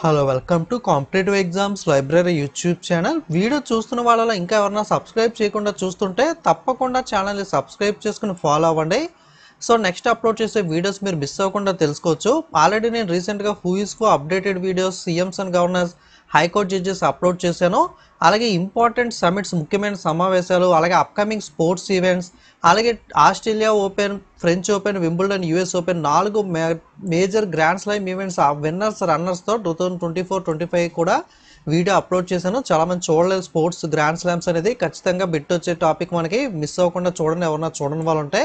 Hello welcome to competitive exams library YouTube channel. Video చూస్తున్న వాళ్ళలో ఇంకా ఎవరైనా సబ్స్క్రైబ్ చేయకుండా చూస్తుంటే తప్పకుండా ఛానల్ని సబ్స్క్రైబ్ చేసుకుని ఫాలో అవ్వండి. సో నెక్స్ట్ అప్లోడ్ చేసే వీడియోస్ మీరు మిస్ అవ్వకుండా తెలుసుకోవచ్చు. ఆల్రెడీ నేను రీసెంట్గా who is who updated videos, CMs and governors, high court judges upload చేశాను. అలాగే ఇంపార్టెంట్ సమిట్స్, ముఖ్యమైన సమావేశాలు, అలాగే అప్కమింగ్ స్పోర్ట్స్ ఈవెంట్స్, అలాగే Australia open, French open, Wimbledon, US open 4 major grand slam events winners రన్నర్స్తో 2024-25 కూడా వీడియో అప్లోడ్ చేశాను. చాలామంది చూడలేదు స్పోర్ట్స్ గ్రాండ్ స్లామ్స్ అనేది. ఖచ్చితంగా బిట్ వచ్చే టాపిక్ మనకి మిస్ అవ్వకుండా చూడండి, ఎవరన్నా చూడని వాళ్ళు ఉంటే.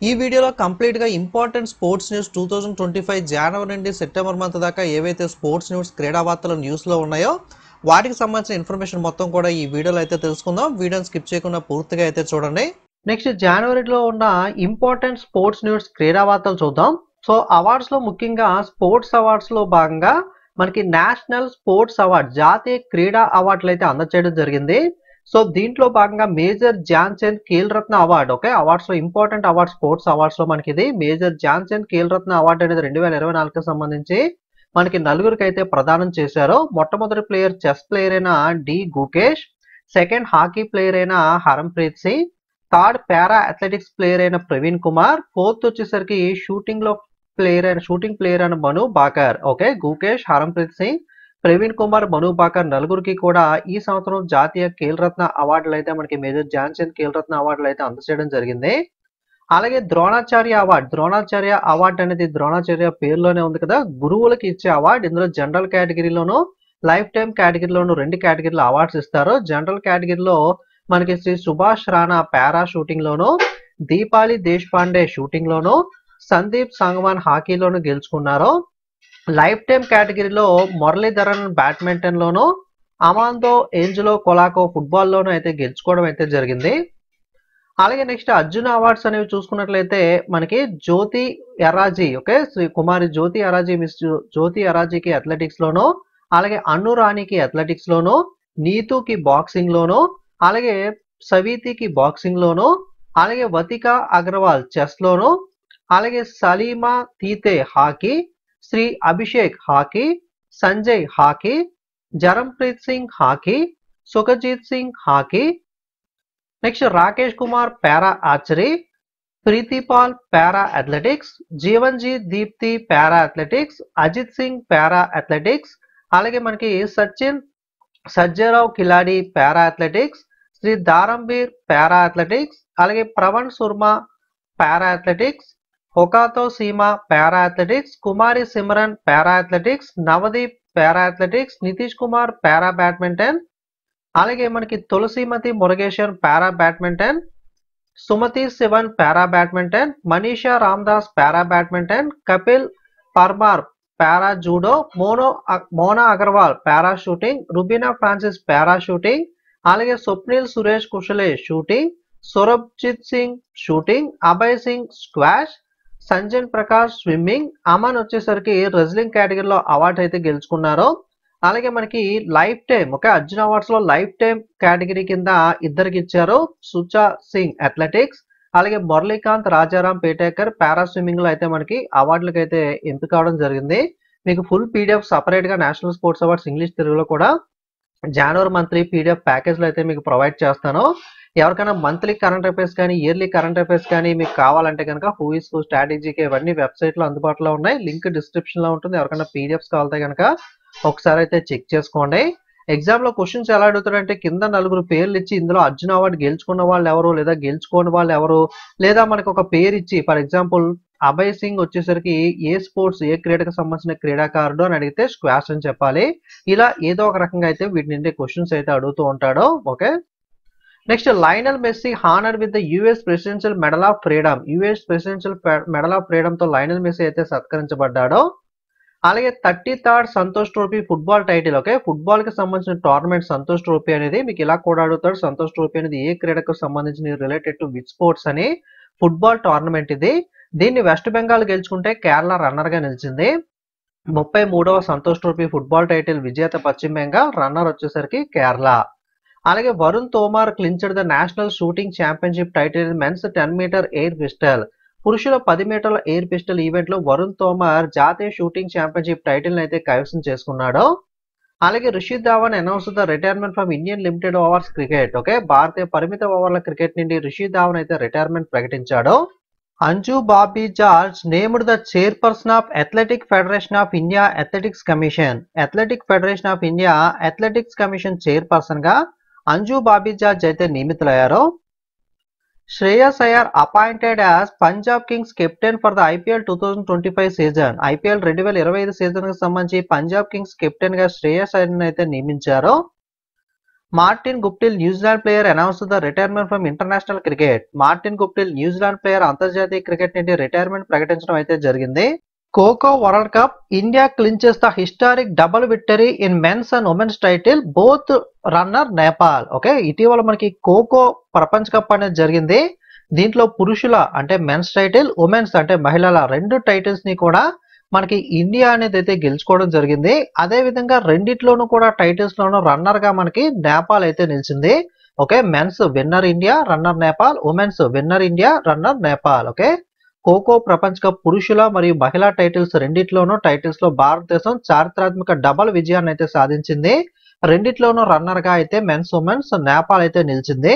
ఈ వీడియోలో కంప్లీట్గా ఇంపార్టెంట్ స్పోర్ట్స్ న్యూస్ 2025 జనవరి నుండి సెప్టెంబర్ మంత్ దాకా ఏవైతే స్పోర్ట్స్ న్యూస్, క్రీడా వార్తలు న్యూస్లో ఉన్నాయో వాటికి సంబంధించిన ఇన్ఫర్మేషన్ మొత్తం కూడా ఈ వీడియోలో అయితే తెలుసుకుందాం. వీడియోని స్కిప్ చేయకుండా పూర్తిగా అయితే చూడండి. నెక్స్ట్ జనవరిలో ఉన్న ఇంపార్టెంట్ స్పోర్ట్స్ న్యూస్, క్రీడా వార్తలు చూద్దాం. సో అవార్డ్స్ లో ముఖ్యంగా స్పోర్ట్స్ అవార్డ్స్ లో భాగంగా మనకి నేషనల్ స్పోర్ట్స్ అవార్డ్, జాతీయ క్రీడా అవార్డులు అయితే అందజేయడం జరిగింది. సో దీంట్లో భాగంగా major Dhyan Chand Khel Ratna award, okay, awards లో ఇంపార్టెంట్ అవార్డ్ స్పోర్ట్స్ అవార్డ్స్ లో మనకి ఇది మేజర్ ధ్యాన్ చంద్ ఖేల్ రత్న అవార్డు అనేది 2024కి సంబంధించి మనకి నలుగురికి అయితే ప్రదానం చేశారు. మొట్టమొదటి ప్లేయర్ చెస్ ప్లేయర్ అయిన D Gukesh, second hockey player అయిన Harmanpreet Singh, third para athletics player అయిన ప్రవీణ్ కుమార్, ఫోర్త్ వచ్చేసరికి షూటింగ్ ప్లేయర్ అయిన మను బాకర్. ఓకే, గుకేష్, హరంప్రీత్ సింగ్, ప్రవీణ్ కుమార్, మను బాకర్ నలుగురికి కూడా ఈ సంవత్సరం జాతీయ ఖేల్ రత్న అవార్డులు అయితే మనకి మేజర్ ధ్యాన్ చంద్ ఖేల్ రత్న అవార్డులు అయితే అందజేయడం జరిగింది. అలాగే ద్రోణాచార్య అవార్డు అనేది ద్రోణాచార్య పేరులోనే ఉంది కదా, గురువులకి ఇచ్చే అవార్డు. ఇందులో జనరల్ కేటగిరీలోను, లైఫ్ టైం కేటగిరీలోను 2 కేటగిరీలో అవార్డ్స్ ఇస్తారు. జనరల్ కేటగిరీలో మనకి శ్రీ సుభాష్ రాణా పారా షూటింగ్ లోను, దీపాలి దేశపాండే షూటింగ్ లోను, సందీప్ సంగవాన్ హాకీలోను గెలుచుకున్నారు. లైఫ్ టైం కేటగిరీలో మురళీధరన్ బ్యాడ్మింటన్ లోను, అమాందో ఏంజలో కొలాకో ఫుట్బాల్ లోను అయితే గెలుచుకోవడం అయితే జరిగింది. అలాగే నెక్స్ట్ అర్జున అవార్డ్స్ అనేవి చూసుకున్నట్లయితే మనకి జ్యోతి ఎరాజీ, ఓకే, శ్రీ కుమారి జ్యోతి ఎరాజీ, మిస్ జ్యోతి ఎరాజీకి అథ్లెటిక్స్ లోను, అలాగే అన్ను రాణికి అథ్లెటిక్స్ లోను, నీతుకి బాక్సింగ్ లోను, అలాగే సవీతికి బాక్సింగ్ లోను, అలాగే వతికా అగర్వాల్ చెస్ లోను, అలాగే Salima Tete hockey, Shri Abhishek hockey, Sanjay hockey, Jarmanpreet Singh hockey, Sukhjeet Singh hockey. Next Rakesh Kumar para archery, Preeti Pal para athletics, Jeevanji Deepthi para athletics, Ajeet Singh para athletics, అలాగే మనకి Sachin Sarjerao Khilari para athletics, Shri Dharambir para athletics, అలాగే Pranav Soorma para athletics, Hokato Sema para athletics, Kumari Simran para athletics, Navdeep para athletics, Nitesh Kumar para badminton, అలాగే మనకి తులసిమతి మురుగేశ్వర్ పారా badminton, Sumathi Sivan para badminton, Manisha Ramdas para badminton, Kapil Parmar para judo, Mona Agarwal para shooting, Rubina Francis para shooting, అలాగే Swapnil Suresh Kusale shooting, Saurabhjit Singh shooting, Abhay Singh squash, Sanjan Prakash swimming, Aman వచ్చేసరికి wrestling కేటగిరీలో award అయితే గెలుచుకున్నారు. అలాగే మనకి life time, okay, Arjun awards లో లైఫ్ టైం కేటగిరీ కింద ఇద్దరికి ఇచ్చారు. సుచా సింగ్ అథ్లెటిక్స్, అలాగే మురళీకాంత్ రాజారాం పేటేకర్ పారా స్విమ్మింగ్ లో అయితే మనకి అవార్డులకు అయితే ఎంపిక అవడం జరిగింది. మీకు ఫుల్ పీడిఎఫ్ సపరేట్ గా నేషనల్ స్పోర్ట్స్ అవార్డ్స్ ఇంగ్లీష్ తెలుగులో కూడా జనవరి మంత్లీ పీడిఎఫ్ ప్యాకేజ్ లో అయితే మీకు ప్రొవైడ్ చేస్తాను. ఎవరికైనా మంత్లీ కరెంట్ అఫైర్స్ కానీ, ఇయర్లీ కరెంట్ అఫైర్స్ కానీ మీకు కావాలంటే కనుక హూ ఈస్ హూ స్ట్రాటజీకి ఇవన్నీ వెబ్సైట్ లో అందుబాటులో ఉన్నాయి. లింక్ డిస్క్రిప్షన్ లో ఉంటుంది. ఎవరికైనా పీడిఎఫ్స్ కావాలంటే కనుక ఒకసారి అయితే చెక్ చేసుకోండి. ఎగ్జామ్ లో క్వశ్చన్స్ ఎలా అడుగుతారంటే కింద 4 పేర్లు ఇచ్చి ఇందులో అర్జున్ అవార్డు గెలుచుకున్న వాళ్ళు ఎవరు, లేదా గెలుచుకోని వాళ్ళు ఎవరు, లేదా మనకు ఒక పేరు ఇచ్చి ఫర్ ఎగ్జాంపుల్ అభయ్ సింగ్ వచ్చేసరికి ఏ స్పోర్ట్స్, ఏ క్రీడకు సంబంధించిన క్రీడాకారుడు అని అడిగితే స్క్వాష్ అని చెప్పాలి. ఇలా ఏదో ఒక రకంగా అయితే వీటి నుండి క్వశ్చన్స్ అయితే అడుగుతూ ఉంటాడు. Okay, next Lionel Messi honour with the US Presidential Medal of Freedom. US Presidential Medal of Freedom తో లయనల్ మెస్సీ అయితే సత్కరించబడ్డాడు. అలాగే 33rd Santosh trophy football title, okay, football కి సంబంధించిన టోర్నమెంట్ సంతోష్ ట్రోఫీ అనేది మీకు ఇలా కూడా అడుగుతాడు. సంతోష్ ట్రోఫీ అనేది ఏ క్రీడకు సంబంధించిన రిలేటెడ్ టు విచ్ స్పోర్ట్స్ అని ఫుట్బాల్ టోర్నమెంట్ ఇది. దీన్ని వెస్ట్ బెంగాల్ గెలుచుకుంటే కేరళ రన్నర్ గా నిలిచింది. 33వ సంతోష్ ట్రోఫీ ఫుట్బాల్ టైటిల్ విజేత పశ్చిమ బెంగాల్, రన్నర్ వచ్చేసరికి కేరళ. అలాగే Varun Tomar clinched the national shooting championship title men's 10 metre air pistol. పురుషుల 10 మీటర్ల ఎయిర్ పిస్టల్ ఈవెంట్ లో వరుణ్ తోమర్ జాతీయ షూటింగ్ ఛాంపియన్షిప్ టైటిల్ అయితే కైవసం చేసుకున్నాడు. అలాగే Rishi Dhawan announce the retirement from Indian limited overs cricket. Okay, భారతీయ పరిమిత ఓవర్ల క్రికెట్ నుండి రిషి ధావన్ అయితే రిటైర్మెంట్ ప్రకటించాడు. Anju Bobby George named the chairperson of athletic federation of India athletics commission. Athletic federation of India athletics commission chairperson గా అంజు బాబీ జార్జ్ అయితే నియమితులయ్యారు. Shreyas Iyer appointed as Punjab kings captain for the IPL 2025 season. IPL 2025 season కి సంబంధించి పంజాబ్ కింగ్స్ కెప్టెన్ గా శ్రేయస్ అయ్యర్ అయితే నియమించారు. Martin Guptill New Zealand player announce the retirement from international cricket. Martin Guptill New Zealand player అంతర్జాతీయ cricket నుండి రిటైర్మెంట్ ప్రకటించడం అయితే జరిగింది. Kho Kho world cup India clinches the historic double victory in men's and women's title both runner Nepal. Okay, ఇటీవల మనకి ఖోఖో ప్రపంచ cup అనేది జరిగింది. దీంట్లో పురుషుల అంటే మెన్స్ టైటిల్, ఉమెన్స్ అంటే మహిళల 2 టైటిల్స్ ని కూడా మనకి ఇండియా అనేది అయితే గెలుచుకోవడం జరిగింది. అదే విధంగా రెండిట్లోనూ కూడా టైటిల్స్ లోనూ రన్నర్ గా మనకి నేపాల్ అయితే నిలిచింది. Okay, men's winner India, runner Nepal, women's winner India, runner Nepal. Okay, kho kho ప్రపంచ కప్ పురుషుల మరియు మహిళా టైటిల్స్ రెండిట్లోనూ టైటిల్స్ లో భారతదేశం చారిత్రాత్మక డబల్ విజయాన్ని అయితే సాధించింది. రెండిట్లోనూ రన్నర్ గా అయితే మెన్స్ ఉమెన్స్ నేపాల్ అయితే నిలిచింది.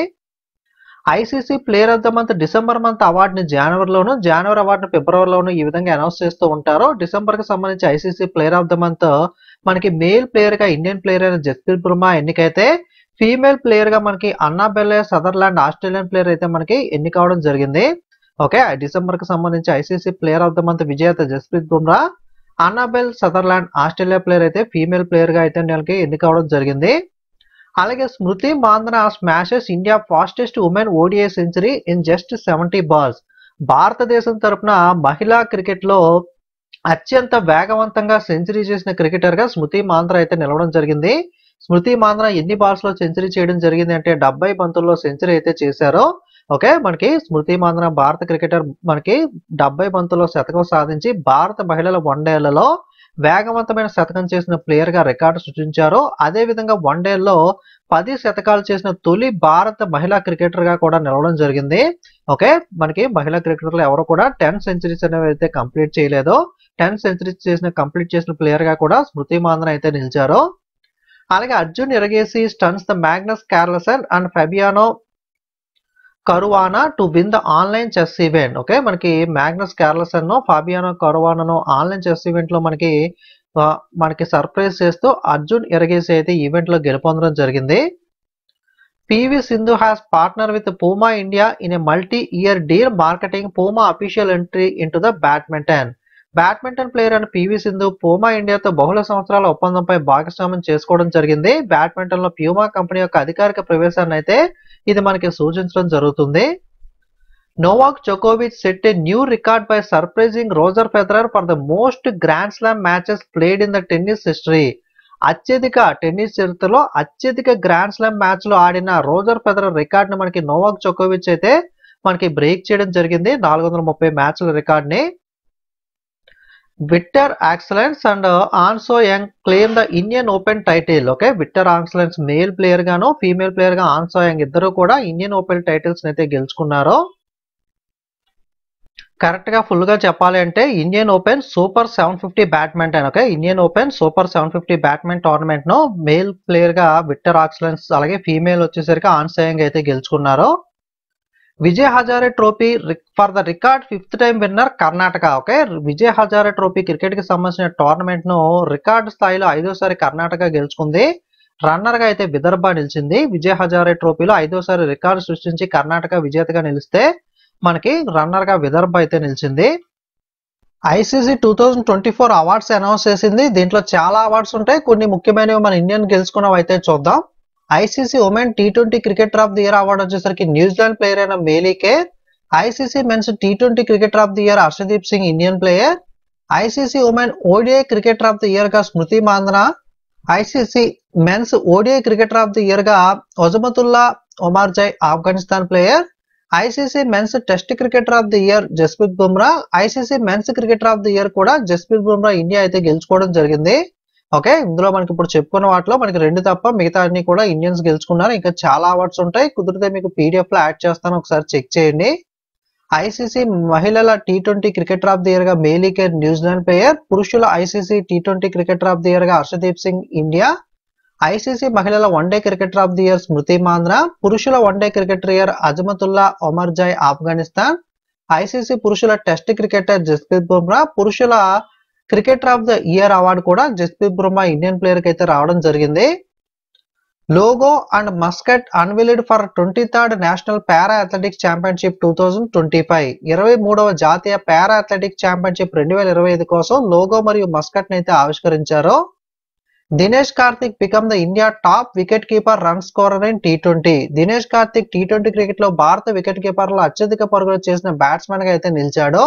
ICC player of the month December month అవార్డుని జనవరిలోను, జనవరి అవార్డుని ఫిబ్రవరిలోను ఈ విధంగా అనౌన్స్ చేస్తూ ఉంటారు. డిసెంబర్ కి సంబంధించి ICC player of the month మనకి మేల్ ప్లేయర్ గా ఇండియన్ ప్లేయర్ అయిన జస్ప్రీత్ బుమ్రా ఎన్నికైతే, ఫీమేల్ ప్లేయర్ గా మనకి అన్నాబెల్లే సదర్లాండ్ ఆస్ట్రేలియన్ ప్లేయర్ అయితే మనకి ఎన్నికవడం జరిగింది. ఓకే, డిసెంబర్ కి సంబంధించి ICC player of the month విజేత Jasprit Bumrah, Annabel Sutherland Australia player అయితే ఫీమేల్ ప్లేయర్ గా అయితే మనకి ఎన్నికవడం జరిగింది. అలాగే Smriti Mandhana smashes India fastest women ODI century in just 70 balls. భారతదేశం తరపున మహిళా క్రికెట్ లో అత్యంత వేగవంతంగా సెంచరీ చేసిన క్రికెటర్ గా స్మృతి మాంద్ర అయితే నిలవడం జరిగింది. స్మృతి మాంద్ర ఎన్ని బాల్స్ లో సెంచరీ చేయడం జరిగింది అంటే 70 బంతుల్లో సెంచరీ అయితే చేశారు. ఓకే, మనకి స్మృతి మాంద్ర భారత క్రికెటర్ మనకి 70 బంతుల్లో శతకం సాధించి భారత మహిళల వన్డేలలో వేగవంతమైన శతకం చేసిన ప్లేయర్ గా రికార్డు సృష్టించారు. అదే విధంగా వన్డేల్లో 10 శతకాలు చేసిన తొలి భారత మహిళా క్రికెటర్ గా కూడా నిలవడం జరిగింది. ఓకే, మనకి మహిళా క్రికెటర్లు ఎవరు కూడా 10 సెంచరీస్ అనేవి అయితే కంప్లీట్ చేయలేదు. 10 సెంచరీస్ కంప్లీట్ చేసిన ప్లేయర్ గా కూడా స్మృతి మాందన అయితే నిలిచారు. అలాగే Arjun Erigaisi stuns the Magnus Carlsen and Fabiano Caruana to win the online chess event. Okay, మనకి మ్యాగ్నస్ కార్ల్సన్ ఫాబియానో కరువానాను ఆన్లైన్ చెస్ ఈవెంట్ లో మనకి సర్ప్రైజ్ చేస్తూ అర్జున్ ఎరగేసి అయితే ఈవెంట్ లో గెలుపొందడం జరిగింది. PV Sindhu has partner with Puma India in a multi year deal marketing Puma official entry into the badminton. Badminton player అయిన PV Sindhu Puma ఇండియాతో బహుళ సంవత్సరాల ఒప్పందంపై భాగస్వామ్యం చేసుకోవడం జరిగింది. బ్యాడ్మింటన్ లో ప్యూమా కంపెనీ యొక్క అధికారిక ప్రవేశాన్ని అయితే ఇది మనకి సూచించడం జరుగుతుంది. నోవాక్ జోకోవిచ్ set a new record by surprising Roger Federer for the most grand slam matches played in the tennis history. Tennis చరిత్రలో అత్యధిక గ్రాండ్ స్లామ్ మ్యాచ్ లో ఆడిన రోజర్ ఫెదరర్ రికార్డ్ ని మనకి నోవాక్ జోకోవిచ్ అయితే మనకి బ్రేక్ చేయడం జరిగింది. 430 మ్యాచ్ల రికార్డ్ ని. Viktor Axelsen and An Se Young claim the Indian open title. Okay, Viktor Axelsen male player గాను, ఫీమేల్ ప్లేయర్ గా ఆన్సో యంగ్ ఇద్దరు కూడా ఇండియన్ ఓపెన్ టైటిల్స్ అయితే గెలుచుకున్నారు. కరెక్ట్ గా ఫుల్ గా చెప్పాలి అంటే Indian open super 750 badminton. Okay, Indian open super 750 badminton tournament ను మేల్ ప్లేయర్ గా విక్టర్ ఆక్సలెన్స్, అలాగే ఫీమేల్ వచ్చేసరికి ఆన్సో యంగ్ అయితే గెలుచుకున్నారు. Vijay Hazare trophy for the record 5th time winner Karnataka. Okay, Vijay Hazare trophy cricket కి సంబంధించిన టోర్నమెంట్ ను రికార్డు స్థాయిలో 5వసారి కర్ణాటక గెలుచుకుంది. రన్నర్ గా అయితే విదర్భ నిలిచింది. విజయ్ హజారే ట్రోఫీలో 5వసారి రికార్డు సృష్టించి కర్ణాటక విజేతగా నిలిస్తే మనకి రన్నర్ గా విదర్భ అయితే నిలిచింది. ఐసీసీ 2024 అవార్డ్స్ అనౌన్స్ చేసింది. దీంట్లో చాలా అవార్డ్స్ ఉంటాయి, కొన్ని ముఖ్యమైనవి మన ఇండియన్ గెలుచుకున్నవి అయితే చూద్దాం. ICC women T20 cricketer of the year award వచ్చేసరికి న్యూజిలాండ్ ప్లేయర్ అయిన Melie Kerr. ICC men's T20 cricketer of the year Harshdeep Singh Indian player. ICC women ODI cricketer of the year గా Smriti Mandhana. ICC men's ODI cricketer of the year గా Azmatullah Omarzai Afghanistan player. ICC men's test cricketer of the year Jasprit Bumrah. ICC men's cricketer of the year కూడా Jasprit Bumrah India అయితే గెలుచుకోవడం జరిగింది. Okay, ఇందులో మనకి ఇప్పుడు చెప్పుకున్న వాటిలో మనకి 2 తప్ప మిగతా అన్ని కూడా ఇండియన్స్ గెలుచుకున్నారు. ఇంకా చాలా అవార్డ్స్ ఉంటాయి, కుదిరితే మీకు పీడిఎఫ్ లో యాడ్ చేస్తాను, ఒకసారి చెక్ చేయండి. ఐసీసీ మహిళల టీ20 క్రికెటర్ ఆఫ్ ది ఇయర్ గా మేలీ కేర్ న్యూజిలాండ్ ప్లేయర్, పురుషుల ఐసీసీ టీ20 క్రికెటర్ ఆఫ్ ది ఇయర్ గా హర్షదీప్ సింగ్ ఇండియా, ఐసీసీ మహిళల one day cricketer of the year Smriti Mandhana, పురుషుల one day cricketer year Azmatullah Omarzai Afghanistan, ICC పురుషుల టెస్ట్ క్రికెటర్ జస్ప్రీత్ బుమ్రా, పురుషుల cricketer of the year award కూడా Jasprit Bumrah Indian player కి అయితే రావడం జరిగింది. Logo and mascot unveiled for 23rd national para athletics championship 2025 23వ జాతీయ పారా అథ్లెటిక్స్ ఛాంపియన్షిప్ 2025 కోసం లోగో మరియు మస్కట్ ని అయితే ఆవిష్కరించారు. Dinesh Karthik become the India top wicket keeper run scorer in T20. Dinesh Karthik T20 cricket లో భారత వికెట్ కీపర్ లో అత్యధిక పరుగులు చేసిన బ్యాట్స్మెన్ గా అయితే నిలిచాడు.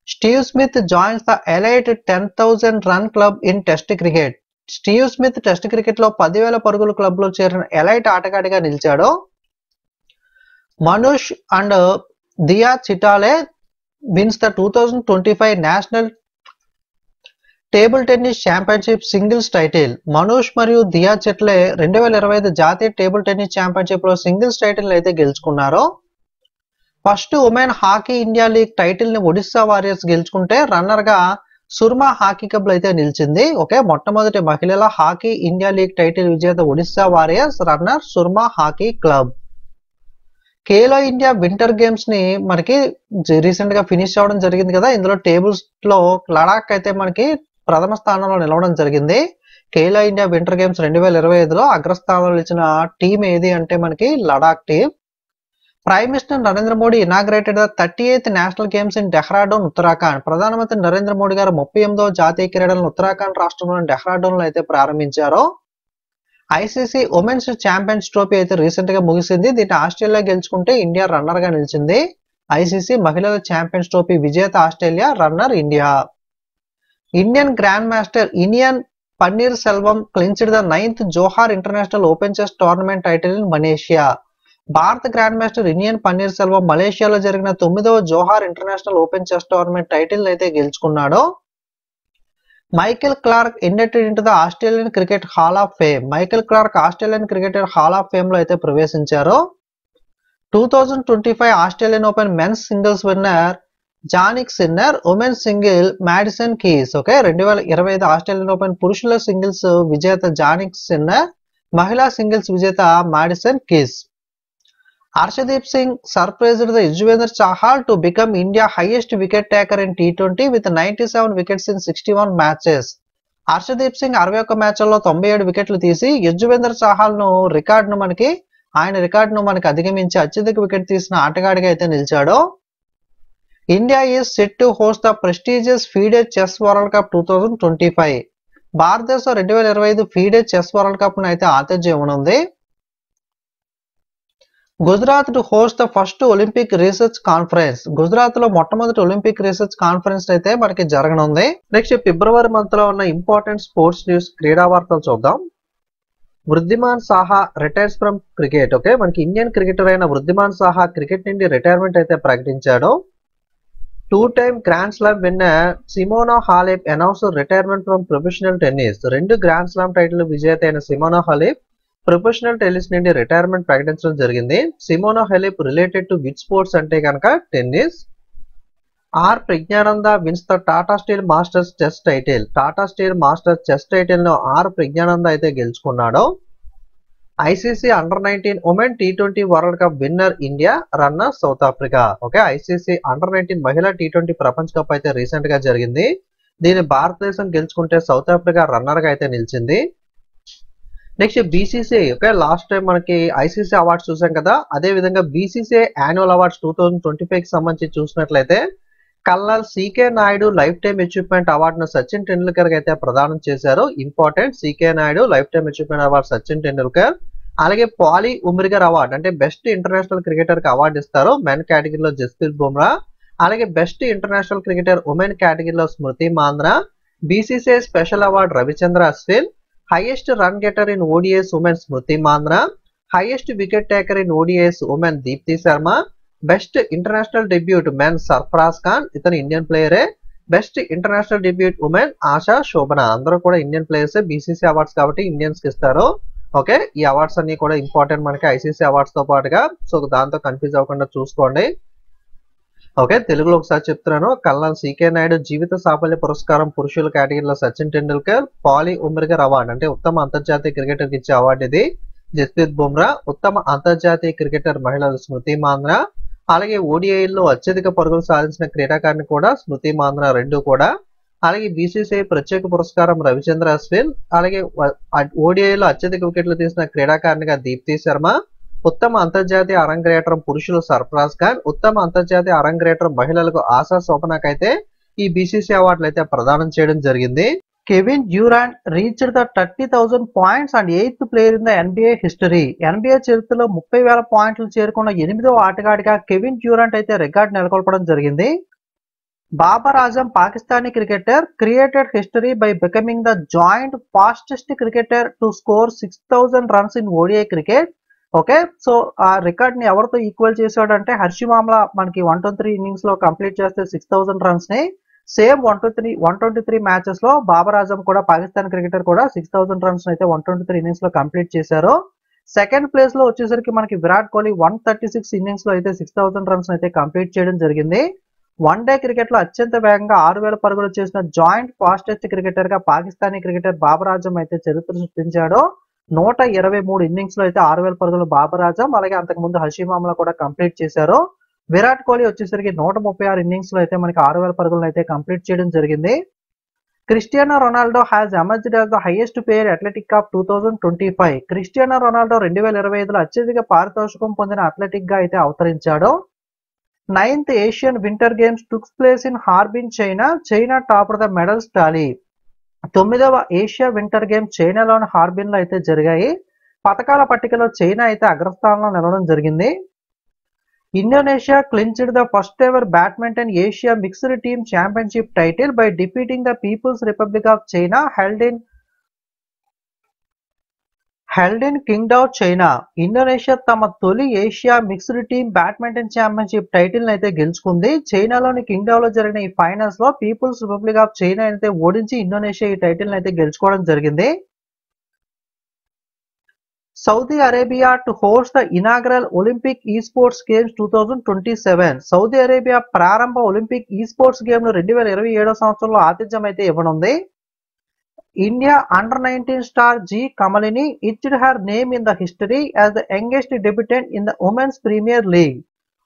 Steve Smith joins the elite 10,000 run club in test cricket. Steve Smith test cricket లో 10,000 పరుగుల క్లబ్ లో చేరిన ఎలైట్ ఆటగాడిగా నిలిచాడు. Manush and Diya Chitale wins the 2025 national table tennis championship singles title. Manush మరియు దియా చిటాలే 2025 జాతీయ టేబుల్ టెన్నిస్ ఛాంపియన్షిప్ లో సింగిల్స్ టైటిల్ అయితే గెలుచుకున్నారు. First women hockey India league title ని ఒడిస్సా వారియర్స్ గెలుచుకుంటే రన్నర్ గా సుర్మా హాకీ క్లబ్ అయితే నిలిచింది. ఓకే, మొట్టమొదటి మహిళల హాకీ ఇండియా లీగ్ టైటిల్ విజేత Odisha warriors, runner Surma hockey club. Khelo India winter games ని మనకి రీసెంట్ గా ఫినిష్ అవడం జరిగింది కదా. ఇందులో టేబుల్స్ లో లడాక్ అయితే మనకి ప్రథమ స్థానంలో నిలవడం జరిగింది. ఖేలో ఇండియా వింటర్ గేమ్స్ 2025లో అగ్రస్థానంలో నిలిచిన టీం ఏది అంటే మనకి Ladakh team. Prime minister Narendra Modi inaugurated the 38th national games in Dehradun Uttarakhand. ప్రధానమంత్రి నరేంద్ర మోడీ గారు 38వ జాతీయ క్రీడలను ఉత్తరాఖండ్ రాష్ట్రంలోని డెహ్రాడూన్ లో అయితే ప్రారంభించారు. ఐసీసీ ఉమెన్స్ ఛాంపియన్స్ ట్రోఫీ అయితే రీసెంట్ గా ముగిసింది. దీన్ని ఆస్ట్రేలియా గెలుచుకుంటే ఇండియా రన్నర్ గా నిలిచింది. ఐసీసీ మహిళల ఛాంపియన్స్ ట్రోఫీ విజేత Australia, runner India. Indian grand master Iniyan Panneer Selvam clinched the 9th Johor international open chess tournament title in Malaysia. భారత గ్రాండ్ మాస్టర్ ఇనియన్ పన్నీర్ సెల్వం మలేషియాలో జరిగిన 9వ Johor international open chess tournament title అయితే గెలుచుకున్నాడు. Michael Clarke inducted into the Australian cricket hall of fame. Michael Clarke Australian cricketer hall of fame లో అయితే ప్రవేశించారు. 2025 Australian open men's singles winner Jannik sinner, women single Madison keys. Okay, 2025 Australian open పురుషుల singles విజేత Jannik sinner, మహిళా singles విజేత Madison keys. Arshdeep Singh surprised the Yuzvendra Chahal to become India's highest wicket taker in T20 with 97 wickets in 61 matches. Arshdeep Singh 61 మ్యాచ్ల్లో 97 వికెట్లు తీసి యుజ్వేంద్ర చాహల్ ను రికార్డును మనకి అధిగమించి అత్యధిక వికెట్ తీసిన ఆటగాడిగా అయితే నిలిచాడు. India is set to host the prestigious FIDE chess world cup 2025. భారతదేశం 2025 ఫీడే చెస్ వరల్డ్ కప్ ను అయితే ఆతిథ్యం ఇవ్వనుంది. Gujarat to host the first olympic research conference. Gujarat లో మొట్టమొదటి ఒలింపిక్ రీసెర్చ్ కాన్ఫరెన్స్ అయితే మనకి జరగనుంది. నెక్స్ట్ ఫిబ్రవరి మంత్ లో ఉన్న ఇంపార్టెంట్ స్పోర్ట్స్ న్యూస్, క్రీడా వార్తలు చూద్దాం. Wriddhiman Saha retires from cricket. Okay, మనకి ఇండియన్ క్రికెటర్ అయిన వృద్ధిమాన్ సాహా క్రికెట్ నుండి రిటైర్మెంట్ అయితే ప్రకటించాడు. 2-time Grand Slam winner Simona Halep announced retirement from professional tennis. 2 Grand Slam title విజేత అయిన సిమోనా హాలెప్ ప్రొఫెషనల్ టెన్నిస్ నుండి రిటైర్మెంట్ ప్రకటించడం జరిగింది. Simona Halep related to which sports అంటే కనుక tennis. R Praggnanandhaa wins the Tata Steel Masters chess title. Tata Steel Masters chess title ను are Praggnanandhaa అయితే గెలుచుకున్నాడు. ICC under-19 women T20 world cup winner India, runner south Africa. Okay, ICC under-19 మహిళా T20 ప్రపంచ cup అయితే recent గా జరిగింది. దీన్ని భారతదేశం గెలుచుకుంటే సౌత్ ఆఫ్రికా రన్నర్ గా అయితే నిలిచింది. Next BCCI. Okay, last time మనకి ఐసీసీ అవార్డ్స్ చూసాం కదా, అదే విధంగా బీసీసీఐ యాన్యువల్ అవార్డ్స్ 2025 కి సంబంధించి చూసినట్లయితే colonel CK Naidu life time achievement అవార్డును సచిన్ టెండూల్కర్ కి అయితే ప్రదానం చేశారు. Important, CK Naidu life time achievement award Sachin Tendulkar. అలాగే పాలీ ఉమ్రిగర్ అవార్డు అంటే బెస్ట్ ఇంటర్నేషనల్ క్రికెటర్ కి అవార్డు ఇస్తారు. మెన్ కేటగిరీలో జస్ప్రీత్ బుమ్రా, అలాగే బెస్ట్ ఇంటర్నేషనల్ క్రికెటర్ ఉమెన్ కేటగిరీలో Smriti Mandhana. BCCI special award Ravichandra Ashwin. Highest run getter in ODIs women Smriti Mandhana. Highest wicket taker in ODIs women Deepti Sharma. Best international debut men Sarfaraz Khan, ఇతను Indian ప్లేయరే. Best international debut women Asha Sobhana. అందరూ కూడా Indian players. BCC awards కాబట్టి Indians కి ఇస్తారు. Okay, ఈ awards అన్ని కూడా ఇంపార్టెంట్ మనకి ఐసీసీ అవార్డ్స్ తో పాటుగా. సో దాంతో కన్ఫ్యూజ్ అవ్వకుండా చూసుకోండి. ఓకే, తెలుగులో ఒకసారి చెప్తున్నాను. కల్నల్ సికే నాయుడు జీవిత సాఫల్య పురస్కారం పురుషుల కేటగిరీలో సచిన్ టెండూల్కర్ పాలీ ఉమ్రిగర్ అవార్డు అంటే ఉత్తమ అంతర్జాతీయ క్రికెటర్కి ఇచ్చే అవార్డు ఇది జస్ప్రీత్ బుమ్రా. ఉత్తమ అంతర్జాతీయ క్రికెటర్ మహిళలు స్మృతి మాంద్రా. అలాగే ఓడిఐల్లో అత్యధిక పరుగులు సాధించిన క్రీడాకారిణి కూడా స్మృతి మాంద్రా, రెండు కూడా. అలాగే బీసీసీఐ ప్రత్యేక పురస్కారం రవిచంద్ర అశ్విన్. అలాగే ఓడిఐలో అత్యధిక వికెట్లు తీసిన క్రీడాకారిణిగా దీప్తి శర్మ. ఉత్తమ అంతర్జాతీయ అరంగేట్రం పురుషులు సర్ఫరాజ్ ఖాన్. ఉత్తమ అంతర్జాతీయ అరంగేట్రం మహిళలకు ఆశా శోభనాక్ అయితే ఈ బీసీసీ అవార్డులు అయితే ప్రదానం చేయడం జరిగింది. Kevin Durant reached the 30,000 points and 8th player in the NBA history. NBA చరిత్రలో 30,000 పాయింట్లు చేరుకున్న 8వ ఆటగాడిగా కెవిన్ డ్యూరాంట్ అయితే రికార్డు నెలకొల్పడం జరిగింది. Babar Azam Pakistani cricketer created history by becoming the joint fastest cricketer to score 6,000 runs in ODI cricket. Okay, so ఆ record ని ఎవరితో ఈక్వల్ చేశాడంటే హర్షి మామ్లా మనకి 123 ఇన్నింగ్స్ లో కంప్లీట్ చేస్తే 6,000 రన్స్ ని సేమ్ 123 మ్యాచెస్ లో బాబర్ ఆజం కూడా పాకిస్తాన్ క్రికెటర్ కూడా 6,000 రన్స్ అయితే 123 ఇన్నింగ్స్ లో కంప్లీట్ చేశారు. సెకండ్ ప్లేస్ లో వచ్చేసరికి మనకి విరాట్ కోహ్లీ 136 ఇన్నింగ్స్ లో అయితే 6,000 రన్స్ అయితే కంప్లీట్ చేయడం జరిగింది. వన్ డే క్రికెట్ లో అత్యంత వేగంగా 6,000 పరుగులు చేసిన జాయింట్ ఫాస్టెస్ట్ క్రికెటర్ గా పాకిస్తానీ క్రికెటర్ బాబర్ ఆజం అయితే చరిత్ర సృష్టించాడు. 123 ఇన్నింగ్స్ లో అయితే 6,000 పరుగులు బాబర్ ఆజం, అలాగే అంతకుముందు హషీమ్ ఆమ్లా కూడా కంప్లీట్ చేశారు. విరాట్ కోహ్లీ వచ్చేసరికి 136 ఇన్నింగ్స్ లో అయితే మనకి 6,000 పరుగులను అయితే కంప్లీట్ చేయడం జరిగింది. Cristiano Ronaldo has emerged as the highest player athletic of 2025. Cristiano Ronaldo 2025లో అత్యధిక పారితోషికం పొందిన అథ్లెటిక్ గా అయితే అవతరించాడు. 9th Asian winter games took place in Harbin China. China top the medals tally. 9వ ఏషియా వింటర్ గేమ్ చైనాలోని హార్బిన్ లో అయితే జరిగాయి. పథకాల పట్టికలో చైనా అయితే అగ్రస్థానంలో నిలవడం జరిగింది. Indonesia clinched the first ever badminton Asia mixed team championship title by defeating the peoples republic of China held in Qingdao China. Indonesia తమ తొలి Asia mixed team badminton championship title అయితే గెలుచుకుంది. చైనాలోని కింగ్డౌ లో జరిగిన ఈ ఫైనల్స్ లో పీపుల్స్ రిపబ్లిక్ ఆఫ్ చైనా అయితే ఓడించి ఇండోనేషియా ఈ టైటిల్ అయితే గెలుచుకోవడం జరిగింది. Saudi Arabia to host the inaugural Olympic ఈ స్పోర్ట్స్ గేమ్స్ 2027. సౌదీ అరేబియా ప్రారంభ ఒలింపిక్ ఈ స్పోర్ట్స్ గేమ్లు 2027 సంవత్సరంలో ఆతిథ్యం అయితే ఇవ్వనుంది. India under-19 star G. Kamalini etched her name in the history as the youngest debutant in the Women's Premier League.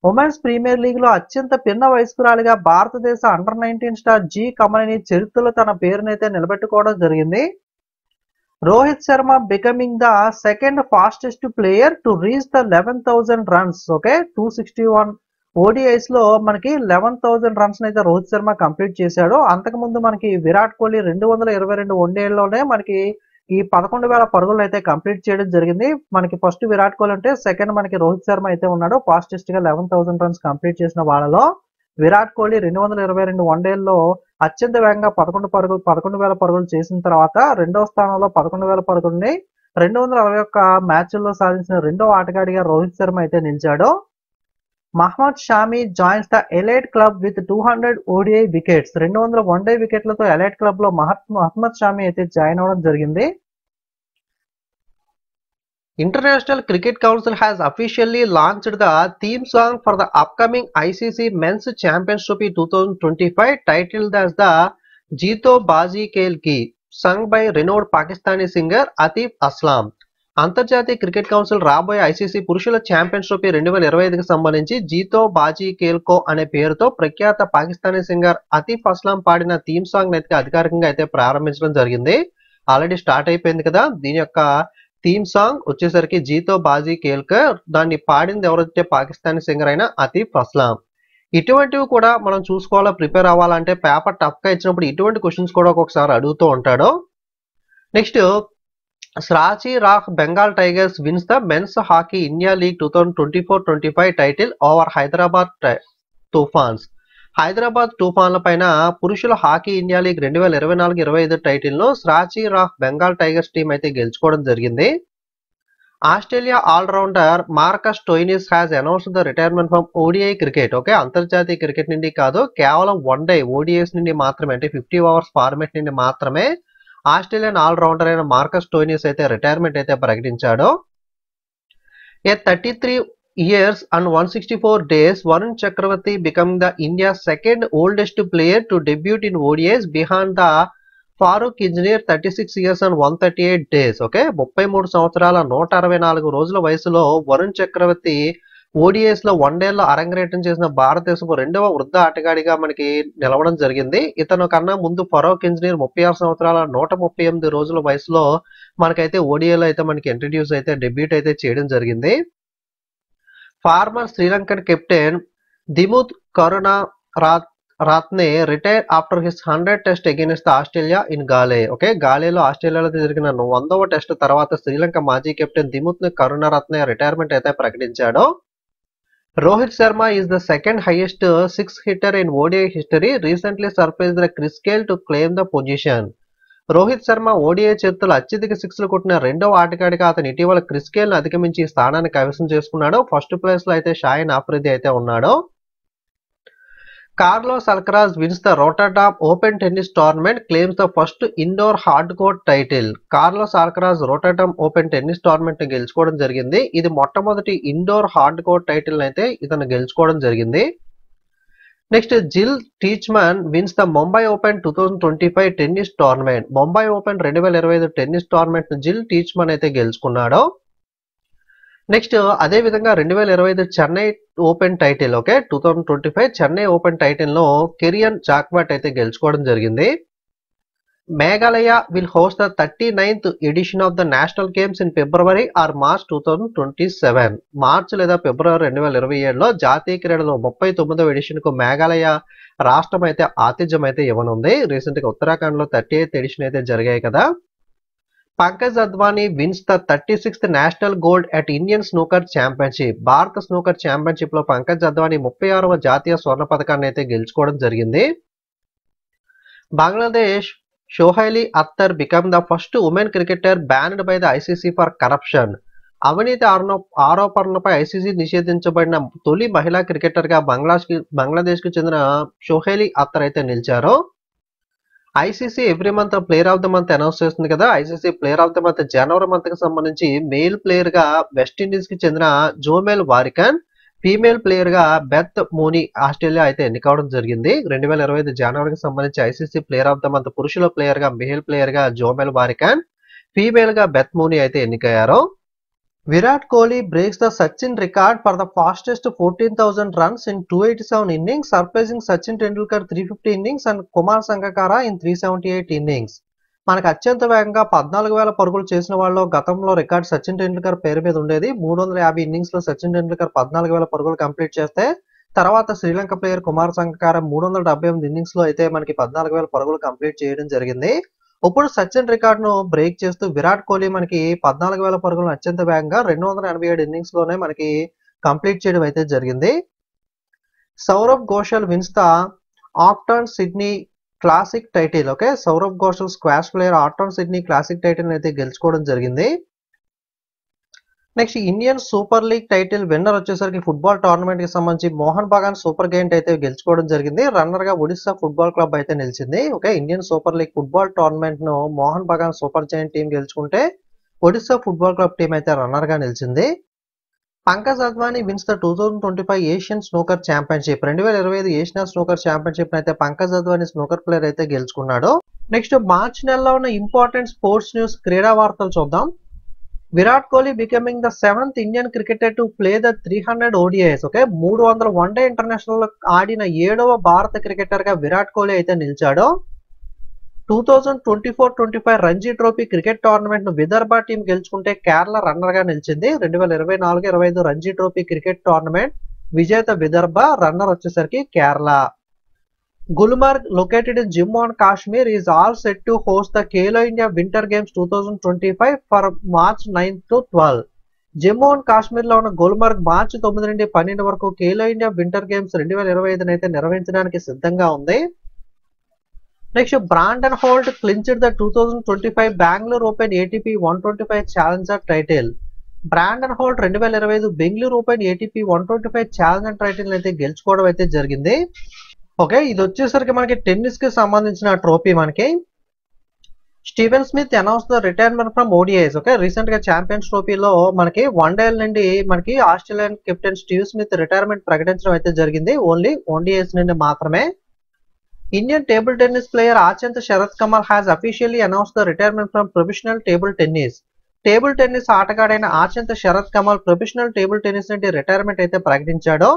Women's Premier League లో అత్యంత పిన్న వయస్కురాలిగా భారతదేశ అండర్-19 స్టార్ జి కమలిని చరిత్రలో తన పేరునైతే నిలబెట్టుకోవడం జరిగింది. Rohit Sharma becoming the second fastest player to reach the 11,000 runs. Okay, 261 ODIs లో మనకి 11,000 runs అయితే రోహిత్ శర్మ కంప్లీట్ చేశాడు. అంతకుముందు మనకి విరాట్ కోహ్లీ 222 వన్డేల్లోనే మనకి ఈ 11,000 పరుగులు అయితే కంప్లీట్ చేయడం జరిగింది. మనకి ఫస్ట్ విరాట్ కోహ్లీ అంటే సెకండ్ మనకి రోహిత్ శర్మ అయితే ఉన్నాడు. ఫాస్టెస్ట్ గా 11,000 రన్స్ కంప్లీట్ చేసిన వాళ్ళలో విరాట్ కోహ్లీ 222 వన్డేల్లో అత్యంత వేగంగా 11,000 పరుగులు చేసిన తర్వాత రెండవ స్థానంలో 11,000 పరుగుల్ని 261 మ్యాచ్ల్లో సాధించిన రెండో ఆటగాడిగా రోహిత్ శర్మ అయితే నిలిచాడు. Mohammed Shami joins the elite club with 200 ODI wickets. 200 one day వికెట్లతో ఎలైట్ క్లబ్ లో మహమ్మద్ షామీ అయితే జాయిన్ అవ్వడం జరిగింది. International cricket council has officially launched the theme song for the upcoming ICC men's champions trophy 2025 titled as the Jeeto Baazi Khel Ke, sung by renowned Pakistani singer Atif Aslam. అంతర్జాతీయ cricket council రాబోయే ICC పురుషుల champions trophy 2025కి సంబంధించి జీతో బాజీ ఖేల్కో అనే పేరుతో ప్రఖ్యాత పాకిస్తానీ సింగర్ అతీఫ్ అస్లాం పాడిన థీమ్ సాంగ్ అయితే అధికారికంగా అయితే ప్రారంభించడం జరిగింది. ఆల్రెడీ స్టార్ట్ అయిపోయింది కదా. దీని యొక్క థీమ్ సాంగ్ వచ్చేసరికి జీతో బాజీ ఖేల్కో. దాన్ని పాడింది ఎవరైతే పాకిస్తానీ సింగర్ అయిన అతీఫ్ అస్లాం. ఇటువంటివి కూడా మనం చూసుకోవాలా, ప్రిపేర్ అవ్వాలంటే పేపర్ టఫ్ గా ఇచ్చినప్పుడు ఇటువంటి క్వశ్చన్స్ కూడా ఒక్కొక్కసారి అడుగుతూ ఉంటాడు. Next, Srachi Rah Bengal Tigers wins the Men's Hockey India League 2024-25 title over Hyderabad Tufans. Hyderabad తుఫాన్ల పైన పురుషుల హాకీ ఇండియా లీగ్ 2024-25 టైటిల్ ను స్రాచి రాహ్ బెంగాల్ టైగర్స్ టీం అయితే గెలుచుకోవడం జరిగింది. Australia allrounder Marcus Stoinis has announced the retirement from ODI cricket. Okay, అంతర్జాతీయ cricket నుండి కాదు, కేవలం వన్ డే ఓడిఐస్ నుండి మాత్రమే, అంటే 50 ఓవర్స్ ఫార్మేట్ నుండి మాత్రమే ఆస్ట్రేలియన్ ఆల్రౌండర్ అయిన మార్కస్ స్టోయినిస్ అయితే రిటైర్మెంట్ అయితే ప్రకటించాడు. ఏ 33 years and 164 days, Varun Chakravarti became the India's second oldest player to debut in ODIs behind the Farooq Engineer 36 years and 138 days. Okay 33 సంవత్సరాల 164 రోజుల వయసులో వరుణ్ చక్రవర్తి ఓడిఐస్ లో వన్డేల్లో అరంగేట్రం చేసిన భారతదేశపు రెండవ వృద్ధ ఆటగాడిగా మనకి నిలవడం జరిగింది. ఇతను కన్నా ముందు ఫరూక్ ఇంజనీర్ 36 సంవత్సరాల 138 రోజుల వయసులో మనకైతే ఓడిఐలో అయితే మనకి ఇంట్రడ్యూస్ అయితే డెబ్యూట్ అయితే చేయడం జరిగింది. Former Sri Lankan captain Dimuth Karunaratne retire after his 100th test against Australia in Galle. Okay గాలేలో ఆస్ట్రేలియాలో జరిగిన 100వ టెస్ట్ తర్వాత శ్రీలంక మాజీ కెప్టెన్ దిముత్ కరుణారత్నే రిటైర్మెంట్ అయితే ప్రకటించాడు. Rohit Sharma is the second highest 6 hitter in ODI history, recently surpassed Chris Gayle to claim the position. Rohit Sharma ODI చరిత్రలో అత్యధిక 6లు కొట్టిన రెండవ ఆటగాడిగా అతను ఇటీవల క్రిస్ గేల్ ను అధిగమించి ఈ స్థానాన్ని కైవసం చేసుకున్నాడు. ఫస్ట్ ప్లేస్ లో అయితే షాయిన్ ఆఫ్రిది అయితే ఉన్నాడు. Carlos Alcaraz wins the Rotterdam Open tennis tournament, claims the first indoor hard court title. Carlos Alcaraz Rotterdam Open tennis tournament ని గెలుచుకోవడం జరిగింది. ఇది మొట్టమొదటి ఇండోర్ హార్డ్ కోర్ట్ టైటిల్ అయితే ఇతను గెలుచుకోవడం జరిగింది. Next Jill Teichmann wins the Mumbai open 2025 tennis tournament. Mumbai open 2025 tennis tournament Jill Teichmann అయితే గెలుచుకున్నాడు. నెక్స్ట్ అదే విధంగా 2025 Chennai open title, okay 2025 Chennai open title లో కెరియన్ జాక్వాట్ అయితే గెలుచుకోవడం జరిగింది. Meghalaya will host the 39th edition of the national games in February or March 2027. March లేదా ఫిబ్రవరి 2027లో జాతీయ క్రీడలో 39వ ఎడిషన్ కు మేఘాలయ రాష్ట్రం అయితే ఆతిథ్యం అయితే ఇవ్వనుంది. రీసెంట్ గా ఉత్తరాఖండ్ లో 38th ఎడిషన్ అయితే జరిగాయి కదా. Pankaj Advani wins the 36th national gold at Indian snooker championship. భారత స్నూకర్ ఛాంపియన్షిప్ లో పంకజ్ అద్వానీ 36వ జాతీయ స్వర్ణ పథకాన్ని అయితే గెలుచుకోవడం జరిగింది. Bangladesh Shohely Akhter become the first women cricketer banned by the ICC for corruption. అవినీతి ఆరోపణలపై ఐసీసీ నిషేధించబడిన తొలి మహిళా క్రికెటర్ గా బంగ్లాదేశ్ కు చెందిన షోహైలీ అఖ్తర్ అయితే నిలిచారు. ICC every month player of the month announce చేస్తుంది కదా. ICC player of the month జనవరి మంత్ కి సంబంధించి మెయిల్ ప్లేయర్ గా వెస్టిండీస్ కి చెందిన జోమెల్ వారికన్, ఫీమేల్ ప్లేయర్ గా బెత్ మూనీ ఆస్ట్రేలియా అయితే ఎన్నికవడం జరిగింది. 2025 జనవరికి సంబంధించి ICC player of the month పురుషుల ప్లేయర్ గా మెయిల్ ప్లేయర్ గా జోమెల్ వారికన్, ఫీమేల్ గా బెత్ మూనీ అయితే ఎన్నికయ్యారు. Virat Kohli breaks the Sachin record for the fastest 14,000 runs in 287 innings, surpassing Sachin Tendulkar 350 innings and Kumar Sangakkara in 378 innings. మనకు అత్యంత వేగంగా 14,000 పరుగులు చేసిన వాళ్ళు గతంలో రికార్డ్ సచిన్ టెండూల్కర్ పేరు మీద ఉండేది. 350 ఇన్నింగ్స్ లో సచిన్ టెండూల్కర్ 14,000 పరుగులు కంప్లీట్ చేస్తే తర్వాత శ్రీలంక ప్లేయర్ కుమార్ సంగకార 378 ఇన్నింగ్స్ లో అయితే మనకి 14,000 పరుగులు కంప్లీట్ చేయడం జరిగింది. ఇప్పుడు సచిన్ రికార్డ్ ను బ్రేక్ చేస్తూ విరాట్ కోహ్లీ మనకి 14,000 పరుగులను అత్యంత వేగంగా 287 ఇన్నింగ్స్ లోనే మనకి కంప్లీట్ చేయడం అయితే జరిగింది. Saurav Ghosal wins the Octane Sydney classic title. Okay Saurav Ghosal squash player Octane Sydney classic title అయితే గెలుచుకోవడం జరిగింది. Next Indian super league title winner వచ్చేసరికి ఫుట్బాల్ టోర్నమెంట్ కి సంబంధించి మోహన్ బగాన్ సూపర్ గెయింట్ అయితే గెలుచుకోవడం జరిగింది. రన్నర్ గా ఒడిశా ఫుట్బాల్ క్లబ్ అయితే నిలిచింది. Okay Indian super league football tournament ను Mohun Bagan super giant team గెలుచుకుంటే ఒడిశా ఫుట్బాల్ క్లబ్ టీం అయితే రన్నర్ గా నిలిచింది. Pankaj Advani wins the 2025 Asian snooker championship. 2025 Asian snooker championship అయితే పంకజ్ అద్వానీ స్నూకర్ ప్లేయర్ అయితే గెలుచుకున్నాడు. నెక్స్ట్ మార్చ్ నెలలో ఉన్న ఇంపార్టెంట్ స్పోర్ట్స్ న్యూస్ క్రీడా వార్తలు చూద్దాం. Virat Kohli becoming the 7th Indian cricketer to play the 300 ODIs. Okay 300 one day international ఆడిన 7వ భారత క్రికెటర్ గా విరాట్ కోహ్లీ అయితే నిలిచాడు. 2024-25 రంజీ ట్రోఫీ క్రికెట్ టోర్నమెంట్ ను విదర్భ టీం గెలుచుకుంటే కేరళ రన్నర్ గా నిలిచింది. 2024-25 రంజీ ట్రోఫీ క్రికెట్ టోర్నమెంట్ విజేత విదర్భ, రన్నర్ వచ్చేసరికి Kerala. Gulmarg located in Jammu and Kashmir is all set to host the Khelo India winter games 2025 for March 9 to 12. Jammu and Kashmir లో ఉన్న గుల్మర్గ్ మార్చి 9 నుండి 12 వరకు ఖేలో ఇండియా వింటర్ గేమ్స్ 2025 అయితే నిర్వహించడానికి సిద్ధంగా ఉంది. Next Brandon Holt clinched the 2025 Bengaluru open ATP 125 challenger title. Brandon Holt 2025 Bengaluru open ATP 125 challenger title అయితే గెలుచుకోవడం అయితే జరిగింది. ఓకే ఇది వచ్చేసరికి మనకి టెన్నిస్ కి సంబంధించిన ట్రోఫీ. మనకి Steven Smith announce the retirement from ODIs. Okay, recent గా ఛాంపియన్స్ ట్రోఫీలో మనకి వన్డేల నుండి మనకి Australian captain Steve Smith retirement ప్రకటించడం అయితే జరిగింది. ఓన్లీ ఓడిఐస్ నుండి మాత్రమే. Indian table tennis player Achanta Sharath Kamal has officially announce the retirement from professional table tennis. Table tennis ఆటగాడైన Achanta Sharath Kamal professional table tennis నుండి రిటైర్మెంట్ అయితే ప్రకటించాడు.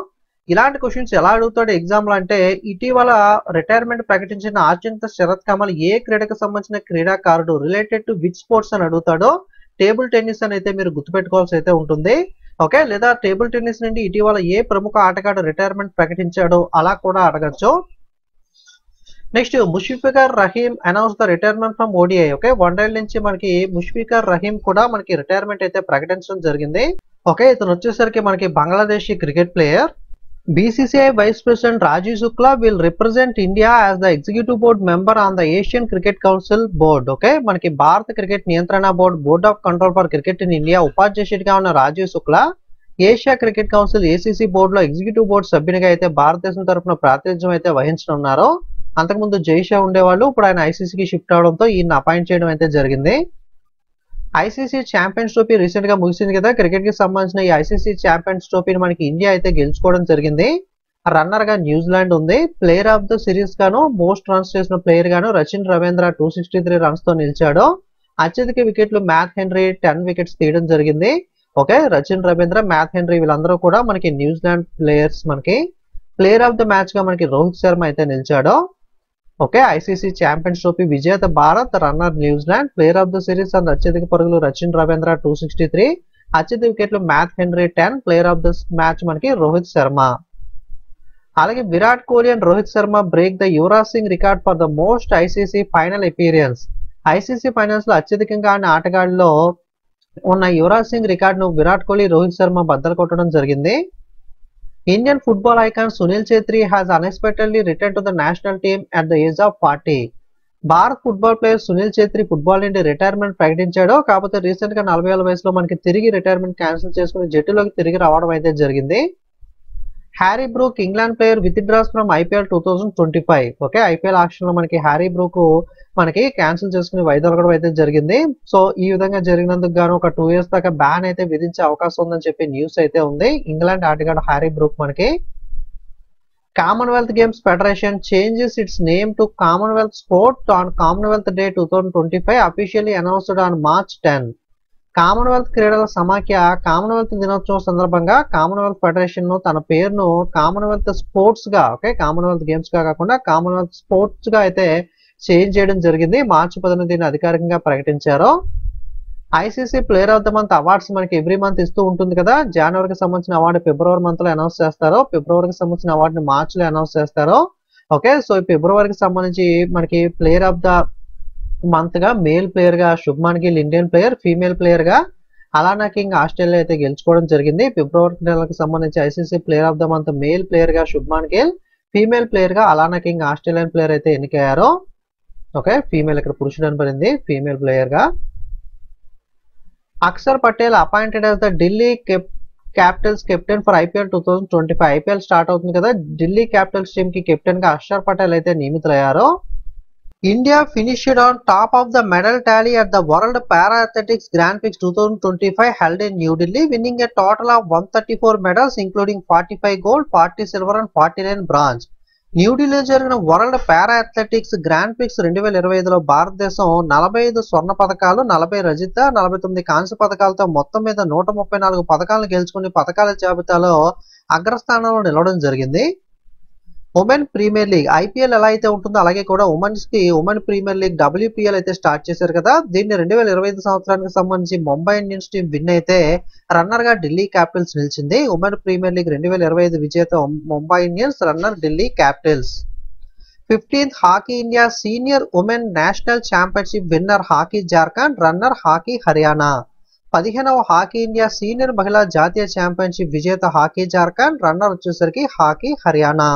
ఇలాంటి క్వశ్చన్స్ ఎలా అడుగుతాడు ఎగ్జామ్ లో అంటే, ఇటీవల రిటైర్మెంట్ ప్రకటించిన ఆచంత్ శరత్ కమల్ ఏ క్రీడకు సంబంధించిన క్రీడాకారుడు, రిలేటెడ్ టు విచ్ స్పోర్ట్స్ అని అడుగుతాడో. టేబుల్ టెన్నిస్ అని అయితే మీరు గుర్తుపెట్టుకోవాల్సి అయితే ఉంటుంది. ఓకే, లేదా టేబుల్ టెన్నిస్ నుండి ఇటీవల ఏ ప్రముఖ ఆటగాడు రిటైర్మెంట్ ప్రకటించాడో అలా కూడా అడగచ్చు. Next, Mushfiqur Rahim announce the retirement from ODI. Okay, వన్డేల నుంచి మనకి ముష్ఫికర్ రహీం కూడా మనకి రిటైర్మెంట్ అయితే ప్రకటించడం జరిగింది. ఓకే, ఇతను వచ్చేసరికి మనకి Bangladeshi cricket player. BCCI Vice President Rajiv Shukla will represent India as the executive board member on the Asian Cricket Council board. Okay, మనకి భారత క్రికెట్ నియంత్రణ board of control for cricket in India ఉపాధ్యక్షుడిగా ఉన్న Rajeev Shukla Asia cricket council ACC board లో executive board సభ్యునిగా అయితే భారతదేశం తరఫున ప్రాతినిధ్యం అయితే వహించనున్నారు. అంతకుముందు జైషా ఉండేవాళ్ళు, ఇప్పుడు ఆయన ICCకి షిఫ్ట్ అవడంతో ఈయన అపాయింట్ చేయడం అయితే జరిగింది. ICC ఛాంపియన్స్ ట్రోఫీ రీసెంట్ గా ముగిసింది కదా. క్రికెట్ కి సంబంధించిన ఈ ICC ఛాంపియన్స్ ట్రోఫీని మనకి ఇండియా అయితే గెలుచుకోవడం జరిగింది. రన్నర్ గా న్యూజిలాండ్ ఉంది. ప్లేయర్ ఆఫ్ ద సిరీస్ గాను, మోస్ట్ రన్స్ చేసిన ప్లేయర్ గాను రచిన్ రవీంద్ర 263 రన్స్ తో నిలిచాడు. అత్యధిక వికెట్లు మ్యాథ్ హెన్రీ 10 వికెట్స్ తీయడం జరిగింది. Okay, Rachin Ravindra, math henry వీళ్ళందరూ కూడా మనకి న్యూజిలాండ్ ప్లేయర్స్. మనకి ప్లేయర్ ఆఫ్ ద మ్యాచ్ గా మనకి రోహిత్ శర్మ అయితే నిలిచాడు. ఓకే, ICC ఛాంపియన్స్ ట్రోఫీ విజేత Bharat, runner New Zealand. Player of the series and అత్యధిక పరుగులు రచిన్ రవీంద్ర 263, అత్యధిక వికెట్లు math henry 10, player of the match మనకి రోహిత్ శర్మ. అలాగే Virat Kohli and Rohit Sharma break the Yuvraj Singh record for the most ICC final appearance. ICC finals లో అత్యధికంగా ఆడిన ఆటగాళ్లలో ఉన్న యువరాజ్ సింగ్ రికార్డును విరాట్ కోహ్లీ, రోహిత్ శర్మ బద్దలు కొట్టడం జరిగింది. Indian football icon Sunil Chhetri has unexpectedly returned to the national team at the age of 40. Bharat football player Sunil Chhetri football నుండి retirement ప్రకటించాడు. కాకపోతే రీసెంట్ గా 40 ఏళ్ల వయసులో మనకి తిరిగి రిటైర్మెంట్ క్యాన్సిల్ చేసుకుని జట్టులోకి తిరిగి రావడం అయితే జరిగింది. Harry Brook England player withdraws from IPL 2025. Okay, IPL auction లో మనకి హ్యారీ బ్రూక్ మనకి క్యాన్సిల్ చేసుకుని వైదొలగడం అయితే జరిగింది. సో ఈ విధంగా జరిగినందుకు గాను ఒక 2 years దాకా బ్యాన్ అయితే విధించే అవకాశం ఉందని చెప్పి న్యూస్ అయితే ఉంది. ఇంగ్లాండ్ ఆటగాడు హ్యారీ బ్రూక్ మనకి. Commonwealth games federation changes its name to Commonwealth sport on Commonwealth day 2025 officially announced on March 10. Commonwealth క్రీడల సమాఖ్య కామన్వెల్త్ దినోత్సవం సందర్భంగా కామన్వెల్త్ ఫెడరేషన్ ను తన పేరును కామన్వెల్త్ స్పోర్ట్స్ గా, ఓకే, కామన్వెల్త్ గేమ్స్ గా కాకుండా కామన్వెల్త్ స్పోర్ట్స్ గా అయితే చేంజ్ చేయడం జరిగింది. March 10 దీన్ని అధికారికంగా ప్రకటించారు. ICC player of the month awards మనకి ఎవ్రీ మంత్ ఇస్తూ ఉంటుంది కదా. జనవరికి సంబంధించిన అవార్డు ఫిబ్రవరి మంత్ లో అనౌన్స్ చేస్తారు. ఫిబ్రవరికి సంబంధించిన అవార్డుని మార్చ్ లో అనౌన్స్ చేస్తారు. ఓకే, సో ఫిబ్రవరికి సంబంధించి మనకి ప్లేయర్ ఆఫ్ ద మంత్ గా మేల్ ప్లేయర్ గా Shubman Gill Indian player, female player గా అలానా కింగ్ ఆస్ట్రేలియా అయితే గెలుచుకోవడం జరిగింది. ఫిబ్రవరి నెలకు సంబంధించి ICC player of the month male player గా శుభ్మాన్ గిల్, ఫీమేల్ ప్లేయర్ గా అలానా కింగ్ ఆస్ట్రేలియన్ ప్లేయర్ అయితే ఎన్నికయ్యారు. ఓకే, ఫీమేల్ ఇక్కడ పురుషుడు అని పడింది, ఫీమేల్ ప్లేయర్ గా. Axar Patel appointed as the Delhi Capitals captain for IPL 2025. IPL start అవుతుంది కదా. ఢిల్లీ క్యాపిటల్స్ టీమ్ కి కెప్టెన్ గా అక్షర్ పటేల్ అయితే నియమితులయ్యారు. India finished on top of the medal tally at the World para athletics grand prix 2025 held in New Delhi, winning a total of 134 medals including 45 gold, 40 silver and 49 bronze. న్యూఢిల్లీలో జరిగిన world పారా athletics grand prix 2025లో భారతదేశం 45 స్వర్ణ పథకాలు, 40 రజిత, 49 కాంస్య పథకాలతో మొత్తం మీద 134 పథకాలను గెలుచుకుని పథకాల జాబితాలో అగ్రస్థానంలో నిలవడం జరిగింది. ఉమెన్ ప్రీమియర్ లీగ్ IPL ఎలా అయితే ఉంటుందో అలాగే కూడా ఉమెన్స్ కి ఉమెన్ ప్రీమియర్ లీగ్ WPL అయితే స్టార్ట్ చేశారు కదా. దీన్ని 2025 సంవత్సరానికి సంబంధించి ముంబై ఇండియన్స్ టీం విన్ అయితే రన్నర్ గా ఢిల్లీ క్యాపిటల్స్ నిలిచింది. ఉమెన్ ప్రీమియర్ లీగ్ 2025 విజేత Mumbai Indians, runner Delhi Capitals. 15th hockey India senior women national championship winner hockey Jharkhand, runner hockey Haryana. 15వ హాకీ ఇండియా సీనియర్ మహిళా జాతీయ ఛాంపియన్షిప్ విజేత హాకీ జార్ఖండ్, రన్నర్ వచ్చేసరికి hockey Haryana.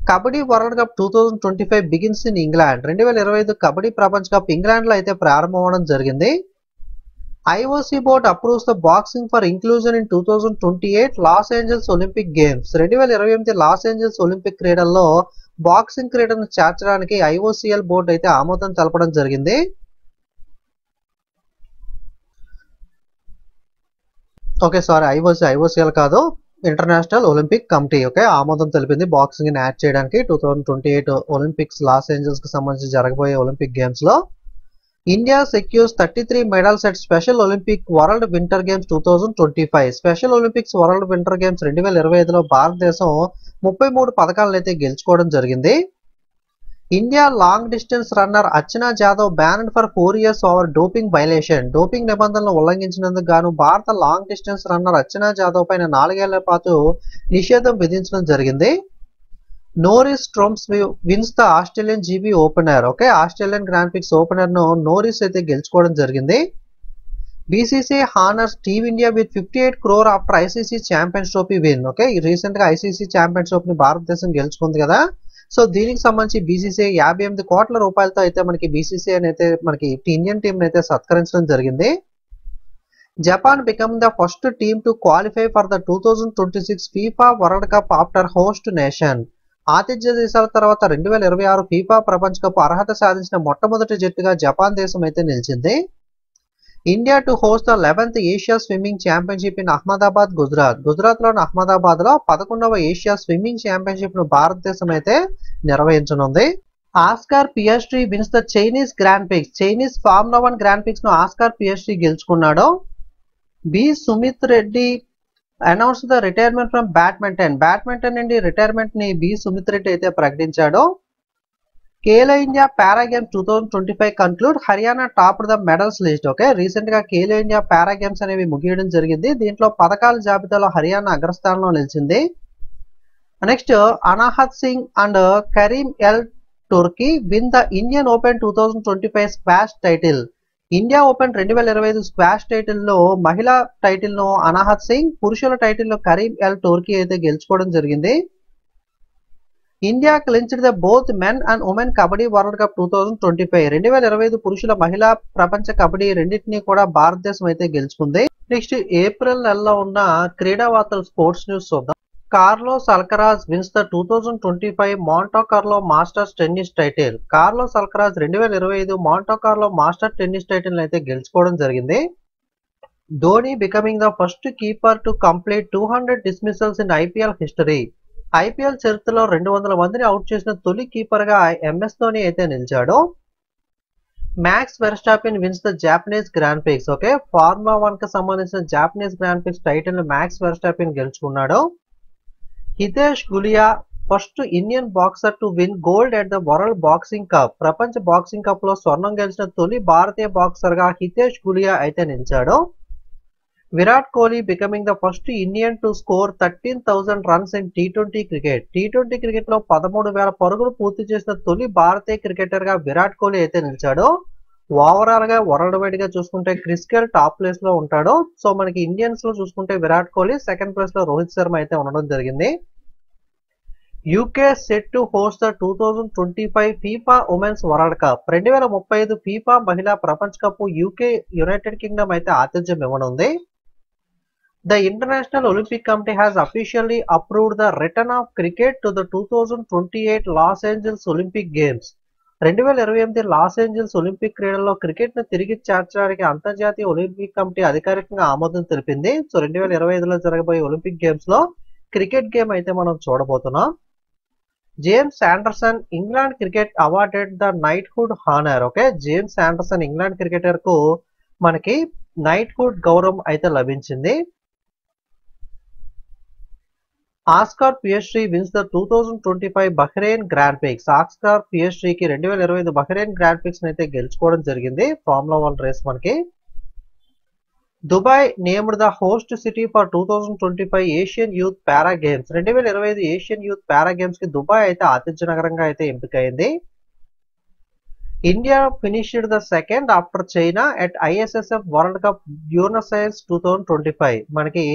Kabaddi world cup 2025 begins in England. 2025 kabaddi ప్రపంచ cup England లో అయితే ప్రారంభం అవడం జరిగింది. IOC board approves the boxing for inclusion in 2028 Los Angeles Olympic games. 2028 Los Angeles Olympic క్రీడల్లో బాక్సింగ్ క్రీడను చేర్చడానికి IOCL బోర్డు అయితే ఆమోదం తెలపడం జరిగింది. ఓకే సారీ ఐఓసీఎల్ కాదు, ఇంటర్నేషనల్ ఒలింపిక్ కమిటీ ఓకే ఆమోదం తెలిపింది బాక్సింగ్ ని యాడ్ చేయడానికి 2028 ఒలింపిక్స్ లాస్ ఏంజల్స్ కి సంబంధించి జరగబోయే ఒలింపిక్ గేమ్స్ లో. India secures 33 medals at special Olympic world winter games 2025. Special Olympics world winter games 2025లో భారతదేశం 33 పథకాలను అయితే గెలుచుకోవడం జరిగింది. India long distance runner Archana Jadhav banned for 4 years over doping violation. Doping నిబంధనలు ఉల్లంఘించినందుకు గాను భారత long distance runner Archana Jadhav పైన 4 ఏళ్ల పాటు నిషేధం విధించడం జరిగింది. నోరిస్ ట్రోమ్స్ wins the Australian GP opener okay Australian grand prix opener ను నోరిస్ అయితే గెలుచుకోవడం జరిగింది. BCCI honours team India with 58 crore after ICC champions trophy win. Okay recent గా ఐసీసీ ఛాంపియన్స్ ట్రోఫీని భారతదేశం గెలుచుకుంది కదా, సో దీనికి సంబంధించి బీసీసీఐ 58 కోట్ల రూపాయలతో అయితే మనకి బీసీసీఐ అయితే మనకి ఇండియన్ టీం అయితే సత్కరించడం జరిగింది. Japan become the first team to qualify for the 2026 FIFA world cup after host nation. ఆతిథ్య దేశాల తర్వాత 2026 ఫీఫా ప్రపంచ కప్ అర్హత సాధించిన మొట్టమొదటి జట్టుగా జపాన్ దేశం అయితే నిలిచింది. India to host the 11th Asia swimming championship in Ahmedabad Gujarat లోని అహ్మదాబాద్ లో 11వ ఏషియా స్విమ్మింగ్ ఛాంపియన్షిప్ ను భారతదేశం అయితే నిర్వహించనుంది. Oscar Piastri wins the Chinese grand prix. Chinese formula 1 grand prix ను ఆస్కార్ పియస్ట్రీ గెలుచుకున్నాడు. B Sumeeth Reddy announce the retirement from badminton నుండి retirement ని బి సుమిత్ రెడ్డి అయితే ప్రకటించాడు. Khelo India para games 2025 conclude, Haryana top the medals list. Okay recent గా Khelo India para games అనేవి ముగియడం జరిగింది. దీంట్లో పథకాల జాబితాలో హర్యానా అగ్రస్థానంలో నిలిచింది. Next Anahat Singh and Karim L టుర్కీ win the Indian Open 2025 squash title. India open 2025 squash title లో మహిళా టైటిల్ ను అనాహత్ సింగ్, పురుషుల టైటిల్ లో కరీం ఎల్ టుర్కీ అయితే గెలుచుకోవడం జరిగింది. India clinched the both men and women kabaddi world cup 2025. 2025 పురుషుల మహిళా ప్రపంచ కబడ్డీ రెండింటినీ కూడా భారతదేశం అయితే గెలుచుకుంది. నెక్స్ట్ ఏప్రిల్ నెలలో ఉన్న క్రీడా వార్తలు స్పోర్ట్స్ న్యూస్ చూద్దాం. కార్లోస్ అల్కరాజ్ విన్స్ ద 2025 మాంటో కార్లో masters tennis title. Carlos Alcaraz 2025 మాంటో కార్లో మాస్టర్ టెన్నిస్ టైటిల్ అయితే గెలుచుకోవడం జరిగింది. Dhoni becoming the first keeper to complete 200 dismissals in IPL history. IPL చరిత్రలో 200 మందిని అవుట్ చేసిన తొలి కీపర్ గా ఎంఎస్ ధోని అయితే నిలిచాడు. Max Verstappen wins the Japanese grand prix. Okay formula 1 కి సంబంధించిన Japanese grand prix title Max Verstappen గెలుచుకున్నాడు. Hitesh Gulia first Indian boxer to win gold at the world boxing cup. ప్రపంచ బాక్సింగ్ కప్ లో స్వర్ణం గెలిచిన తొలి భారతీయ బాక్సర్ గా హితేష్ గులియా అయితే నిలిచాడు. Virat Kohli becoming the first Indian to score 13,000 runs in T20 cricket. T20 cricket లో 13,000 పరుగులు పూర్తి చేసిన తొలి భారతీయ క్రికెటర్ గా విరాట్ కోహ్లీ అయితే నిలిచాడు. ఓవరాల్ గా వరల్డ్ వైడ్ గా చూసుకుంటే క్రిస్ గేల్ టాప్ ప్లేస్ లో ఉంటాడు. సో మనకి ఇండియన్స్ లో చూసుకుంటే విరాట్ కోహ్లీ, సెకండ్ ప్లేస్ లో రోహిత్ శర్మ అయితే ఉండడం జరిగింది. UK set to host the 2025 FIFA women's world cup. 2035 FIFA మహిళా ప్రపంచ కప్ యూకే యునైటెడ్ కింగ్డమ్ అయితే ఆతిథ్యం ఇవ్వనుంది. The International Olympic Committee has officially approved the return of cricket to the 2028 Los Angeles Olympic Games. 2028 Los Angeles Olympic క్రీడల్లో cricket ను తిరిగి చేర్చడానికి అంతర్జాతీయ Olympic committee అధికారికంగా ఆమోదం తెలిపింది. సో 2025లో జరగబోయే ఒలింపిక్ గేమ్స్ లో క్రికెట్ గేమ్ అయితే మనం చూడబోతున్నాం. James Anderson England cricket awarded the knighthood honour. Okay James Anderson England cricketer కు మనకి నైట్హుడ్ గౌరవం అయితే లభించింది. Oscar Piastri wins the 2025 Bahrain grand prix. Oscar పియస్ట్రీకి 2025 బహ్రెయిన్ గ్రాండ్ ప్రిక్స్ అయితే గెలుచుకోవడం జరిగింది. ఫార్ములా 1 రేస్ మనకి. Dubai named the host city for 2025 Asian youth para games. 2025 Asian youth para games కి దుబాయ్ అయితే ఆతిథ్య నగరంగా అయితే ఎంపికైంది. India finished the second after China at ISSF world cup Buenos Aires 2025. మనకి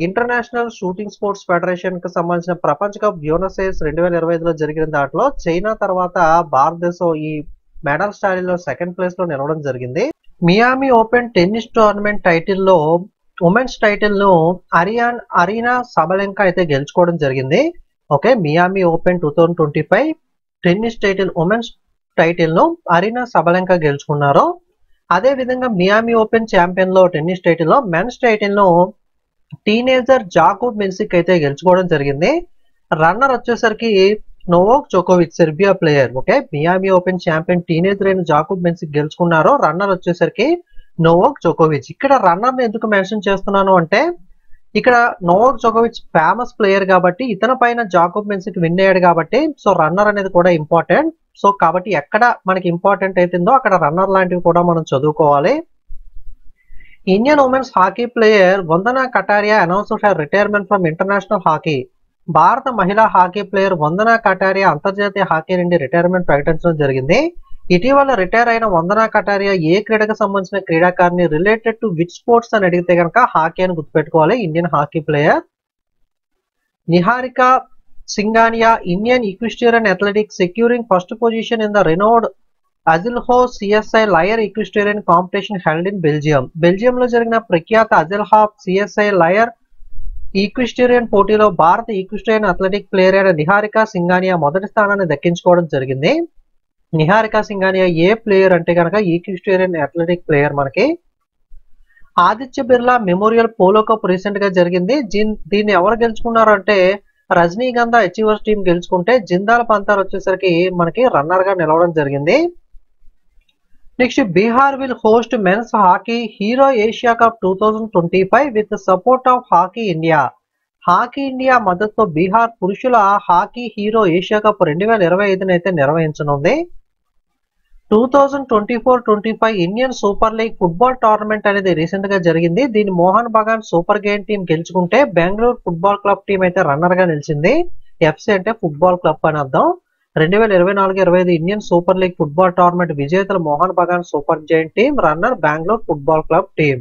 ఇంటర్నేషనల్ షూటింగ్ స్పోర్ట్స్ ఫెడరేషన్ కి సంబంధించిన ప్రపంచ కప్ బ్యూనస్ ఐరెస్ 2025లో జరిగిన దాంట్లో చైనా తర్వాత భారతదేశం ఈ మెడల్ స్టాలీలో సెకండ్ ప్లేస్ లో నిలవడం జరిగింది. మియామి ఓపెన్ టెన్నిస్ టోర్నమెంట్ టైటిల్లో ఉమెన్స్ టైటిల్ ను అరీనా సబలెంకా అయితే గెలుచుకోవడం జరిగింది. Okay Miami open 2025 tennis title women's title ను అరీనా సబలెంకా గెలుచుకున్నారు. అదే విధంగా మియామి ఓపెన్ ఛాంపియన్ లో టెన్నిస్ టైటిల్ లో మెన్స్ టైటిల్ ను టీనేజర్ జాకోబ్ మెన్సిక్ అయితే గెలుచుకోవడం జరిగింది. రన్నర్ వచ్చేసరికి నోవాక్ జోకోవిచ్, Serbia player. Okay, Miami open champion teenager అయిన జాకోబ్ మెన్సిక్ గెలుచుకున్నారు. రన్నర్ వచ్చేసరికి నోవాక్ జోకోవిచ్. ఇక్కడ రన్నర్ ఎందుకు మెన్షన్ చేస్తున్నాను అంటే, ఇక్కడ నోవాక్ జోకోవిచ్ ఫేమస్ ప్లేయర్ కాబట్టి ఇతని పైన జాకోబ్ మెన్సిక్ విన్ అయ్యాడు కాబట్టి సో రన్నర్ అనేది కూడా ఇంపార్టెంట్. సో కాబట్టి ఎక్కడ మనకి ఇంపార్టెంట్ అవుతుందో అక్కడ రన్నర్ లాంటివి కూడా మనం చదువుకోవాలి. Indian women's hockey player Vandana Kataria announced her retirement from international hockey. భారత మహిళా హాకీ ప్లేయర్ వందనా కటారియా అంతర్జాతీయ హాకీ నుండి రిటైర్మెంట్ ప్రకటించడం జరిగింది. ఇటీవల రిటైర్ అయిన వందనా కటారియా ఏ క్రీడకు సంబంధించిన క్రీడాకారిని, రిలేటెడ్ టు విచ్ స్పోర్ట్స్ అని అడిగితే కనుక హాకీ అని గుర్తుపెట్టుకోవాలి. Indian hockey player. Niharika Singhania, Indian equestrian athletics securing first position in the renowned Azelhof CSI Lier equestrian competition held in Belgium. బెల్జియంలో జరిగిన ప్రఖ్యాత అజిల్హా సిఎస్ఐ లయర్ ఈక్విస్టేరియన్ పోటీలో భారత ఈక్విస్టేరియన్ అథ్లెటిక్ ప్లేయర్ అయిన నిహారికా సింఘానియా మొదటి స్థానాన్ని దక్కించుకోవడం జరిగింది. నిహారికా సింఘానియా ఏ ప్లేయర్ అంటే కనుక ఈక్విస్టేరియన్ అథ్లెటిక్ ప్లేయర్. మనకి Aditya Birla Memorial Polo Cup recent గా జరిగింది. దీన్ని ఎవరు గెలుచుకున్నారు అంటే రజనీగంధ అచీవర్స్ టీం గెలుచుకుంటే జిందాల్ పంతార్ వచ్చేసరికి మనకి రన్నర్ గా నిలవడం జరిగింది. Next, Bihar will host men's hockey Hero Asia cup 2025 with support of Hockey India. Hockey India మద్దతుతో బీహార్ పురుషుల హాకీ హీరో ఏషియా కప్ 2025 అయితే నిర్వహించనుంది. 2024-25 Indian super league football tournament అనేది రీసెంట్ గా జరిగింది. దీని Mohun Bagan Super game team గెలుచుకుంటే బెంగళూరు ఫుట్బాల్ క్లబ్ టీం అయితే రన్నర్ గా నిలిచింది. ఎఫ్సి అంటే ఫుట్బాల్ క్లబ్ అని అర్థం. 2024-25 Indian super league football tournament విజేతలు Mohun Bagan super giant team, runner Bengaluru football club team.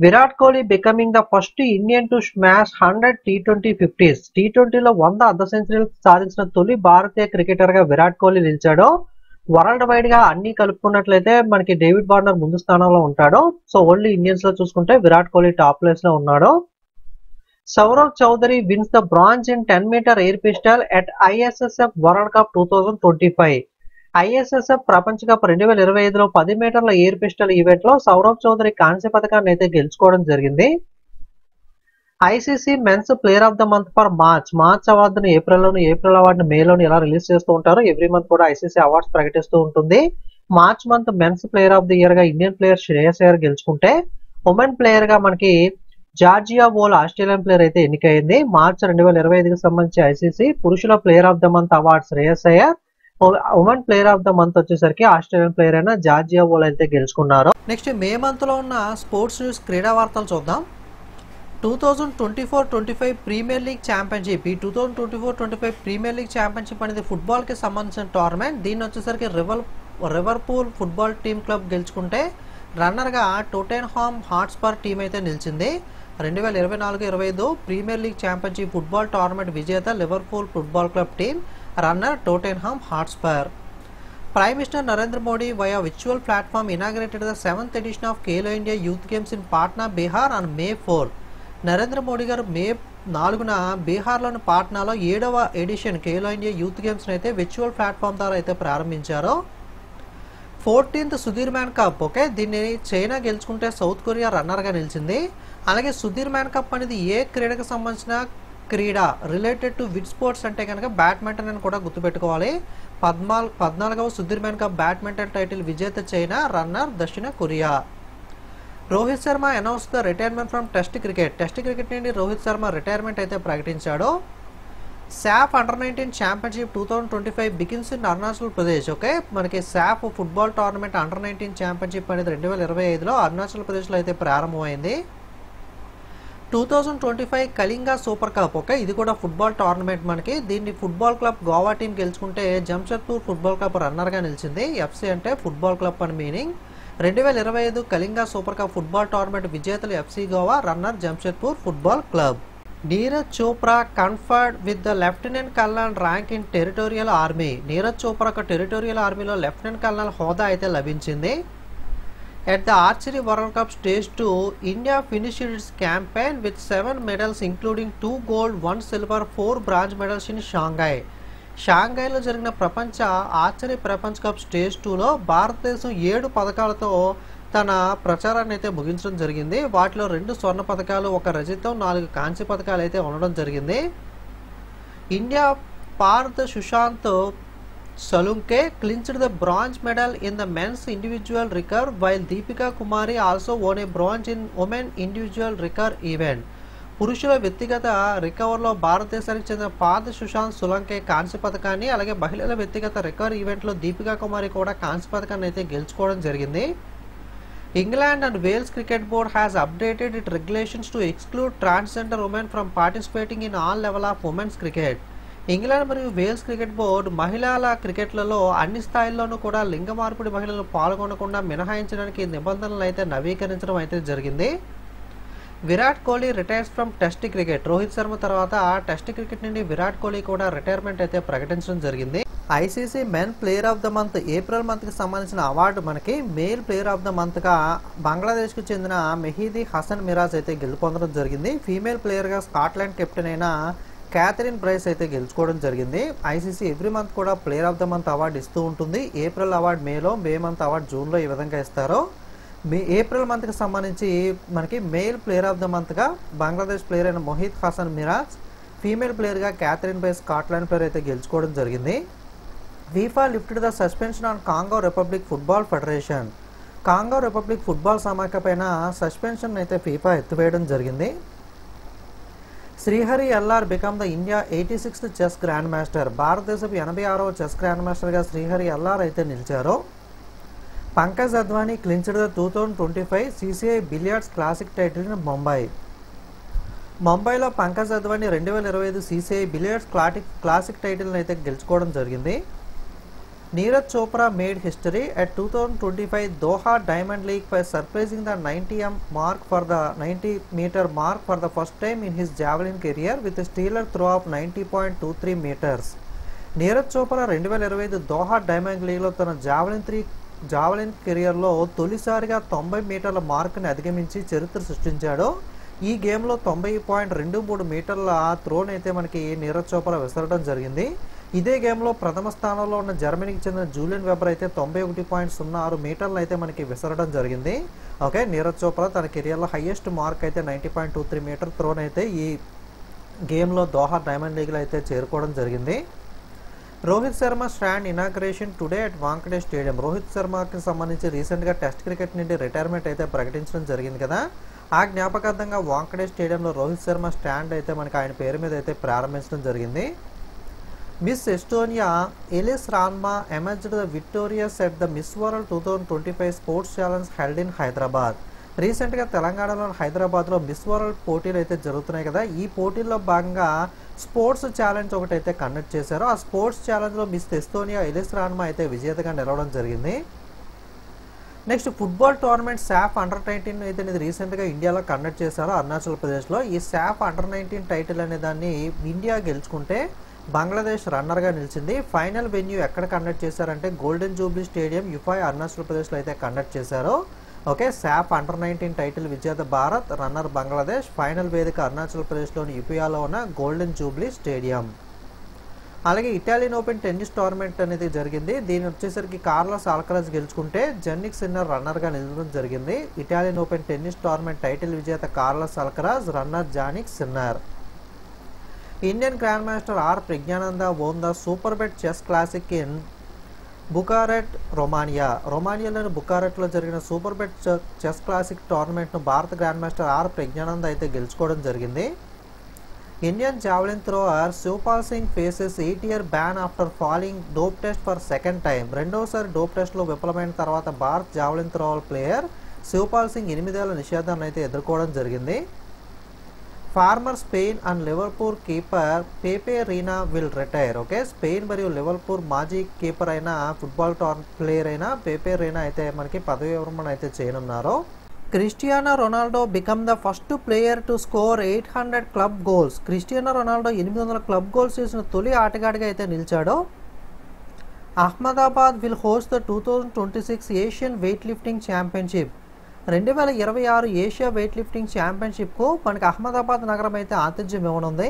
Virat Kohli becoming the first Indian to smash 100 T20 50s. T20లో 100 అర్ధ సెంచరీలు సాధించిన తొలి భారతీయ క్రికెటర్ గా విరాట్ కోహ్లీ నిలిచాడు. వరల్డ్ వైడ్ గా అన్ని కలుపుకున్నట్లయితే మనకి డేవిడ్ వార్నర్ ముందు స్థానంలో ఉంటాడు. సో ఓన్లీ ఇండియన్స్ లో చూసుకుంటే విరాట్ కోహ్లీ టాప్ ప్లేస్ లో ఉన్నాడు. Saurabh Chaudhary wins the bronze in 10 metre air pistol at ISSF world cup 2025. ISSF ప్రపంచ కప్ 2025లో 10 మీటర్ల ఎయిర్ పిస్టల్ ఈవెంట్ లో సౌరవ్ చౌదరి కాంస్య పథకాన్ని అయితే గెలుచుకోవడం జరిగింది. ICC men's player of the month for March అవార్డును ఏప్రిల్ అవార్డును మేలోను ఇలా రిలీజ్ చేస్తూ ఉంటారు. ఎవ్రీ మంత్ కూడా ఐసీసీ అవార్డ్స్ ప్రకటిస్తూ ఉంటుంది. March month men's player of the year గా ఇండియన్ ప్లేయర్ శ్రేయస్ అయ్యర్ గెలుచుకుంటే, ఉమెన్ ప్లేయర్ గా మనకి జార్జియా వోల్ ఆస్ట్రేలియన్ ప్లేయర్ అయితే ఎన్నికైంది. మార్చ్ 2025కి సంబంధించి ఐసీసీ పురుషుల player of the month award Shreyas Iyer, women player of the month వచ్చేసరికి ఆస్ట్రేలియన్ ప్లేయర్ అయిన జార్జియా వోల్ అయితే గెలుచుకున్నారు. నెక్స్ట్, మే మంత్ లో ఉన్న స్పోర్ట్స్ న్యూస్ క్రీడా వార్తలు చూద్దాం. 2024-25 ప్రీమియర్ లీగ్ ఛాంపియన్షిప్. ఈ 2024-25 ప్రీమియర్ లీగ్ ఛాంపియన్షిప్ అనేది ఫుట్బాల్ కి సంబంధించిన టోర్నమెంట్. దీన్ని వచ్చేసరికి లివర్పూల్ ఫుట్బాల్ టీమ్ క్లబ్ గెలుచుకుంటే, రన్నర్ గా టోటెన్హామ్ హాట్స్పర్ టీం అయితే నిలిచింది. 2024-25 premier league championship football tournament విజేత Liverpool football club team, runner Tottenham Hotspur. Prime Minister Narendra Modi via virtual platform inaugurated the 7th edition of Khelo India Youth Games in Patna, Bihar on May 4. Narendra Modi గారు మే 4న బీహార్లోని పాట్నాలో 7వ edition Khelo India Youth Games అయితే virtual platform ద్వారా అయితే ప్రారంభించారు. 14th Sudirman Cup. Okay, దీన్ని చైనా గెలుచుకుంటే సౌత్ కొరియా రన్నర్ గా నిలిచింది. అలాగే సుధీర్ మ్యాన్ కప్ అనేది ఏ క్రీడకు సంబంధించిన క్రీడ, రిలేటెడ్ టు విచ్ స్పోర్ట్స్ అంటే కనుక బ్యాడ్మింటన్ అని కూడా గుర్తుపెట్టుకోవాలి. 14వ Sudirman cup badminton title విజేత చైనా, రన్నర్ దక్షిణ కొరియా. Rohit Sharma announce the retirement from test cricket. Test cricket నుండి రోహిత్ శర్మ రిటైర్మెంట్ అయితే ప్రకటించాడు. SAFF under nineteen championship 2025 begins in Arunachal Pradesh. Okay, మనకి SAFF football tournament under nineteen championship అనేది 2025లో అరుణాచల్ ప్రదేశ్లో అయితే ప్రారంభమైంది. 2025 కళింగా సూపర్ కప్. ఓకే, ఇది కూడా ఫుట్బాల్ టోర్నమెంట్ మనకి. దీన్ని ఫుట్బాల్ క్లబ్ గోవా టీం గెలుచుకుంటే జంషెడ్పూర్ ఫుట్బాల్ క్లబ్ రన్నర్ గా నిలిచింది. ఎఫ్సి అంటే ఫుట్బాల్ క్లబ్ అని meaning. 2025 Kalinga super cup football tournament విజేతలు FC Goa, runner Jamshedpur football club. Neeraj Chopra conferred with the lieutenant colonel rank in territorial army. Neeraj చోప్రాకు టెరిటోరియల్ ఆర్మీలో లెఫ్టినెంట్ కల్నల్ హోదా అయితే లభించింది. At the Archery World Cup Stage 2, India finished its campaign with 7 medals including 2 gold, 1 silver, 4 bronze medals in Shanghai. షాంఘైలో జరిగిన ప్రపంచ archery ప్రపంచ cup stage 2లో భారతదేశం 7 పథకాలతో తన ప్రచారాన్ని అయితే ముగించడం జరిగింది. వాటిలో 2 స్వర్ణ పథకాలు, 1 రజతం, 4 కాంస్య పథకాలు అయితే ఉండడం జరిగింది. India Parth Sushant Salunke clinched the bronze medal in the men's individual recurve, while Deepika Kumari also won a bronze in women individual recurve event. పురుషుల వ్యక్తిగత రికవర్లో భారతదేశానికి చెందిన పార్థ్ సుశాంత్ సోలంకే కాంస్య పథకాన్ని, అలాగే మహిళల వ్యక్తిగత రికవర్ ఈవెంట్లో దీపికా కుమారి కూడా కాంస్య పథకాన్ని అయితే గెలుచుకోవడం జరిగింది. England and Wales Cricket Board has updated its regulations to exclude transgender women from participating in all levels of women's cricket. England మరియు వేల్స్ క్రికెట్ బోర్డు మహిళల క్రికెట్లలో అన్ని స్థాయిల్లోనూ కూడా లింగ మార్పిడి మహిళలు పాల్గొనకుండా మినహాయించడానికి నిబంధనలు అయితే నవీకరించడం అయితే జరిగింది. Virat Kohli retires from test cricket. Rohit Sharma తర్వాత టెస్ట్ క్రికెట్ నుండి విరాట్ కోహ్లీ కూడా రిటైర్మెంట్ అయితే ప్రకటించడం జరిగింది. ICC men player of the month April మంత్కి సంబంధించిన అవార్డు మనకి మేల్ ప్లేయర్ ఆఫ్ ద మంత్గా బంగ్లాదేశ్కు చెందిన మెహీదీ హసన్ మిరాజ్ అయితే గెలుపొందడం జరిగింది. ఫీమేల్ ప్లేయర్గా స్కాట్లాండ్ కెప్టెన్ అయిన క్యాథరిన్ బ్రైస్ అయితే గెలుచుకోవడం జరిగింది. ఐసీసీ ఎవ్రీ మంత్ కూడా player of the month award ఇస్తూ ఉంటుంది. ఏప్రిల్ అవార్డు మేలో, మే మంత్ అవార్డు జూన్లో ఈ విధంగా ఇస్తారు. ఏప్రిల్ మంత్కి సంబంధించి మనకి మేల్ ప్లేయర్ ఆఫ్ ద మంత్గా బంగ్లాదేశ్ ప్లేయర్ అయిన మొహిద్ హసన్ మిరాజ్, ఫీమేల్ ప్లేయర్గా క్యాథరిన్ బ్రైస్ స్కాట్లాండ్ ప్లేయర్ అయితే గెలుచుకోవడం జరిగింది. FIFA lifted the suspension on Congo republic football federation. Congo republic football సమాఖ్య పైన సస్పెన్షన్ అయితే ఫీఫా ఎత్తివేయడం జరిగింది. Srihari LR become the India 86th chess grand master. భారతదేశపు 86వ చెస్ గ్రాండ్ మాస్టర్గా శ్రీహరి ఎల్ఆర్ అయితే నిలిచారు. Pankaj Advani clinched the 2025 CCI billiards classic title in ముంబైలో Pankaj Advani 2025 CCI billiards classic టైటిల్ని అయితే గెలుచుకోవడం జరిగింది. Neeraj Chopra made history at 2025 Doha Diamond League by surpassing the 90-meter mark for the first time in his javelin career with a stellar throw of 90.23 meters. Neeraj Chopra 2025 Doha diamond లీగ్లో తన javelin కెరియర్లో తొలిసారిగా 90 మీటర్ల మార్కుని అధిగమించి చరిత్ర సృష్టించాడు. ఈ గేమ్లో 90.23 మీటర్ల త్రోన్ అయితే మనకి నీరజ్ చోప్రా విసరడం జరిగింది. ఇదే గేమ్లో ప్రథమ స్థానంలో ఉన్న జర్మనీకి చెందిన జూలియన్ వెబర్ అయితే 91.06 మీటర్లు అయితే మనకి విసరడం జరిగింది. ఓకే, నీరజ్ చోప్రా తన కెరియర్లో హైయెస్ట్ మార్క్ అయితే 90.23 మీటర్ త్రోన్ అయితే ఈ గేమ్లో దోహా డైమండ్ లీగ్లో అయితే చేరుకోవడం జరిగింది. Rohit Sharma stand inauguration today at Wankhede stadium. రోహిత్ శర్మకి సంబంధించి రీసెంట్గా టెస్ట్ క్రికెట్ నుండి రిటైర్మెంట్ అయితే ప్రకటించడం జరిగింది కదా. ఆ జ్ఞాపకార్థంగా వాంకడే స్టేడియంలో రోహిత్ శర్మ స్టాండ్ అయితే మనకి ఆయన పేరు మీద అయితే ప్రారంభించడం జరిగింది. Miss Estonia Elise Randmaa emerged the victorious at the Miss World 2025 sports challenge held in Hyderabad. రీసెంట్గా తెలంగాణలోని హైదరాబాద్లో మిస్ వరల్డ్ పోటీలు అయితే జరుగుతున్నాయి కదా. ఈ పోటీల్లో భాగంగా స్పోర్ట్స్ ఛాలెంజ్ ఒకటి అయితే కండక్ట్ చేశారు. ఆ స్పోర్ట్స్ ఛాలెంజ్లో మిస్ ఎస్టోనియా ఎలిస్ రాన్మా అయితే విజేతగా నిలవడం జరిగింది. నెక్స్ట్ ఫుట్బాల్ టోర్నమెంట్ సాఫ్ అండర్-19 అయితే ఇది రీసెంట్గా ఇండియాలో కండక్ట్ చేశారు అరుణాచల్ ప్రదేశ్లో. ఈ సాఫ్ అండర్-19 టైటిల్ అనే దాన్ని ఇండియా గెలుచుకుంటే బంగ్లాదేశ్ రన్నర్గా నిలిచింది. ఫైనల్ వెన్యూ ఎక్కడ కండక్ట్ చేశారంటే గోల్డెన్ జూబ్లీ స్టేడియం యుఫాయ్ అరుణాచల్ ప్రదేశ్లో అయితే కండక్ట్ చేశారు. ఓకే, సాఫ్ అండర్-19 టైటిల్ విజేత భారత్, రన్నర్ బంగ్లాదేశ్. ఫైనల్ వేదిక అరుణాచల్ ప్రదేశ్లోని యుఫియాలో ఉన్న గోల్డెన్ జూబ్లీ స్టేడియం. అలాగే ఇటాలియన్ ఓపెన్ టెన్నిస్ టోర్నమెంట్ అనేది జరిగింది. దీని వచ్చేసరికి కార్లోస్ ఆల్కరాజ్ గెలుచుకుంటే జెన్నిక్ సిన్నర్ రన్నర్గా నిలవడం జరిగింది. Italian open tennis tournament title విజేత Carlos Alcaraz, runner Jannik Sinner. Indian grand master R Praggnanandhaa won the Superbet chess classic in Bucharest, Romania. రొమానియాలోని బుకారెట్లో జరిగిన సూపర్బెట్ చెస్ క్లాసిక్ టోర్నమెంట్ను భారత గ్రాండ్ మాస్టర్ ఆర్ ప్రజ్ఞానంద అయితే గెలుచుకోవడం జరిగింది. Indian javelin thrower Shivpal Singh faces 8-year ban after falling dope test for second time. రెండవసారి dope టెస్ట్లో విఫలమైన తర్వాత Bharat javelin thrower player Shivpal Singh 8 ఏళ్ల నిషేధాన్ని అయితే ఎదుర్కోవడం జరిగింది. Former Spain and Liverpool keeper Pepe Reina will retire. Okay, Spain మరియు లివర్పూల్ మాజీ కీపర్ అయిన ఫుట్బాల్ ప్లేయర్ అయిన పేపే రీనా అయితే మనకి పదవి విరమణ అయితే చేయనున్నారు. Cristiano Ronaldo become the first player to score 800 club goals. Cristiano Ronaldo 800 club goals చేసిన తొలి ఆటగాడిగా అయితే నిలిచాడు. Ahmedabad will host the 2026 Asian weight lifting championship. 2026 Asia weightlifting ఛాంపియన్షిప్కు మనకి అహ్మదాబాద్ నగరం అయితే ఆతిథ్యం ఇవ్వనుంది.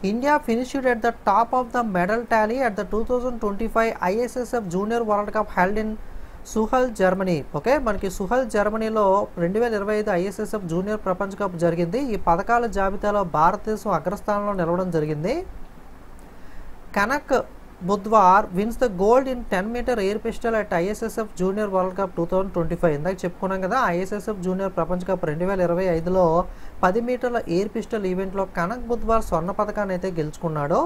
India finished at the top of the medal tally at the 2025 ISSF junior world cup held in Suhl Germany. Okay, మనకి సుహల్ జర్మనీలో 2025 ISSF జూనియర్ ప్రపంచ కప్ జరిగింది. ఈ పథకాల జాబితాలో భారతదేశం అగ్రస్థానంలో నిలవడం జరిగింది. Kanak Budhwar wins the gold in 10-meter air pistol at ISSF junior world cup 2025. ఇందాక చెప్పుకున్నాం కదా, ISSF జూనియర్ ప్రపంచ కప్ 2025లో 10 మీటర్ల ఎయిర్ పిస్టల్ ఈవెంట్లో కనక్ బుద్వార్ స్వర్ణ పథకాన్ని అయితే గెలుచుకున్నాడు.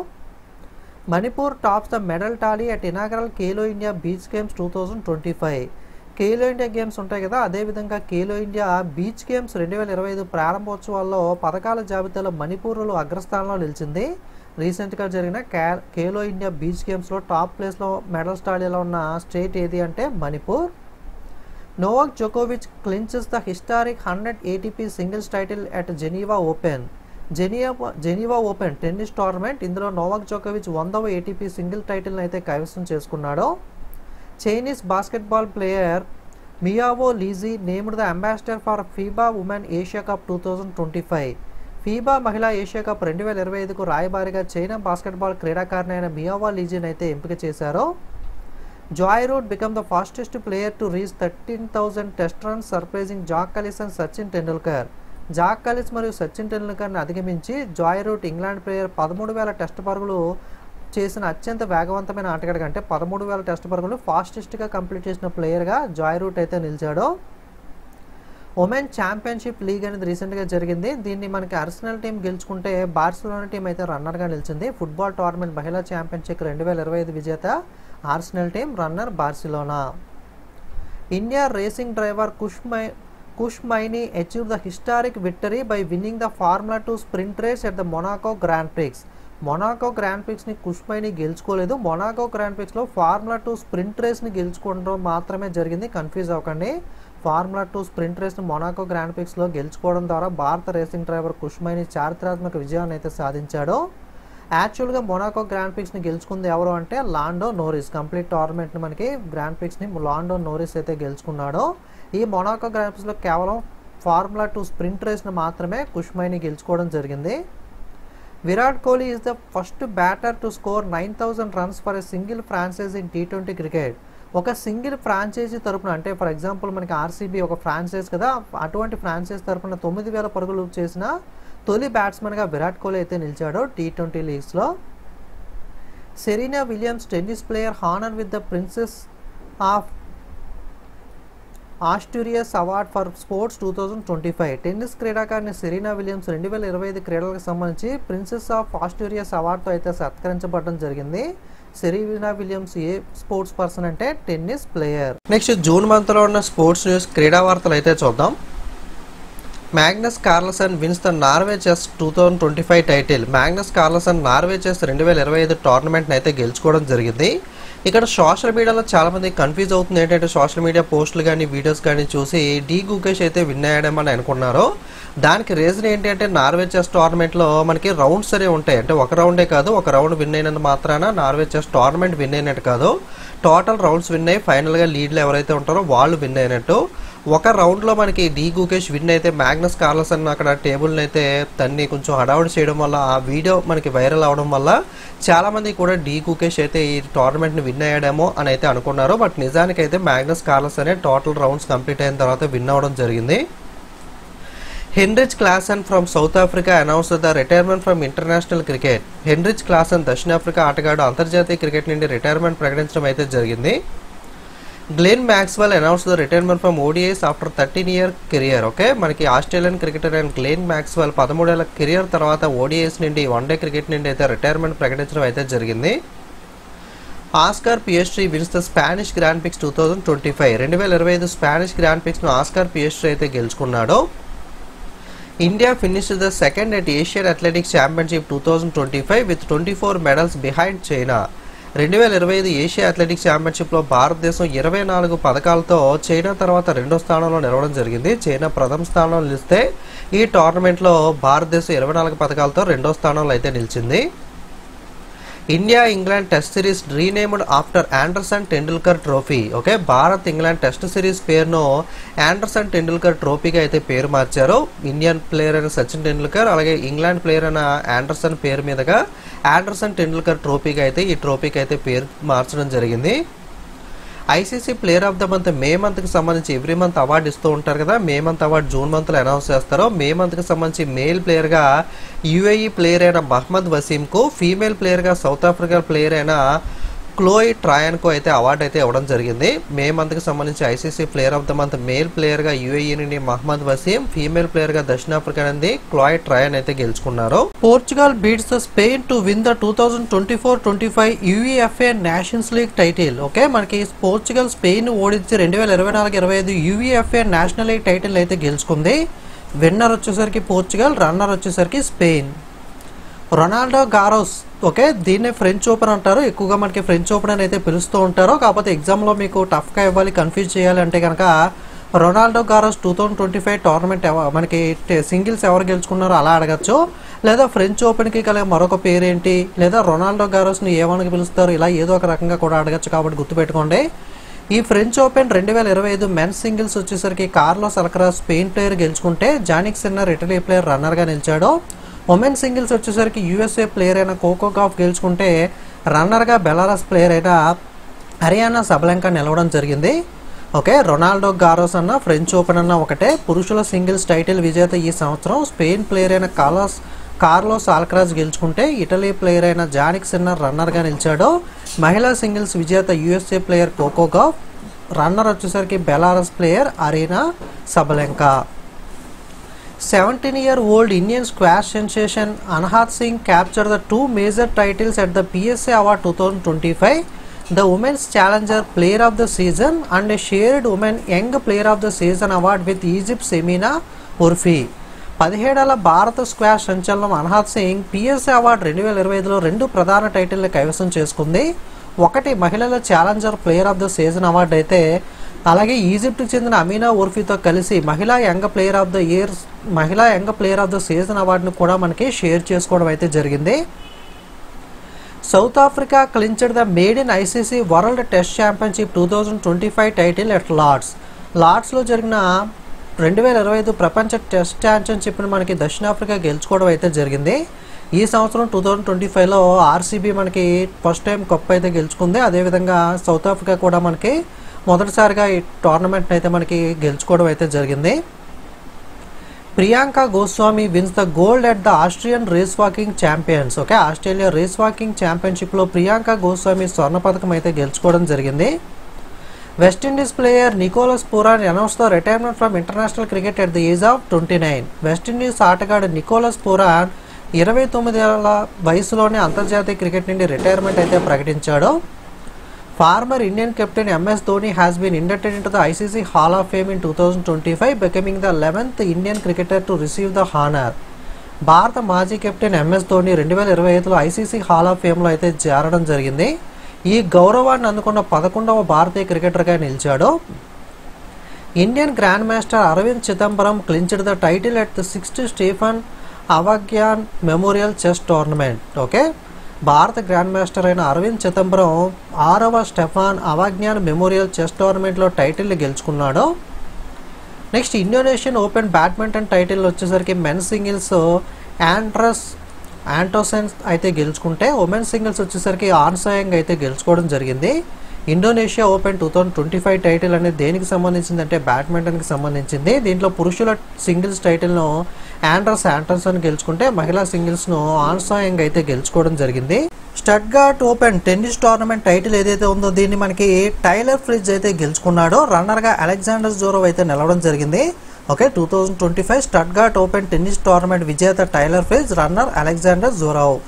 Manipur tops the medal tally at inaugural Khelo India beach games 2025. Khelo India games ఉంటాయి కదా, అదేవిధంగా ఖేలో ఇండియా బీచ్ గేమ్స్ 2025 ప్రారంభోత్సవాల్లో పథకాల జాబితాలో మణిపూర్లో అగ్రస్థానంలో నిలిచింది. రీసెంట్గా జరిగిన ఖేలో ఇండియా బీచ్ గేమ్స్లో టాప్ ప్లేస్లో మెడల్స్ టాలీలో ఉన్న స్టేట్ ఏది అంటే మణిపూర్. నోవాక్ జోకోవిచ్ clinches the historic 100 ATP singles title at Geneva open. Geneva open tennis tournament, ఇందులో నోవాక్ జోకోవిచ్ 100వ ATP సింగిల్ టైటిల్ని అయితే కైవసం చేసుకున్నాడు. Chinese basketball player Miao Lijie named the ambassador for FIBA women Asia cup 2025. FIBA మహిళా Asia cup 2025కు రాయబారిగా చైనా బాస్కెట్బాల్ క్రీడాకారిణి అయిన మియావో లీజీని అయితే ఎంపిక చేశారు. Joe Root become the fastest player to reach 13,000 test runs surpassing Jacques Kallis and Sachin Tendulkar. Jacques Kallis మరియు సచిన్ టెండూల్కర్ని అధిగమించి Joe Root England player 13,000 test పరుగులు చేసిన అత్యంత వేగవంతమైన ఆటగాడి కంటే 13,000 టెస్ట్ పరుగులు ఫాస్టెస్ట్గా కంప్లీట్ చేసిన ప్లేయర్గా జాయ్ రూట్ అయితే నిలిచాడు. ఉమెన్ ఛాంపియన్షిప్ లీగ్ అనేది రీసెంట్గా జరిగింది. దీన్ని మనకి ఆర్సెనల్ టీం గెలుచుకుంటే బార్సిలోనా టీం అయితే రన్నర్గా నిలిచింది. ఫుట్బాల్ టోర్నమెంట్ మహిళా ఛాంపియన్షిప్ 2025 విజేత Arsenal team, runner Barcelona. India racing driver Kush Maini achieved the historic victory by winning the Formula 2 sprint race at the Monaco Grand Prix. Monaco grand ప్రిక్స్ని కుష్ మైనీ గెలుచుకోలేదు. Monaco grand ప్రిక్స్లో formula 2 sprint రేస్ని గెలుచుకోవడం మాత్రమే జరిగింది. Confuse అవ్వకండి. ఫార్ములా 2 స్ప్రింట్ రేస్ని Monaco grand ప్రిక్స్లో గెలుచుకోవడం ద్వారా భారత రేసింగ్ డ్రైవర్ కుష్ మైనీ చారిత్రాత్మక విజయాన్ని అయితే సాధించాడు. యాక్చువల్గా మొనాకో గ్రాండ్ ప్రిక్స్ని గెలుచుకుంది ఎవరు అంటే లాండో నోరిస్. కంప్లీట్ టోర్నమెంట్ని మనకి గ్రాండ్ ప్రిక్స్ని లాండో నోరిస్ అయితే గెలుచుకున్నాడు. ఈ మొనాకో గ్రాండ్ ప్రిక్స్లో కేవలం ఫార్ములా 2 స్ప్రింట్ రేస్ని మాత్రమే కుష్ మైనీ గెలుచుకోవడం జరిగింది. Virat Kohli is the first batter to score 9,000 runs for a single franchise in T20 cricket. ఒక సింగిల్ ఫ్రాంచైజీ తరపున, అంటే ఫర్ ఎగ్జాంపుల్ మనకి ఆర్సీబీ ఒక ఫ్రాంచైజ్ కదా, అటువంటి ఫ్రాంచైజ్ తరపున 9,000 పరుగులు చేసిన తొలి బ్యాట్స్మెన్గా విరాట్ కోహ్లీ అయితే నిలిచాడు T20 లీగ్స్లో. Serena Williams tennis player honour with the princess of Asturias award for sports 2025. టెన్నిస్ క్రీడాకారిణి సెరీనా విలియమ్స్ 2025 క్రీడలకు సంబంధించి ప్రిన్సెస్ ఆఫ్ ఆస్ట్యూరియస్ అవార్డుతో అయితే సత్కరించబడడం జరిగింది. Serena Williams a sports person అంటే టెన్నిస్ ప్లేయర్. నెక్స్ట్ జూన్ మంత్లో ఉన్న స్పోర్ట్స్ న్యూస్ క్రీడా వార్తలు అయితే చూద్దాం. Magnus Carlsen wins the Norway chess 2025 title. Magnus Carlsen Norway chess 2025 టోర్నమెంట్ని అయితే గెలుచుకోవడం జరిగింది. ఇక్కడ సోషల్ మీడియాలో చాలామంది కన్ఫ్యూజ్ అవుతుంది ఏంటంటే సోషల్ మీడియా పోస్టులు కానీ వీడియోస్ కానీ చూసి డి గుకేష్ అయితే విన్ అయ్యాడమని అనుకున్నారు. దానికి రీజన్ ఏంటి అంటే నార్వే చెస్ టోర్నమెంట్లో మనకి రౌండ్స్ సరే ఉంటాయి. అంటే ఒక రౌండే కాదు, ఒక రౌండ్ విన్ అయినంత మాత్రాన నార్వే చెస్ టోర్నమెంట్ విన్ అయినట్టు కాదు. టోటల్ రౌండ్స్ విన్ అయ్యి ఫైనల్గా లీడ్లు ఎవరైతే ఉంటారో వాళ్ళు విన్ అయినట్టు. ఒక రౌండ్లో మనకి డి గుకేష్ విన్ అయితే మ్యాగ్నస్ కార్ల్సన్ అక్కడ టేబుల్ని అయితే తన్ని కొంచెం హడావుడి చేయడం వల్ల ఆ వీడియో మనకి వైరల్ అవడం వల్ల చాలామంది కూడా డి గుకేష్ అయితే ఈ టోర్నమెంట్ని విన్ అయ్యాడేమో అని అయితే అనుకున్నారు. బట్ నిజానికైతే Magnus Carlsen total rounds complete అయిన తర్వాత విన్ అవ్వడం జరిగింది. Heinrich Klaasen from south Africa announced the retirement from international cricket. Heinrich Klaasen దక్షిణాఫ్రికా ఆటగాడు అంతర్జాతీయ క్రికెట్ నుండి రిటైర్మెంట్ ప్రకటించడం అయితే జరిగింది. Glenn Maxwell announced the retirement from ODIs after 13-year career. Okay, మనకి ఆస్ట్రేలియన్ క్రికెటర్ అయిన గ్లెన్ మ్యాక్స్వెల్ 13 ఏళ్ల కెరియర్ తర్వాత ODIs నుండి వన్డే క్రికెట్ నుండి అయితే రిటైర్మెంట్ ప్రకటించడం అయితే జరిగింది. Oscar Piastri wins the Spanish grand prix 2025. 2025 Spanish grand ప్రిక్స్ను ఆస్కార్ పిఎస్ట్రీ అయితే గెలుచుకున్నాడు. India finished the second at Asian athletics championship 2025 with 24 medals behind China. 2025 Asia athletics ఛాంపియన్షిప్లో భారతదేశం 24 పథకాలతో చైనా తర్వాత రెండో స్థానంలో నిలవడం జరిగింది. చైనా ప్రథమ స్థానంలో నిలిస్తే ఈ టోర్నమెంట్లో భారతదేశం 24 పథకాలతో రెండో స్థానంలో అయితే నిలిచింది. India England test series renamed after Anderson Tendulkar trophy. Okay, Bharat England test series పేరును ఆండర్సన్ టెండూల్కర్ ట్రోఫీగా అయితే పేరు మార్చారు. ఇండియన్ ప్లేయర్ అయిన సచిన్ టెండూల్కర్ అలాగే ఇంగ్లాండ్ ప్లేయర్ అయిన ఆండర్సన్ పేరు మీదుగా ఆండర్సన్ టెండూల్కర్ ట్రోఫీగా అయితే ఈ ట్రోఫీకి అయితే పేరు మార్చడం జరిగింది. ICC player of the month May మంత్కి సంబంధించి ఎవ్రీ మంత్ అవార్డు ఇస్తూ ఉంటారు కదా. మే మంత్ అవార్డు జూన్ మంత్లో అనౌన్స్ చేస్తారు. మే మంత్కి సంబంధించి మేల్ ప్లేయర్గా యూఏఈ ప్లేయర్ అయిన మహమ్మద్ వసీంకు, ఫీమేల్ ప్లేయర్గా సౌత్ ఆఫ్రికా ప్లేయర్ అయిన క్లోయి ట్రాయన్కు అయితే అవార్డు అయితే ఇవ్వడం జరిగింది. మే మంత్కి సంబంధించి ICC player of the month male ప్లేయర్గా యూఏఈ నుండి మహమ్మద్ వసీం, ఫీమేల్ ప్లేయర్గా దక్షిణాఫ్రికా నుండి క్లోయి ట్రాయన్ అయితే గెలుచుకున్నారు. Portugal beats the Spain to win the 2024-25 UEFA Nations League title. Okay, మనకి పోర్చుగల్ స్పెయిన్ ఓడించి 2024-25 యూఈఎఫ్ఏ నేషనల్ లీగ్ టైటిల్ అయితే గెలుచుకుంది. విన్నర్ వచ్చేసరికి పోర్చుగల్, రన్నర్ వచ్చేసరికి స్పెయిన్. రొనాల్డో గారోస్, ఓకే, దీన్నే ఫ్రెంచ్ ఓపెన్ అంటారు. ఎక్కువగా మనకి ఫ్రెంచ్ ఓపెన్ అని అయితే పిలుస్తూ ఉంటారు. కాకపోతే ఎగ్జామ్లో మీకు టఫ్గా ఇవ్వాలి, కన్ఫ్యూజ్ చేయాలి అంటే కనుక రొనాల్డో గారోస్ 2025 టోర్నమెంట్ మనకి సింగిల్స్ ఎవరు గెలుచుకున్నారో అలా అడగచ్చు. లేదా ఫ్రెంచ్ ఓపెన్కి కలిగే మరొక పేరేంటి, లేదా రొనాల్డో గారోస్ని ఏమని పిలుస్తారు, ఇలా ఏదో ఒక రకంగా కూడా అడగచ్చు. కాబట్టి గుర్తుపెట్టుకోండి. ఈ ఫ్రెంచ్ ఓపెన్ 2025 మెన్స్ సింగిల్స్ వచ్చేసరికి కార్లోస్ అల్కరాజ్ స్పెయిన్ ప్లేయర్ గెలుచుకుంటే జానిక్ సిన్నర్ ఇటలీ ప్లేయర్ రన్నర్గా నిలిచాడు. ఉమెన్ సింగిల్స్ వచ్చేసరికి యూఎస్ఏ ప్లేయర్ అయిన కోకో గాఫ్ గెలుచుకుంటే రన్నర్గా బెలారస్ ప్లేయర్ అయిన అరియానా సబలెంకా నిలవడం జరిగింది. ఓకే, రొనాల్డో గారోస్ అన్న ఫ్రెంచ్ ఓపెన్ అన్న ఒకటే. పురుషుల సింగిల్స్ టైటిల్ విజేత ఈ సంవత్సరం స్పెయిన్ ప్లేయర్ అయిన కార్లోస్ ఆల్కరాజ్ గెలుచుకుంటే ఇటలీ ప్లేయర్ అయిన జానిక్ సిన్నర్ రన్నర్గా నిలిచాడు. మహిళా సింగిల్స్ విజేత యూఎస్ఏ ప్లేయర్ కోకో గాఫ్, రన్నర్ వచ్చేసరికి Belarus player Aryna Sabalenka. 17-year-old Indian squash sensation Anhat Singh captured the 2 major titles at the PSA Award 2025, the Women's Challenger Player of the Season and a shared Women Young Player of the Season award with Egypt's Semina Urfi. 17 భారత squash సంచలనం Anahat Singh PSA award 2025లో 2 ప్రధాన టైటిల్ని కైవసం చేసుకుంది. ఒకటి మహిళల challenger player of the season award అయితే, అలాగే ఈజిప్ట్కి చెందిన అమీనా ఉర్ఫీతో కలిసి మహిళా young player of the season అవార్డును కూడా మనకి షేర్ చేసుకోవడం అయితే జరిగింది. South Africa clinched the maiden ICC world test championship 2025 title at లార్డ్స్లో జరిగిన 2025 ప్రపంచ టెస్ట్ ఛాంపియన్షిప్ని మనకి దక్షిణాఫ్రికా గెలుచుకోవడం అయితే జరిగింది. ఈ సంవత్సరం 2025లో ఆర్సీబీ మనకి ఫస్ట్ టైం కప్ అయితే గెలుచుకుంది. అదేవిధంగా సౌత్ ఆఫ్రికా కూడా మనకి మొదటిసారిగా ఈ టోర్నమెంట్ అయితే మనకి గెలుచుకోవడం అయితే జరిగింది. Priyanka Goswami wins the gold at the Austrian race walking champions. Okay, Australia race walking ఛాంపియన్షిప్లో ప్రియాంక గోస్వామి స్వర్ణ పథకం అయితే గెలుచుకోవడం జరిగింది. West Indies player Nicholas Pooran announce the retirement from international cricket at the age of 29. West Indies ఆటగాడు నికోలస్ పూరాన్ 29 ఏళ్ల వయసులోనే అంతర్జాతీయ క్రికెట్ నుండి రిటైర్మెంట్ అయితే ప్రకటించాడు. Former Indian captain MS Dhoni has been inducted into the ICC Hall of Fame in 2025, becoming the 11th Indian cricketer to receive the honor. భారత మాజీ captain MS Dhoni 2025లో ఐసీసీ హాల్ ఆఫ్ ఫేమ్లో అయితే చేరడం జరిగింది. ఈ గౌరవాన్ని అందుకున్న 11వ భారతీయ క్రికెటర్గా నిలిచాడు. Indian grand master Aravind Chidambaram clinched the title at the 6th Stefan Avagyan memorial chess tournament. Okay, భారత గ్రాండ్ మాస్టర్ అయిన అరవింద్ చిదంబరం 6వ స్టెఫాన్ అవగ్యాన్ మెమోరియల్ చెస్ టోర్నమెంట్లో టైటిల్ని గెలుచుకున్నాడు. Next Indonesian open badminton title వచ్చేసరికి మెన్ సింగిల్స్ ఆంటోసెన్ అయితే గెలుచుకుంటే, ఉమెన్ సింగిల్స్ వచ్చేసరికి ఆన్సాయంగ్ అయితే గెలుచుకోవడం జరిగింది. ఇండోనేషియా ఓపెన్ 2025 టైటిల్ అనేది దేనికి సంబంధించింది అంటే బ్యాడ్మింటన్కి సంబంధించింది. దీంట్లో పురుషుల సింగిల్స్ టైటిల్ను ఆండర్సన్ గెలుచుకుంటే, మహిళా సింగిల్స్ను ఆన్సాయంగ్ అయితే గెలుచుకోవడం జరిగింది. Stuttgart open tennis tournament title ఏదైతే ఉందో దీన్ని మనకి టైలర్ ఫ్రిడ్జ్ అయితే గెలుచుకున్నాడో. రన్నర్గా అలెగ్జాండర్ జోరోవ్ అయితే నిలవడం జరిగింది. Okay, 2025 Stuttgart open tennis tournament విజేత Taylor Fritz, runner Alexander Zverev.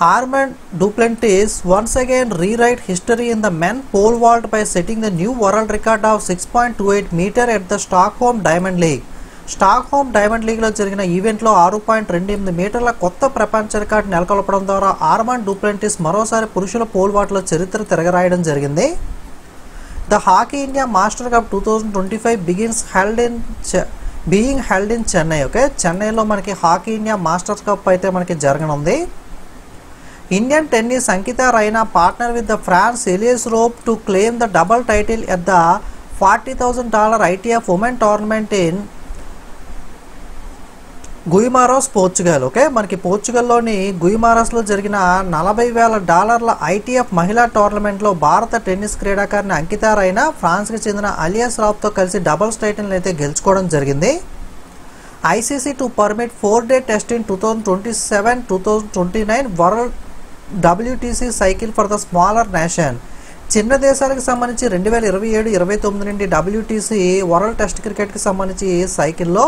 Armand Duplantis once again rewrite history in the men pole vault by setting the new world record of 6.28 meter at the Stockholm Diamond League. Stockholm diamond లీగ్లో జరిగిన ఈవెంట్లో 6.28 మీటర్ల కొత్త ప్రపంచ record నెలకొల్పడం ద్వారా armed డూప్లాంటిస్ మరోసారి పురుషుల pole వాట్లో చరిత్ర తిరగరాయడం జరిగింది. The hockey India master cup 2025 being held in Chennai. Okay, చెన్నైలో మనకి హాకీ ఇండియా మాస్టర్స్ కప్ అయితే మనకి జరగనుంది. Indian tennis Ankita Raina partner with the France Elias Rope to claim the double title at the $40,000 ITF women tournament in Guimaraes Portugal. Okay, మనకి పోర్చుగల్లోని గుయిమారోస్లో జరిగిన $40,000 ITF మహిళా టోర్నమెంట్లో భారత టెన్నిస్ క్రీడాకారిణి అంకితా రైనా ఫ్రాన్స్కి చెందిన అలియాస్ రాబ్తో కలిసి డబుల్స్ టైటిల్ని అయితే గెలుచుకోవడం జరిగింది. ICC to permit 4-day test in 2027-2029 world WTC cycle for the smaller nation. చిన్న దేశాలకు సంబంధించి 2027-29 నుండి WTC వరల్డ్ టెస్ట్ క్రికెట్కి సంబంధించి సైకిల్లో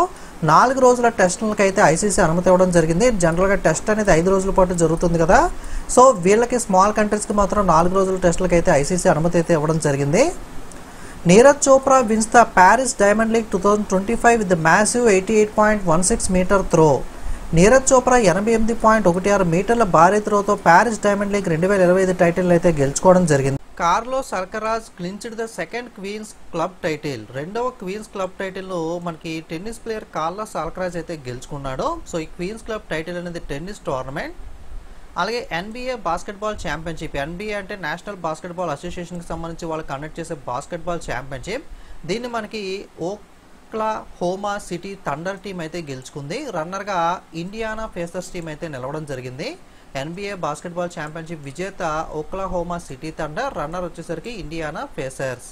4 రోజుల టెస్టులకి అయితే ICC అనుమతి ఇవ్వడం జరిగింది. జనరల్గా టెస్ట్ అనేది 5 రోజుల పాటు జరుగుతుంది కదా, సో వీళ్ళకి స్మాల్ కంట్రీస్కి మాత్రం 4 రోజుల టెస్టులకి అయితే ICC అనుమతి అయితే ఇవ్వడం జరిగింది. Neeraj Chopra wins the Paris diamond league 2025 with massive 88.16 metre throw. Neeraj Chopra 88.16 మీటర్ల భారీ త్రోతో ప్యారిస్ డైమండ్ లీగ్ 2025 టైటిల్ అయితే గెలుచుకోవడం జరిగింది. Carlos Alcaraz clinched the second Queen's club title. రెండవ క్వీన్స్ క్లబ్ టైటిల్ను మనకి టెన్నిస్ ప్లేయర్ కార్లోస్ అల్కరాజ్ అయితే గెలుచుకున్నాడు. సో ఈ క్వీన్స్ క్లబ్ టైటిల్ అనేది టెన్నిస్ టోర్నమెంట్. అలాగే NBA బాస్కెట్బాల్ ఛాంపియన్షిప్. NBA అంటే నేషనల్ బాస్కెట్బాల్ అసోసియేషన్కి సంబంధించి వాళ్ళు కండక్ట్ చేసే బాస్కెట్బాల్ ఛాంపియన్షిప్. దీన్ని మనకి ఓక్లహోమా సిటీ థండర్ టీం అయితే గెలుచుకుంది. రన్నర్గా ఇండియానా పేసర్స్ టీం అయితే నిలవడం జరిగింది. NBA బాస్కెట్బాల్ ఛాంపియన్షిప్ విజేత ఓక్లహోమా సిటీ థండర్, రన్నర్ వచ్చేసరికి ఇండియానా పేసర్స్.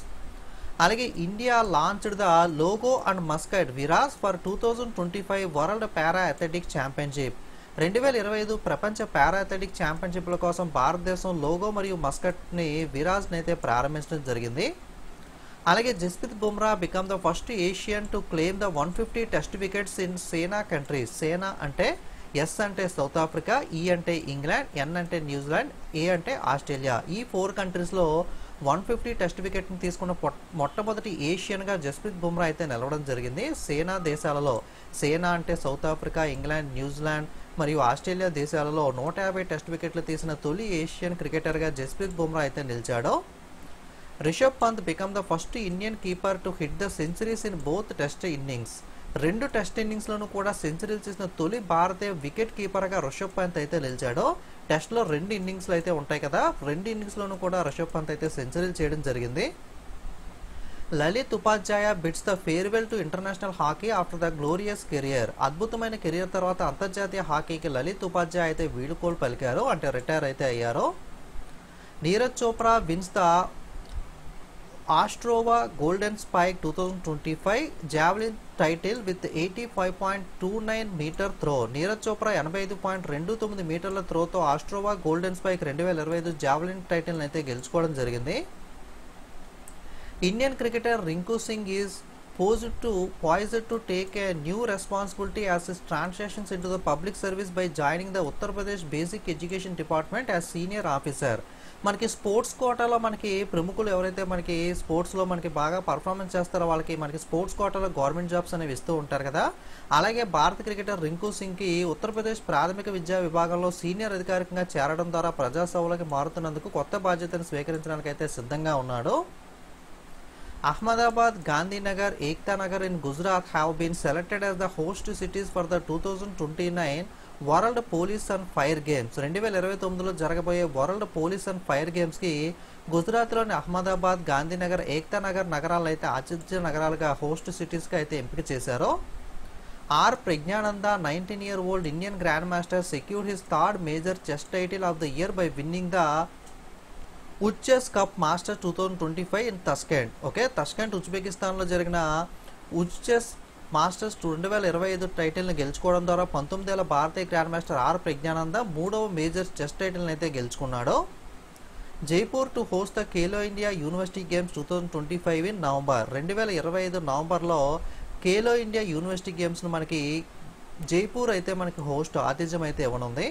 అలాగే India launched the logo and Muscat Viraj for 2025 world para athletics championship. 2025 ప్రపంచ పారా అథ్లెటిక్ ఛాంపియన్షిప్ల కోసం భారతదేశం లోగో మరియు మస్కట్ని విరాజ్ని అయితే ప్రారంభించడం జరిగింది. అలాగే Jasprit Bumrah become the first Asian to claim the 150 test wickets in సేనా కంట్రీస్. సేనా అంటే S అంటే సౌత్ ఆఫ్రికా, E అంటే ఇంగ్లాండ్, N అంటే న్యూజిలాండ్, A అంటే ఆస్ట్రేలియా. ఈ 4 కంట్రీస్లో 150 టెస్ట్ వికెట్ని తీసుకున్న మొట్టమొదటి ఏషియన్గా జస్ప్రీత్ బుమ్రా అయితే నిలవడం జరిగింది. సేనా దేశాలలో, సేనా అంటే సౌత్ ఆఫ్రికా, ఇంగ్లాండ్, న్యూజిలాండ్ మరియు ఆస్ట్రేలియా దేశాలలో 150 టెస్ట్ వికెట్లు తీసిన తొలి ఏషియన్ క్రికెటర్గా జస్ప్రీత్ బుమ్రా అయితే నిలిచాడు. Rishabh Pant become the first Indian keeper to hit the centuries in both test innings. 2 test ఇన్నింగ్స్లోనూ కూడా సెంచరీలు చేసిన తొలి భారతీయ వికెట్ కీపర్గా రిషబ్ పంత్ అయితే నిలిచాడు. టెస్ట్లో 2 ఇన్నింగ్స్లు అయితే ఉంటాయి కదా, 2 ఇన్నింగ్స్లోనూ కూడా రిషబ్ పంత్ అయితే సెంచరీలు చేయడం జరిగింది. లలిత్ ఉపాధ్యాయ bits the farewell to international hockey after the glorious career. అద్భుతమైన కెరియర్ తర్వాత అంతర్జాతీయ హాకీకి లలిత్ ఉపాధ్యాయ అయితే వీడుకోలు పలికారు, అంటే రిటైర్ అయితే అయ్యారు. Neeraj Chopra wins the Ostrava golden spike 2025 javelin title with 85.29 metre throw. Neeraj Chopra 85.29 మీటర్ల త్రోతో ఆస్ట్రోవా గోల్డెన్ స్పైక్ 2025 జావెలిన్ టైటిల్ని అయితే గెలుచుకోవడం జరిగింది. Indian cricketer Rinku Singh is poised to take a new responsibility as his transitions into the public service by joining the Uttar Pradesh Basic Education Department as senior officer. మనకి sports కోటాలో మనకి ప్రముఖులు ఎవరైతే మనకి స్పోర్ట్స్లో మనకి బాగా పర్ఫార్మెన్స్ చేస్తారో వాళ్ళకి మనకి స్పోర్ట్స్ కోటాలో గవర్నమెంట్ జాబ్స్ అనేవి ఇస్తూ ఉంటారు కదా. అలాగే భారత క్రికెటర్ రింకు సింగ్కి ఉత్తరప్రదేశ్ ప్రాథమిక విద్యా విభాగంలో సీనియర్ అధికారికంగా చేరడం ద్వారా ప్రజాసేవలోకి మారుతున్నందుకు కొత్త బాధ్యతను స్వీకరించడానికి అయితే సిద్ధంగా ఉన్నాడు. Ahmedabad, Gandhinagar, Ekta Nagar in Gujarat have been selected as the host cities for the 2029 world police and fire games. 2029లో జరగబోయే వరల్డ్ పోలీస్ అండ్ ఫైర్ గేమ్స్కి గుజరాత్లోని అహ్మదాబాద్, గాంధీనగర్, ఏక్తా నగర్ నగరాలను అయితే ఆతిథ్య నగరాలుగా హోస్ట్ సిటీస్గా అయితే ఎంపిక చేశారు. R Praggnanandhaa 19-year-old Indian grand master secured his third major chess title of the year by winning the UzChess cup masters 2025 in Tashkent. Okay, Tashkent ఉజ్బెకిస్తాన్లో జరిగిన ఉజ్చెస్ మాస్టర్స్ 2025 టైటిల్ని గెలుచుకోవడం ద్వారా 19 ఏళ్ల భారతీయ గ్రాండ్ మాస్టర్ ఆర్ ప్రజ్ఞానంద 3వ మేజర్ చెస్ టైటిల్ని అయితే గెలుచుకున్నాడు. Jaipur to host the Khelo India university games 2025 in November. 2025 నవంబర్లో ఖేలో ఇండియా యూనివర్సిటీ గేమ్స్ను మనకి జైపూర్ అయితే మనకి హోస్ట్ ఆతిథ్యం అయితే ఇవ్వనుంది.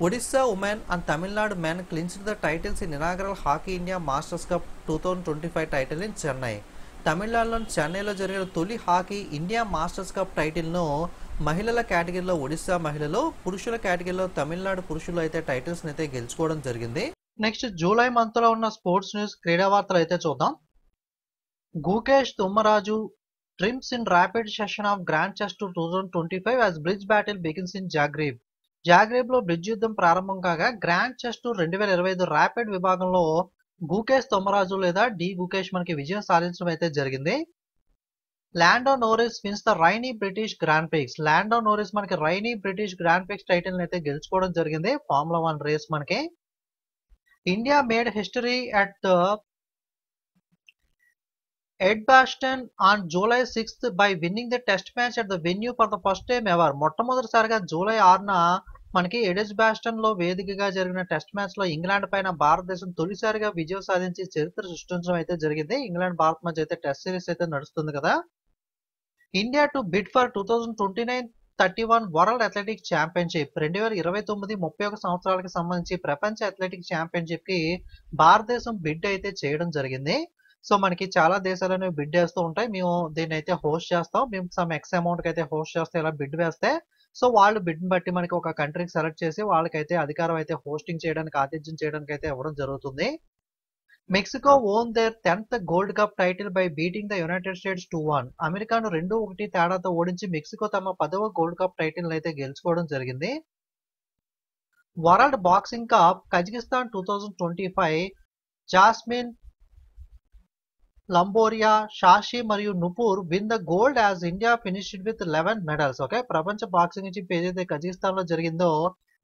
Odisha women and Tamil Nadu men clinched the titles in inaugural hockey India masters cup 2025 title in Chennai. తమిళనాడులోని చెన్నైలో జరిగిన తొలి హాకీ ఇండియా మాస్టర్స్ కప్ టైటిల్ను మహిళల కేటగిరీలో ఒడిస్సా మహిళలు, పురుషుల కేటగిరీలో తమిళనాడు పురుషులు అయితే టైటిల్స్ని అయితే గెలుచుకోవడం జరిగింది. నెక్స్ట్ జూలై మంత్లో ఉన్న స్పోర్ట్స్ న్యూస్ క్రీడా వార్తలు అయితే చూద్దాం. Gukesh Dommaraju trims in rapid session of grand chess 2025 as bridge battle begins in Zagreb. జాగ్రేబ్లో బ్రిడ్జ్ యుద్ధం ప్రారంభం కాగా గ్రాండ్ చెస్ 2025 ర్యాపిడ్ విభాగంలో గుకేష్ తొమ్మరాజు లేదా డి గుకేష్ మనకి విజయం సాధించడం అయితే జరిగింది. Lando Norris wins the rainy British grand prix. Lando Norris మనకి rainy British grand prix title అయితే గెలుచుకోవడం జరిగింది ఫార్ములా 1 రేస్ మనకి. India made history at the Edgbaston on July 6th by winning the test match at the venue for the first time ever. మొట్టమొదటిసారిగా July 6న మనకి ఎడ్బాస్టన్ లో వేదికగా జరిగిన టెస్ట్ మ్యాచ్ లో ఇంగ్లాండ్ పైన భారతదేశం తొలిసారిగా విజయం సాధించి చరిత్ర సృష్టించడం అయితే జరిగింది. ఇంగ్లాండ్ భారత్ మధ్య అయితే టెస్ట్ సిరీస్ అయితే నడుస్తుంది కదా. India to bid for 2029-31 World athletics Championship. 2029 31 సంవత్సరాలకు సంబంధించి ప్రపంచ అథ్లెటిక్స్ ఛాంపియన్షిప్ కి భారతదేశం బిడ్ అయితే చేయడం జరిగింది. సో మనకి చాలా దేశాలను బిడ్ వేస్తూ ఉంటాయి. మేము దీన్ని అయితే హోస్ట్ చేస్తాం. మేము సమ్ ఎక్స్ అమౌంట్ కి అయితే హోస్ట్ చేస్తే ఇలా బిడ్ వేస్తే సో వాళ్ళు బిడ్ బట్టి మనకి ఒక కంట్రీకి సెలెక్ట్ చేసి వాళ్ళకైతే అధికారం అయితే హోస్టింగ్ చేయడానికి ఆతిథ్యం చేయడానికి అయితే ఇవ్వడం జరుగుతుంది. Mexico own there 10th gold cup title by beating the United states 2-1. అమెరికాను 2-1 తేడాతో ఓడించి మెక్సికో తమ 10వ గోల్డ్ కప్ టైటిల్ అయితే గెలుచుకోవడం జరిగింది. World boxing cup Kazakhstan 2025 Jasmine Lamboria, Shashi మరియు Nupur win the gold as India finished with 11 medals. Okay, ప్రపంచ బాక్సింగ్ ఛాంపియన్షిప్ ఏదైతే కజకిస్తాన్ లో జరిగిందో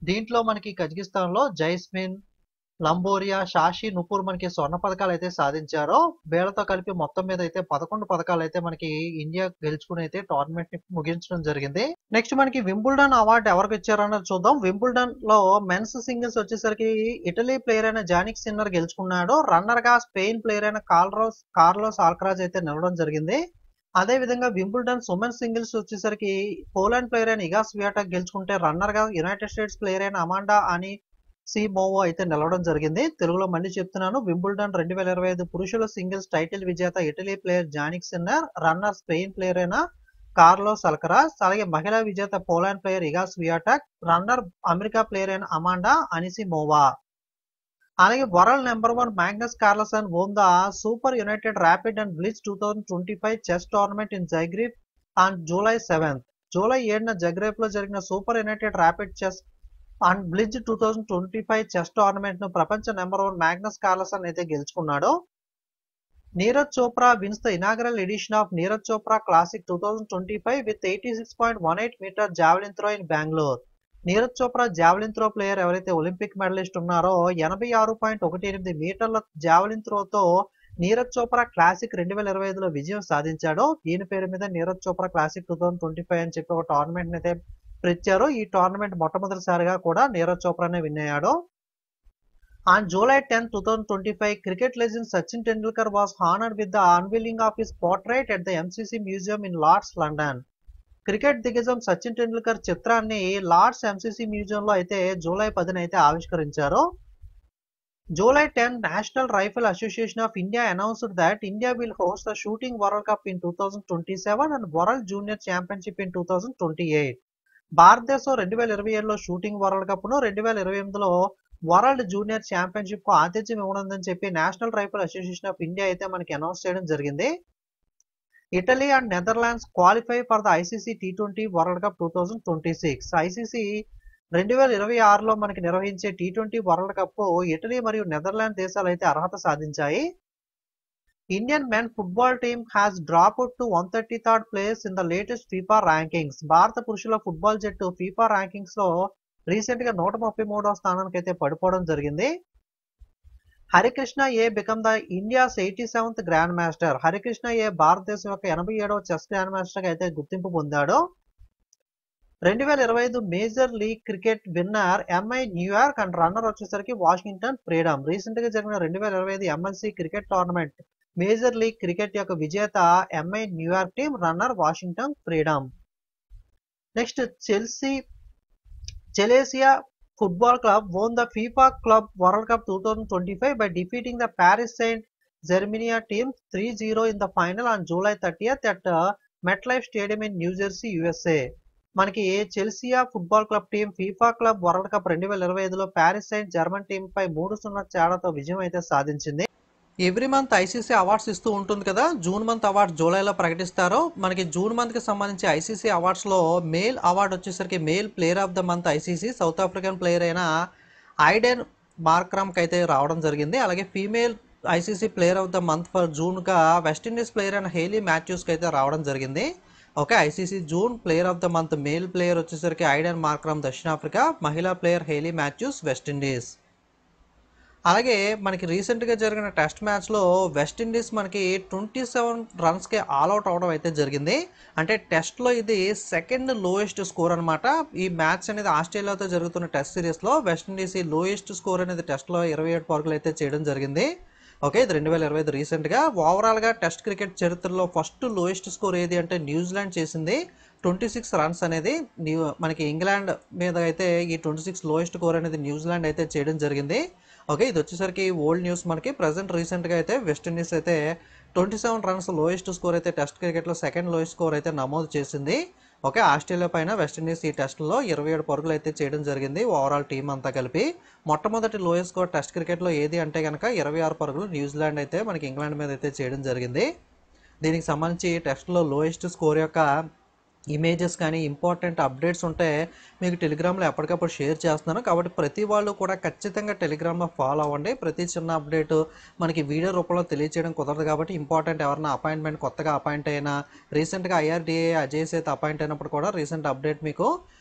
దీంట్లో మనకి కజకిస్తాన్ లో జైస్మిన్, లంబోరియా, షాషి, నుపూర్ మనకి స్వర్ణ పథకాలు అయితే సాధించారో. వీళ్ళతో కలిపి మొత్తం మీద అయితే 11 పథకాలు అయితే మనకి ఇండియా గెలుచుకుని అయితే టోర్నమెంట్ ని ముగించడం జరిగింది. నెక్స్ట్ మనకి వింబుల్డన్ అవార్డు ఎవరికి ఇచ్చారన్నది చూద్దాం. వింబుల్డన్ లో మెన్స్ సింగిల్స్ వచ్చేసరికి ఇటలీ ప్లేయర్ అయిన జానిక్ సిన్నర్ గెలుచుకున్నాడు. రన్నర్ గా స్పెయిన్ ప్లేయర్ అయిన కార్లోస్ ఆల్కరాజ్ అయితే నిలవడం జరిగింది. అదే విధంగా వింబుల్డన్ ఉమెన్స్ సింగిల్స్ వచ్చేసరికి పోలాండ్ ప్లేయర్ అయిన ఇగా స్వియాటెక్ గెలుచుకుంటే రన్నర్ గా యునైటెడ్ స్టేట్స్ ప్లేయర్ అయిన అమాండా అని సిమోవో అయితే నిలవడం జరిగింది. తెలుగులో మళ్ళీ చెప్తున్నాను. వింబుల్డన్ 2025 పురుషుల సింగిల్స్ టైటిల్ విజేత Italy player Jannik Sinner, runner Spain player అయిన కార్లోస్ అల్కరాజ్, అలాగే మహిళా విజేత Poland player Iga Swiatek, runner America player అయిన అమాండా అనిసిమోవా. అలాగే world number 1 Magnus Carlsen won the super united rapid and blitz 2025 chess tournament in Zagreb on July 7th. July 7న Zagreb లో జరిగిన super united rapid chess and blitz 2025 chess tournament ను ప్రపంచ number 1 Magnus Carlsen అయితే గెలుచుకున్నాడు. Neeraj Chopra wins the inaugural edition of Neeraj Chopra Classic 2025 with 86.18 metre javelin throw in Bengaluru. Neeraj Chopra javelin throw player ఎవరైతే Olympic medalist ఉన్నారో 86.18 మీటర్ల జావెలిన్ త్రోతో నీరజ్ చోప్రా క్లాసిక్ 2025లో విజయం సాధించాడు. దీని పేరు మీద నీరజ్ చోప్రా క్లాసిక్ 2025 అని చెప్పి ఒక టోర్నమెంట్ అయితే ఇచ్చారు. ఈ టోర్నమెంట్ మొట్టమొదటిసారిగా కూడా నీరజ్ చోప్రానే విన్ అయ్యాడు. On July 10, 2025 cricket legend Sachin Tendulkar was honoured with the unveiling of his portrait at the MCC museum in Lord's, London. Cricket దిగ్గజం సచిన్ టెండూల్కర్ చిత్రాన్ని లార్డ్స్ ఎంసీసీ మ్యూజియం లో అయితే జూలై 10న అయితే ఆవిష్కరించారు. July 10 national rifle association of India announced that India will host the shooting world cup in 2027 and world junior championship in 2028. భారతదేశం 2027లో shooting world cup ను 2028లో world junior championship కు ఆతిథ్యం ఇవ్వనుందని చెప్పి national rifle association of India అయితే మనకి announce చేయడం జరిగింది. Italy and Netherlands qualify for the ICC T20 world cup 2026. ICC 2026లో మనకి నిర్వహించే T20 వరల్డ్ కప్ ఇటలీ మరియు నెదర్లాండ్ దేశాలు అయితే అర్హత సాధించాయి. Indian men football team has dropped to 133rd place in the latest FIFA rankings. భారత పురుషుల ఫుట్బాల్ జట్టు ఫీఫా ర్యాంకింగ్స్ లో రీసెంట్ గా 133వ స్థానానికి అయితే పడిపోవడం జరిగింది. Harikrishna A become the India's 87th grandmaster. Harikrishna A భారతదేశం యొక్క 87వ చెస్ గ్రాండ్ మాస్టర్ గా అయితే గుర్తింపు పొందాడు. 2025 Major League Cricket winner MI New York and runner వచ్చేసరికి వాషింగ్టన్ ఫ్రీడమ్. రీసెంట్ గా జరిగిన 2025 MLC cricket tournament Major League Cricket యొక్క విజేత MI New York team, runner Washington Freedom. Next Chelsea football club won the FIFA Club World Cup 2025 by defeating the Paris Saint-Germain team 3-0 in the final on July 30th at MetLife Stadium in New Jersey, USA. మనకి Chelsea football club team FIFA Club World Cup 2025లో Paris Saint Germain team పై 3-0 తేడాతో విజయం అయితే సాధించింది. Every month ICC awards ఇస్తూ ఉంటుంది కదా. జూన్ మంత్ అవార్డ్స్ జూలైలో ప్రకటిస్తారు. మనకి జూన్ మంత్ కి సంబంధించి ఐసీసీ అవార్డ్స్ లో మేల్ అవార్డు వచ్చేసరికి male player of the month ICC South African player అయిన ఐడెన్ మార్క్రమ్ కి అయితే రావడం జరిగింది. అలాగే female ICC player of the month for జూన్గా వెస్టిండీస్ ప్లేయర్ అయిన హేలీ మాథ్యూస్కి అయితే రావడం జరిగింది. Okay, ICC June player of the month male player వచ్చేసరికి ఐడెన్ మార్క్రమ్ దక్షిణాఫ్రికా, మహిళా ప్లేయర్ హేలీ మాథ్యూస్ వెస్టిండీస్. అలాగే మనకి రీసెంట్గా జరిగిన టెస్ట్ మ్యాచ్లో వెస్టిండీస్ మనకి 27 రన్స్కి ఆల్అవుట్ అవడం అయితే జరిగింది. అంటే టెస్ట్లో ఇది సెకండ్ లోయెస్ట్ స్కోర్ అనమాట. ఈ మ్యాచ్ అనేది ఆస్ట్రేలియాతో జరుగుతున్న టెస్ట్ సిరీస్లో వెస్టిండీస్ ఈ లోయెస్ట్ స్కోర్ అనేది టెస్ట్లో 27 పరుగులు అయితే చేయడం జరిగింది. ఓకే, ఇది 2025 రీసెంట్గా. ఓవరాల్గా టెస్ట్ క్రికెట్ చరిత్రలో ఫస్ట్ లోయెస్ట్ స్కోర్ ఏది అంటే న్యూజిలాండ్ చేసింది 26 రన్స్ అనేది. మనకి ఇంగ్లాండ్ మీద అయితే ఈ 26 లోయెస్ట్ స్కోర్ అనేది న్యూజిలాండ్ అయితే చేయడం జరిగింది. ఓకే, ఇది వచ్చేసరికి ఓల్డ్ న్యూస్. మనకి ప్రజెంట్ రీసెంట్గా అయితే వెస్టిండీస్ అయితే 27 రన్స్ లోయెస్ట్ స్కోర్ అయితే టెస్ట్ క్రికెట్లో సెకండ్ లోయెస్ట్ స్కోర్ అయితే నమోదు చేసింది. ఓకే, ఆస్ట్రేలియా పైన వెస్టిండీస్ ఈ టెస్ట్లో 27 పరుగులు అయితే చేయడం జరిగింది ఓవరాల్ టీం అంతా కలిపి. మొట్టమొదటి లోయెస్ట్ స్కోర్ టెస్ట్ క్రికెట్లో ఏది అంటే కనుక 26 పరుగులు న్యూజిలాండ్ అయితే మనకి ఇంగ్లాండ్ మీద అయితే చేయడం జరిగింది. దీనికి సంబంధించి టెస్ట్లో లోయెస్ట్ స్కోర్ యొక్క ఇమేజెస్ కానీ ఇంపార్టెంట్ అప్డేట్స్ ఉంటే మీకు టెలిగ్రామ్లో ఎప్పటికప్పుడు షేర్ చేస్తున్నాను. కాబట్టి ప్రతి వాళ్ళు కూడా ఖచ్చితంగా టెలిగ్రామ్లో ఫాలో అవ్వండి. ప్రతి చిన్న అప్డేట్ మనకి వీడియో రూపంలో తెలియజేయడం కుదరదు. కాబట్టి ఇంపార్టెంట్ ఎవరైనా అపాయింట్మెంట్ కొత్తగా అపాయింట్ అయినా, రీసెంట్గా ఐఆర్డీఏ అజయ్ సేత్ అపాయింట్ అయినప్పుడు కూడా రీసెంట్ అప్డేట్ మీకు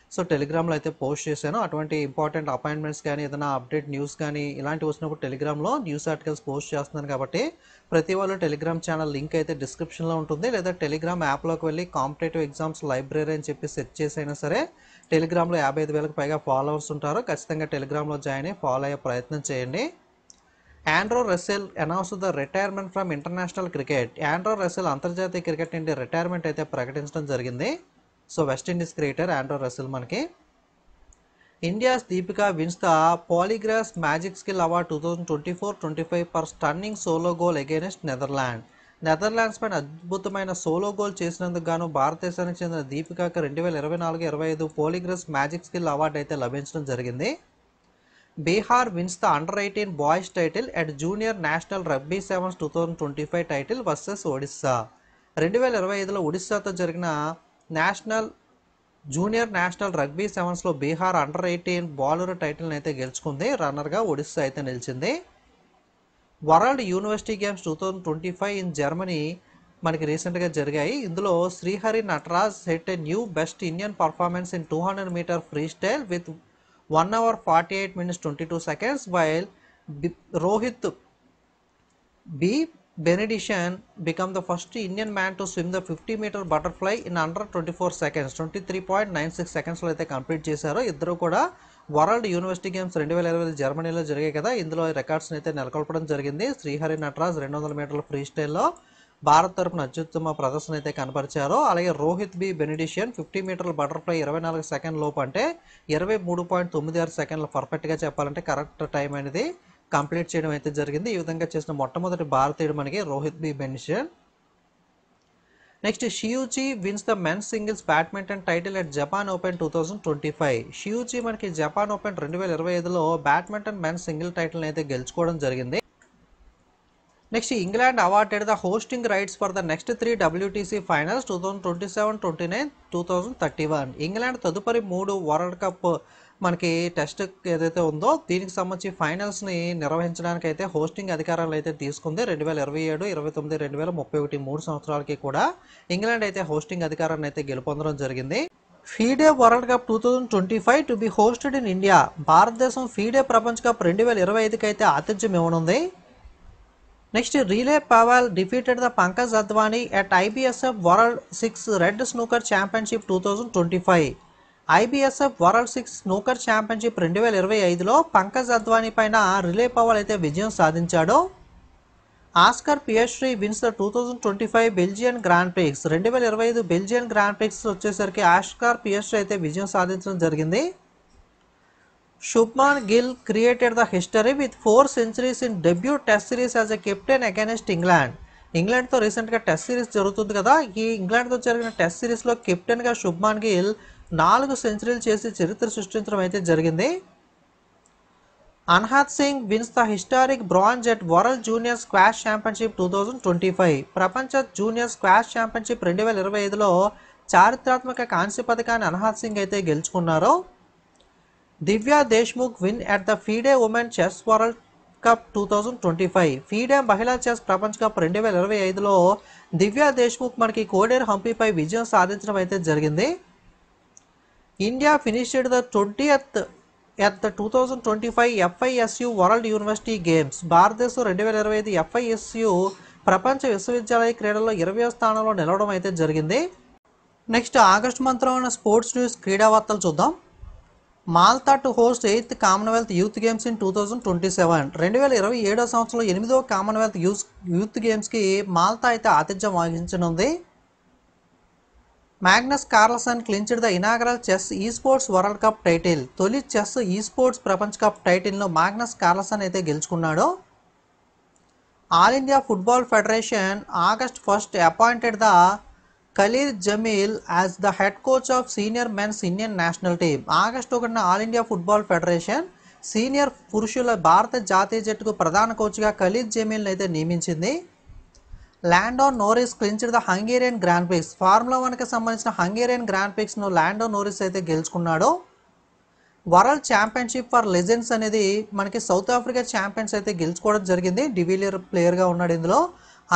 టెలిగ్రామ్లో అయితే పోస్ట్ చేశాను. అటువంటి ఇంపార్టెంట్ అపాయింట్మెంట్స్ కానీ ఏదైనా అప్డేట్ న్యూస్ కానీ ఇలాంటివి వచ్చినప్పుడు టెలిగ్రామ్లో న్యూస్ ఆర్టికల్స్ పోస్ట్ చేస్తున్నాను. కాబట్టి ప్రతి వాళ్ళు టెలిగ్రామ్ ఛానల్ లింక్ అయితే డిస్క్రిప్షన్లో ఉంటుంది, లేదా టెలిగ్రామ్ యాప్లోకి వెళ్ళి కాంపిటేటివ్ ఎగ్జామ్స్ లైబ్రరీ అని చెప్పి సెర్చ్ చేసి అయినా సరే టెలిగ్రామ్లో 55,000కి పైగా ఫాలోవర్స్ ఉంటారు. ఖచ్చితంగా టెలిగ్రామ్లో జాయిన్ అయ్యి ఫాలో అయ్యే ప్రయత్నం చేయండి. Andre Russell announce the retirement from international cricket. Andre Russell అంతర్జాతీయ క్రికెట్ నుండి రిటైర్మెంట్ అయితే ప్రకటించడం జరిగింది. వెస్టిండీస్ క్రికెటర్ ఆండ్రూ రసెల్ మనకి. India's Deepika wins the Polygraph magic skill award 2024-25 for stunning solo goal against Netherland. Netherlands పైన అద్భుతమైన సోలో గోల్ చేసినందుకు గాను భారతదేశానికి చెందిన దీపికాకి 2024-25 పాలీగ్రాఫ్ మ్యాజిక్ స్కిల్ అవార్డు అయితే లభించడం జరిగింది. Bihar wins the under eighteen boys title at junior national rugby sevens 2025 title versus Odisha. 2025లో ఒడిస్సాతో జరిగిన జూనియర్ నేషనల్ రగ్బీ సెవెన్స్లో బీహార్ అండర్-18 బాలుర టైటిల్ని అయితే గెలుచుకుంది. రన్నర్గా ఒడిస్సా అయితే నిలిచింది. World university games 2025 in Germany మనకి రీసెంట్గా జరిగాయి. ఇందులో Srihari Nataraj set a new best Indian performance in 200 metre freestyle with 1 hour 48 minutes 22 seconds, while Rohit B. Benediction became the first Indian man to swim the 50-meter butterfly in under 24 seconds, 23.96 సెకండ్స్లో అయితే complete చేశారు. ఇద్దరు కూడా world university games 2025 జర్మనీలో జరిగాయి కదా, ఇందులో రికార్డ్స్ని అయితే నెలకొల్పడం జరిగింది. శ్రీహరి నటరాజ్ 200 మీటర్ల ఫ్రీ స్టైల్లో భారత్ తరపున అత్యుత్తమ ప్రదర్శన అయితే కనపరిచారు. అలాగే రోహిత్ బి బెనిడిషన్ 50 మీటర్ల బటర్ఫ్లై 24 సెకండ్ లోపు అంటే 23.96 సెకండ్లు పర్ఫెక్ట్గా చెప్పాలంటే కరెక్ట్ టైం అనేది కంప్లీట్ చేయడం అయితే జరిగింది. ఈ విధంగా చేసిన మొట్టమొదటి భారతీయుడు మనకి Rohit B Benediction. Next Shi Yuqi wins the men's singles badminton title at Japan Open 2025. Shi Yuqi మనకి జపాన్ ఓపెన్ 2025లో బ్యాడ్మింటన్ మెన్స్ సింగిల్ టైటిల్ని అయితే గెలుచుకోవడం జరిగింది. Next England awarded the hosting rights for the next 3 WTC finals 2027, 29, 2031. England తదుపరి 3 world cup మనకి test ఏదైతే ఉందో దీనికి సంబంధించి ఫైనల్స్ని నిర్వహించడానికి అయితే హోస్టింగ్ అధికారాలు అయితే తీసుకుంది. 2027, 29, 2031 3 సంవత్సరాలకి కూడా ఇంగ్లాండ్ అయితే హోస్టింగ్ అధికారాన్ని అయితే గెలుపొందడం జరిగింది. FIDE World cup 2025 to be hosted in India. భారతదేశం ఫీడే ప్రపంచ కప్ 2025కి అయితే ఆతిథ్యం ఇవ్వనుంది. Next Riley Powell defeated the Pankaj Advani at IBSF world 6 red snooker championship 2025. IBSF world 6 snooker championship 2025లో పంకజ్ అద్వానీ పైన రిలే పవాల్ అయితే విజయం సాధించాడు. Oscar Piastri wins the 2025 Belgian Grand prix. 2025 Belgian Grand Prix వచ్చేసరికి ఆస్కర్ పియస్ట్రీ అయితే విజయం సాధించడం జరిగింది. Shubman Gill created the history with 4 centuries in debut test series as a captain against England. ఇంగ్లాండ్తో రీసెంట్గా టెస్ట్ సిరీస్ జరుగుతుంది కదా, ఈ ఇంగ్లాండ్తో జరిగిన టెస్ట్ సిరీస్లో కెప్టెన్గా శుభ్మాన్ గిల్ 4 సెంచరీలు చేసి చరిత్ర సృష్టించడం అయితే జరిగింది. Anahat Singh wins the historic bronze at world junior squash championship 2025. ప్రపంచ జూనియర్ స్క్వాష్ ఛాంపియన్షిప్ 2025లో చారిత్రాత్మక కాంస్య పథకాన్ని అన్హత్ సింగ్ అయితే గెలుచుకున్నారు. Divya Deshmukh win at the FIDE women chess world cup 2025, FIDE మహిళా చెస్ ప్రపంచ కప్ 2025లో దివ్యా దేశ్ముఖ్ మనకి కోడేరు హంపీపై విజయం సాధించడం అయితే జరిగింది. India finished the 20th at the 2025 FISU world university games. భారతదేశం 2025 FISU ప్రపంచ విశ్వవిద్యాలయ క్రీడల్లో 20వ స్థానంలో నిలవడం అయితే జరిగింది. నెక్స్ట్ ఆగస్టు మంత్లో ఉన్న స్పోర్ట్స్ న్యూస్ క్రీడా వార్తలు చూద్దాం. మాల్తా to host 8th Commonwealth youth games in 2027. 2027 సంవత్సరంలో 8వ కామన్వెల్త్ యూత్ గేమ్స్కి మాల్తా అయితే ఆతిథ్యం వహించనుంది. Magnus Carlsen clinched the inaugural chess esports world cup title. తొలి చెస్ ఈ స్పోర్ట్స్ ప్రపంచ కప్ టైటిల్ను మ్యాగ్నస్ కార్ల్సన్ అయితే గెలుచుకున్నాడు. All India Football Federation August 1 appointed the Khalil Jamil as the head coach of senior men's Indian national team. August 1న All India Football Federation senior పురుషుల భారత జాతీయ జట్టుకు ప్రధాన కోచ్గా ఖలీల్ జమీల్ని అయితే నియమించింది. Lando Norris clinched the Hungarian Grand Prix. Formula 1కి సంబంధించిన హంగేరియన్ గ్రాండ్ ప్రిక్స్ను లాండో నోరిస్ అయితే గెలుచుకున్నాడు. వరల్డ్ ఛాంపియన్షిప్ ఫర్ లెజెండ్స్ అనేది మనకి సౌత్ ఆఫ్రికా ఛాంపియన్స్ అయితే గెలుచుకోవడం జరిగింది. డివిలియర్ ప్లేయర్గా ఉన్నాడు ఇందులో.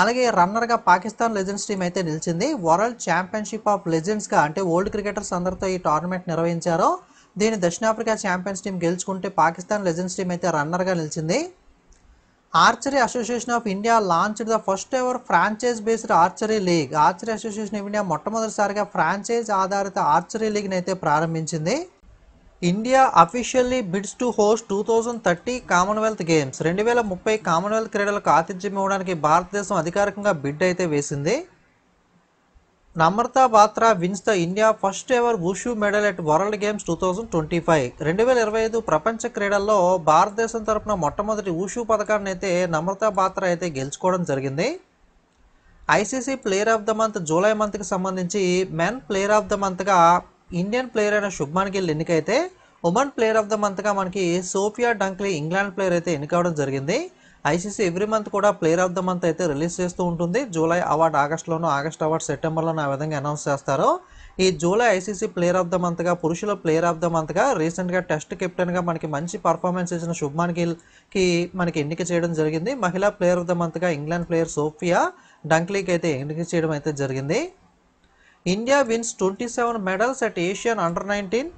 అలాగే రన్నర్గా పాకిస్తాన్ లెజెండ్స్ టీం అయితే నిలిచింది. వరల్డ్ ఛాంపియన్షిప్ ఆఫ్ లెజెండ్స్గా అంటే ఓల్డ్ క్రికెటర్స్ అందరితో ఈ టోర్నమెంట్ నిర్వహించారు. దీన్ని దక్షిణాఫ్రికా ఛాంపియన్స్ టీం గెలుచుకుంటే పాకిస్తాన్ లెజెండ్స్ టీం అయితే రన్నర్గా నిలిచింది. Archery association of India launched the first ever franchise based archery league. Archery association of India మొట్టమొదటిసారిగా ఫ్రాంచైజ్ ఆధారిత ఆర్చరీ లీగ్ని అయితే ప్రారంభించింది. India officially bids to host 2030 Commonwealth games. 2030 Commonwealth క్రీడలకు ఆతిథ్యం ఇవ్వడానికి భారతదేశం అధికారికంగా బిడ్ అయితే వేసింది. Namrata Batra wins the India first ever wushu medal at World Games 2025. 2025 ప్రపంచ క్రీడల్లో భారతదేశం తరపున మొట్టమొదటి వుషు పథకాన్ని అయితే నమ్రతా బాత్రా అయితే గెలుచుకోవడం జరిగింది. ICC player of the month July మంత్కి సంబంధించి మెన్ ప్లేయర్ ఆఫ్ ద మంత్గా ఇండియన్ ప్లేయర్ అయిన శుభ్మన్ గిల్ ఎన్నికైతే ఉమెన్ ప్లేయర్ ఆఫ్ ద మంత్గా మనకి సోఫియా డంక్లీ ఇంగ్లాండ్ ప్లేయర్ అయితే ఎన్నికవడం జరిగింది. ఐసీసీ ఎవ్రీ మంత్ కూడా ప్లేయర్ ఆఫ్ ద మంత్ అయితే రిలీజ్ చేస్తూ ఉంటుంది. జూలై అవార్డు ఆగస్టులోనూ, ఆగస్ట్ అవార్డు సెప్టెంబర్లోనూ ఆ విధంగా అనౌన్స్ చేస్తారు. ఈ July ICC player of the మంత్గా, పురుషుల ప్లేయర్ ఆఫ్ ద మంత్గా రీసెంట్గా టెస్ట్ కెప్టెన్గా మనకి మంచి పర్ఫార్మెన్స్ ఇచ్చిన శుభ్మన్ గిల్కి మనకి ఎన్నిక చేయడం జరిగింది. మహిళా ప్లేయర్ ఆఫ్ ద మంత్గా ఇంగ్లాండ్ ప్లేయర్ సోఫియా డంక్లీకి అయితే ఎన్నిక చేయడం అయితే జరిగింది. India wins 27 medals at Asian under 19.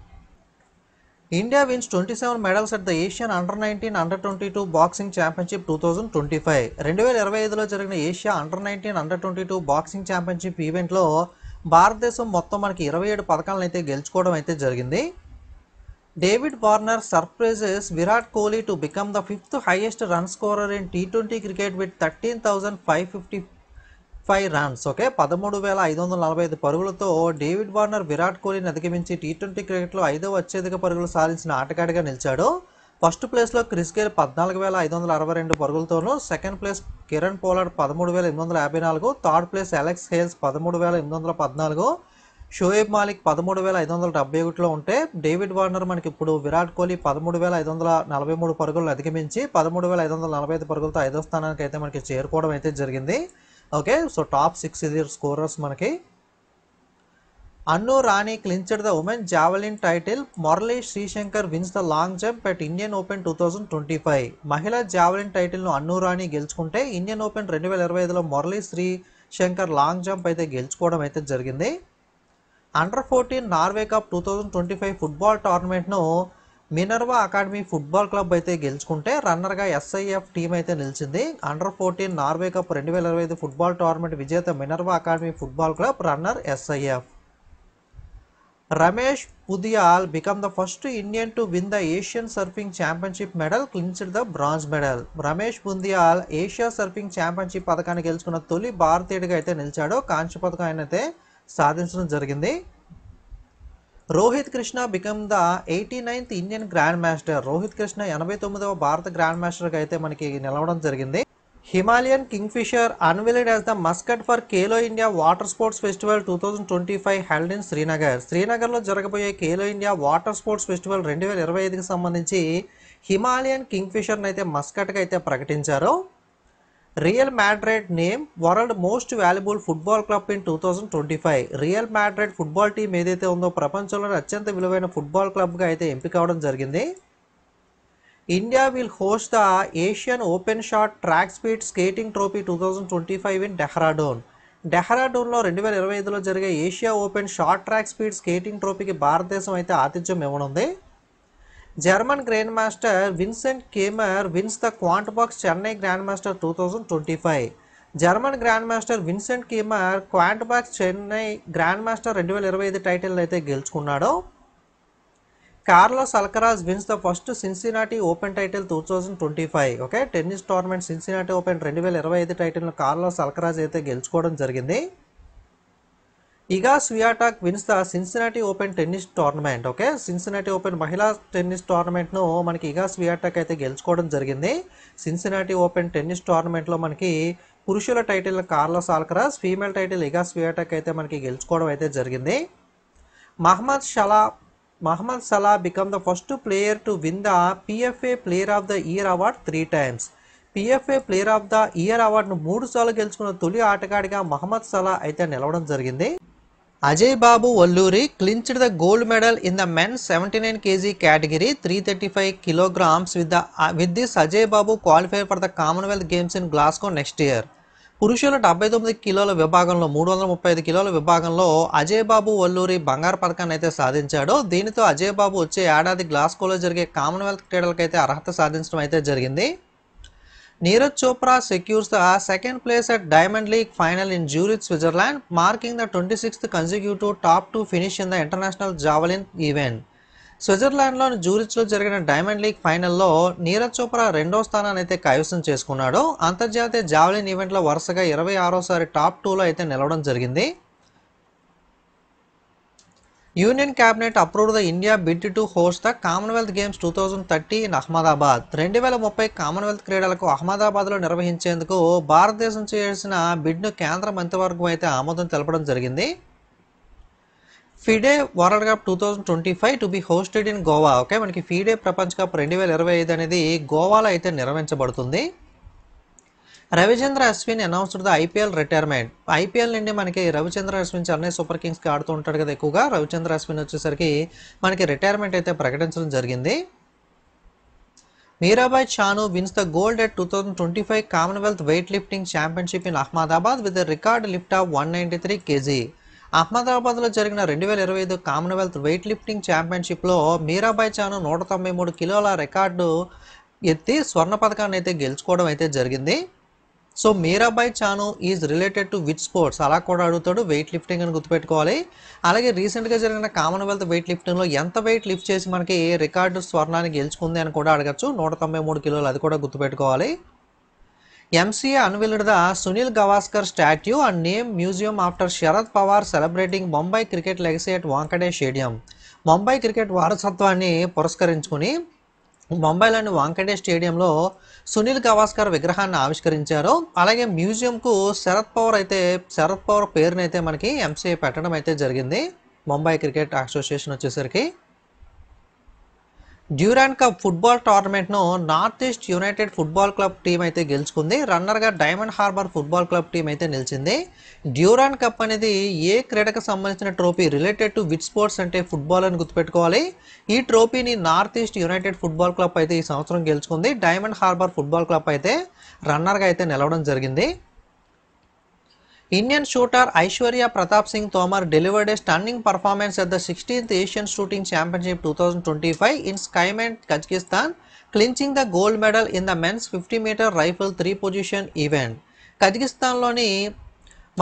India wins 27 medals at the Asian under 19 under 22 boxing championship 2025. 2025లో జరిగిన Asia under 19 under 22 boxing championship ఈవెంట్లో భారతదేశం మొత్తం మనకి 27 పథకాలను అయితే గెలుచుకోవడం అయితే జరిగింది. David Warner surprises Virat Kohli to become the 5th highest run scorer in T20 cricket with 13,555 runs. Okay, 13,545 పరుగులతో డేవిడ్ వార్నర్ విరాట్ కోహ్లీని అధిగమించి T20 క్రికెట్లో 5వ అత్యధిక పరుగులు సాధించిన ఆటగాడిగా నిలిచాడు. ఫస్ట్ ప్లేస్లో క్రిస్ గేల్ 14,562 పరుగులతోనూ, second place Kieron Pollard 13,854, third place Alex Hales 13,814, Shoaib Malik 13,571లో ఉంటే డేవిడ్ వార్నర్ మనకి ఇప్పుడు విరాట్ కోహ్లీ 13,543 పరుగులను అధిగమించి 13,545 పరుగులతో 5వ స్థానానికి అయితే మనకి చేరుకోవడం అయితే జరిగింది. ఓకే, సో టాప్ 6 ఇది స్కోరర్స్ మనకి. Annu Rani clinched the women javelin title. Murali Sreeshankar wins the long jump at Indian Open 2025. మహిళా జావెలిన్ టైటిల్ను అన్ను రాణి గెలుచుకుంటే ఇండియన్ ఓపెన్ 2025లో మురళీ శ్రీశంకర్ లాంగ్ జంప్ అయితే గెలుచుకోవడం అయితే జరిగింది. అండర్ 14 నార్వే కప్ 2025 ఫుట్బాల్ టోర్నమెంట్ను మినర్వా అకాడమీ ఫుట్బాల్ క్లబ్ అయితే గెలుచుకుంటే రన్నర్గా SIF టీం అయితే నిలిచింది. Under 14 Norway Cup 2025 football tournament విజేత Minerva Academy Football club, runner SIF. Ramesh Pudiyal become the first Indian to win the Asian surfing championship medal, clinched the bronze medal. Ramesh Pudiyal Asia surfing championship పథకాన్ని గెలుచుకున్న తొలి భారతీయుడిగా అయితే నిలిచాడు. కాంస్య పథకం ఆయన అయితే సాధించడం జరిగింది. Rohit Krishna become the 89th Indian grand master. Rohit Krishna 89వ భారత గ్రాండ్ మాస్టర్గా అయితే మనకి నిలవడం జరిగింది. Himalayan kingfisher unveiled as the mascot for Khelo India water sports festival 2025 held in Srinagar. శ్రీనగర్లో జరగబోయే Khelo India water sports festival 2025కి సంబంధించి హిమాలయన్ కింగ్ఫిషర్ని అయితే మస్కట్గా అయితే ప్రకటించారు. Real Madrid name world most valuable football club in 2025. రియల్ మాడ్రిడ్ ఫుట్బాల్ టీం ఏదైతే ఉందో ప్రపంచంలోనే అత్యంత విలువైన ఫుట్బాల్ క్లబ్గా అయితే ఎంపిక అవడం జరిగింది. India will host the Asian open short track speed skating trophy 2025 in Dehradun. డెహ్రాడూన్లో 2025లో జరిగే Asia open short track speed skating ట్రోఫీకి భారతదేశం అయితే ఆతిథ్యం ఇవ్వనుంది. German grand master Vincent Keymer wins the Quantbox Chennai grand master 2025. German grand master Vincent Keymer Quantbox Chennai grand master 2025 title అయితే గెలుచుకున్నాడు. Carlos Alcaraz wins the first Cincinnati Open title 2025. Okay, tennis tournament Cincinnati open 2025 టైటిల్ను Carlos Alcaraz అయితే గెలుచుకోవడం జరిగింది. Iga Swiatek wins the Cincinnati open tennis tournament. Okay, Cincinnati open మహిళా tennis టోర్నమెంట్ను మనకి Iga Swiatek అయితే గెలుచుకోవడం జరిగింది. సిన్సినాటి ఓపెన్ టెన్నిస్ టోర్నమెంట్లో మనకి పురుషుల title Carlos Alcaraz, female title Iga Swiatek అయితే మనకి గెలుచుకోవడం అయితే జరిగింది. Mohamed Salah become the first player to win the PFA player of the year award 3 times. PFA player of the year అవార్డును 3 సార్లు గెలుచుకున్న తొలి ఆటగాడిగా మహమ్మద్ సలా అయితే నిలవడం జరిగింది. Ajay Babu Valluri clinched the gold medal in the men's 79 kg category 335 kilograms with this Ajay Babu qualify for the Commonwealth Games in Glasgow next year. పురుషుల 79 కిలోల విభాగంలో 335 కిలోల విభాగంలో అజయ్ బాబు వల్లూరి బంగారు పథకాన్ని అయితే సాధించాడు. దీనితో అజయ్ బాబు వచ్చే ఏడాది గ్లాస్గోలో జరిగే కామన్వెల్త్ క్రీడలకైతే అర్హత సాధించడం అయితే జరిగింది. Neeraj Chopra secures the second place at diamond league final in Zurich, Switzerland, marking the 26th consecutive top 2 finish in the international javelin event. స్విట్జర్లాండ్లోని జ్యూరిచ్లో జరిగిన డైమండ్ లీగ్ ఫైనల్లో నీరజ్ చోప్రా 2వ స్థానాన్ని అయితే కైవసం చేసుకున్నాడు. అంతర్జాతీయ జావలిన్ ఈవెంట్లో వరుసగా 26వ టాప్ 2లో అయితే నిలవడం జరిగింది. Union cabinet approved the India bid to host the Commonwealth games 2030 in Ahmedabad. 2030 Commonwealth క్రీడలకు అహ్మదాబాద్లో నిర్వహించేందుకు భారతదేశం చేయాల్సిన బిడ్ను కేంద్ర మంత్రివర్గం అయితే ఆమోదం తెలపడం జరిగింది. FIDE world cup 2025 to be hosted in Goa. Okay, మనకి ఫిడే ప్రపంచ కప్ 2025 అనేది గోవాలో అయితే నిర్వహించబడుతుంది. Ravichandra Ashwin announced the IPL retirement. IPL నుండి మనకి రవిచంద్ర అశ్విన్ చెన్నై సూపర్ కింగ్స్కి ఆడుతూ ఉంటాడు కదా ఎక్కువగా. రవిచంద్ర అశ్విన్ వచ్చేసరికి మనకి రిటైర్మెంట్ అయితే ప్రకటించడం జరిగింది. Mirabai Chanu wins the gold at 2025 Commonwealth weight lifting championship in Ahmedabad with record lift of 193 kg. అహ్మదాబాద్లో జరిగిన 2025 కామన్వెల్త్ వెయిట్ లిఫ్టింగ్ ఛాంపియన్షిప్లో మీరాబాయ్ చాను 193 కిలోల రికార్డు ఎత్తి స్వర్ణ పథకాన్ని అయితే గెలుచుకోవడం అయితే జరిగింది. So Mirabai Chanu is related to which sports అలా కూడా అడుగుతాడు. వెయిట్ లిఫ్టింగ్ అని గుర్తుపెట్టుకోవాలి. అలాగే రీసెంట్గా జరిగిన కామన్వెల్త్ వెయిట్ లిఫ్టింగ్లో ఎంత వెయిట్ లిఫ్ట్ చేసి మనకి రికార్డు స్వర్ణాన్ని గెలుచుకుంది అని కూడా అడగచ్చు. 193 కిలోలు, అది కూడా గుర్తుపెట్టుకోవాలి. MCA unveiled the Sunil Gavaskar statue and name museum after Sharad Pawar celebrating Mumbai cricket legacy at Wankhede Stadium. Mumbai cricket వారసత్వాన్ని పురస్కరించుకుని ముంబైలోని వాంఖడే స్టేడియంలో సునీల్ గవాస్కర్ విగ్రహాన్ని ఆవిష్కరించారు. అలాగే మ్యూజియంకు శరద్ పవార్ పేరునైతే మనకి MCA పెట్టడం అయితే జరిగింది. ముంబై క్రికెట్ అసోసియేషన్ వచ్చేసరికి డ్యూరాండ్ కప్ ఫుట్బాల్ టోర్నమెంట్ను North East United Football club team అయితే గెలుచుకుంది. రన్నర్గా Diamond Harbour Football club team అయితే నిలిచింది. డ్యూరాండ్ కప్ అనేది ఏ క్రీడకు సంబంధించిన trophy, related to which sports అంటే ఫుట్బాల్ అని గుర్తుపెట్టుకోవాలి. ఈ ట్రోఫీని North East United Football club అయితే ఈ సంవత్సరం గెలుచుకుంది. డైమండ్ హార్బర్ ఫుట్బాల్ క్లబ్ అయితే రన్నర్గా అయితే నిలవడం జరిగింది. Indian shooter Aishwarya Pratap Singh Tomar delivered a stunning performance at the 16th Asian Shooting Championship 2025 in Skyman, Kazakhstan, clinching the gold medal in the men's 50-meter rifle 3-position event. కజకిస్తాన్లోని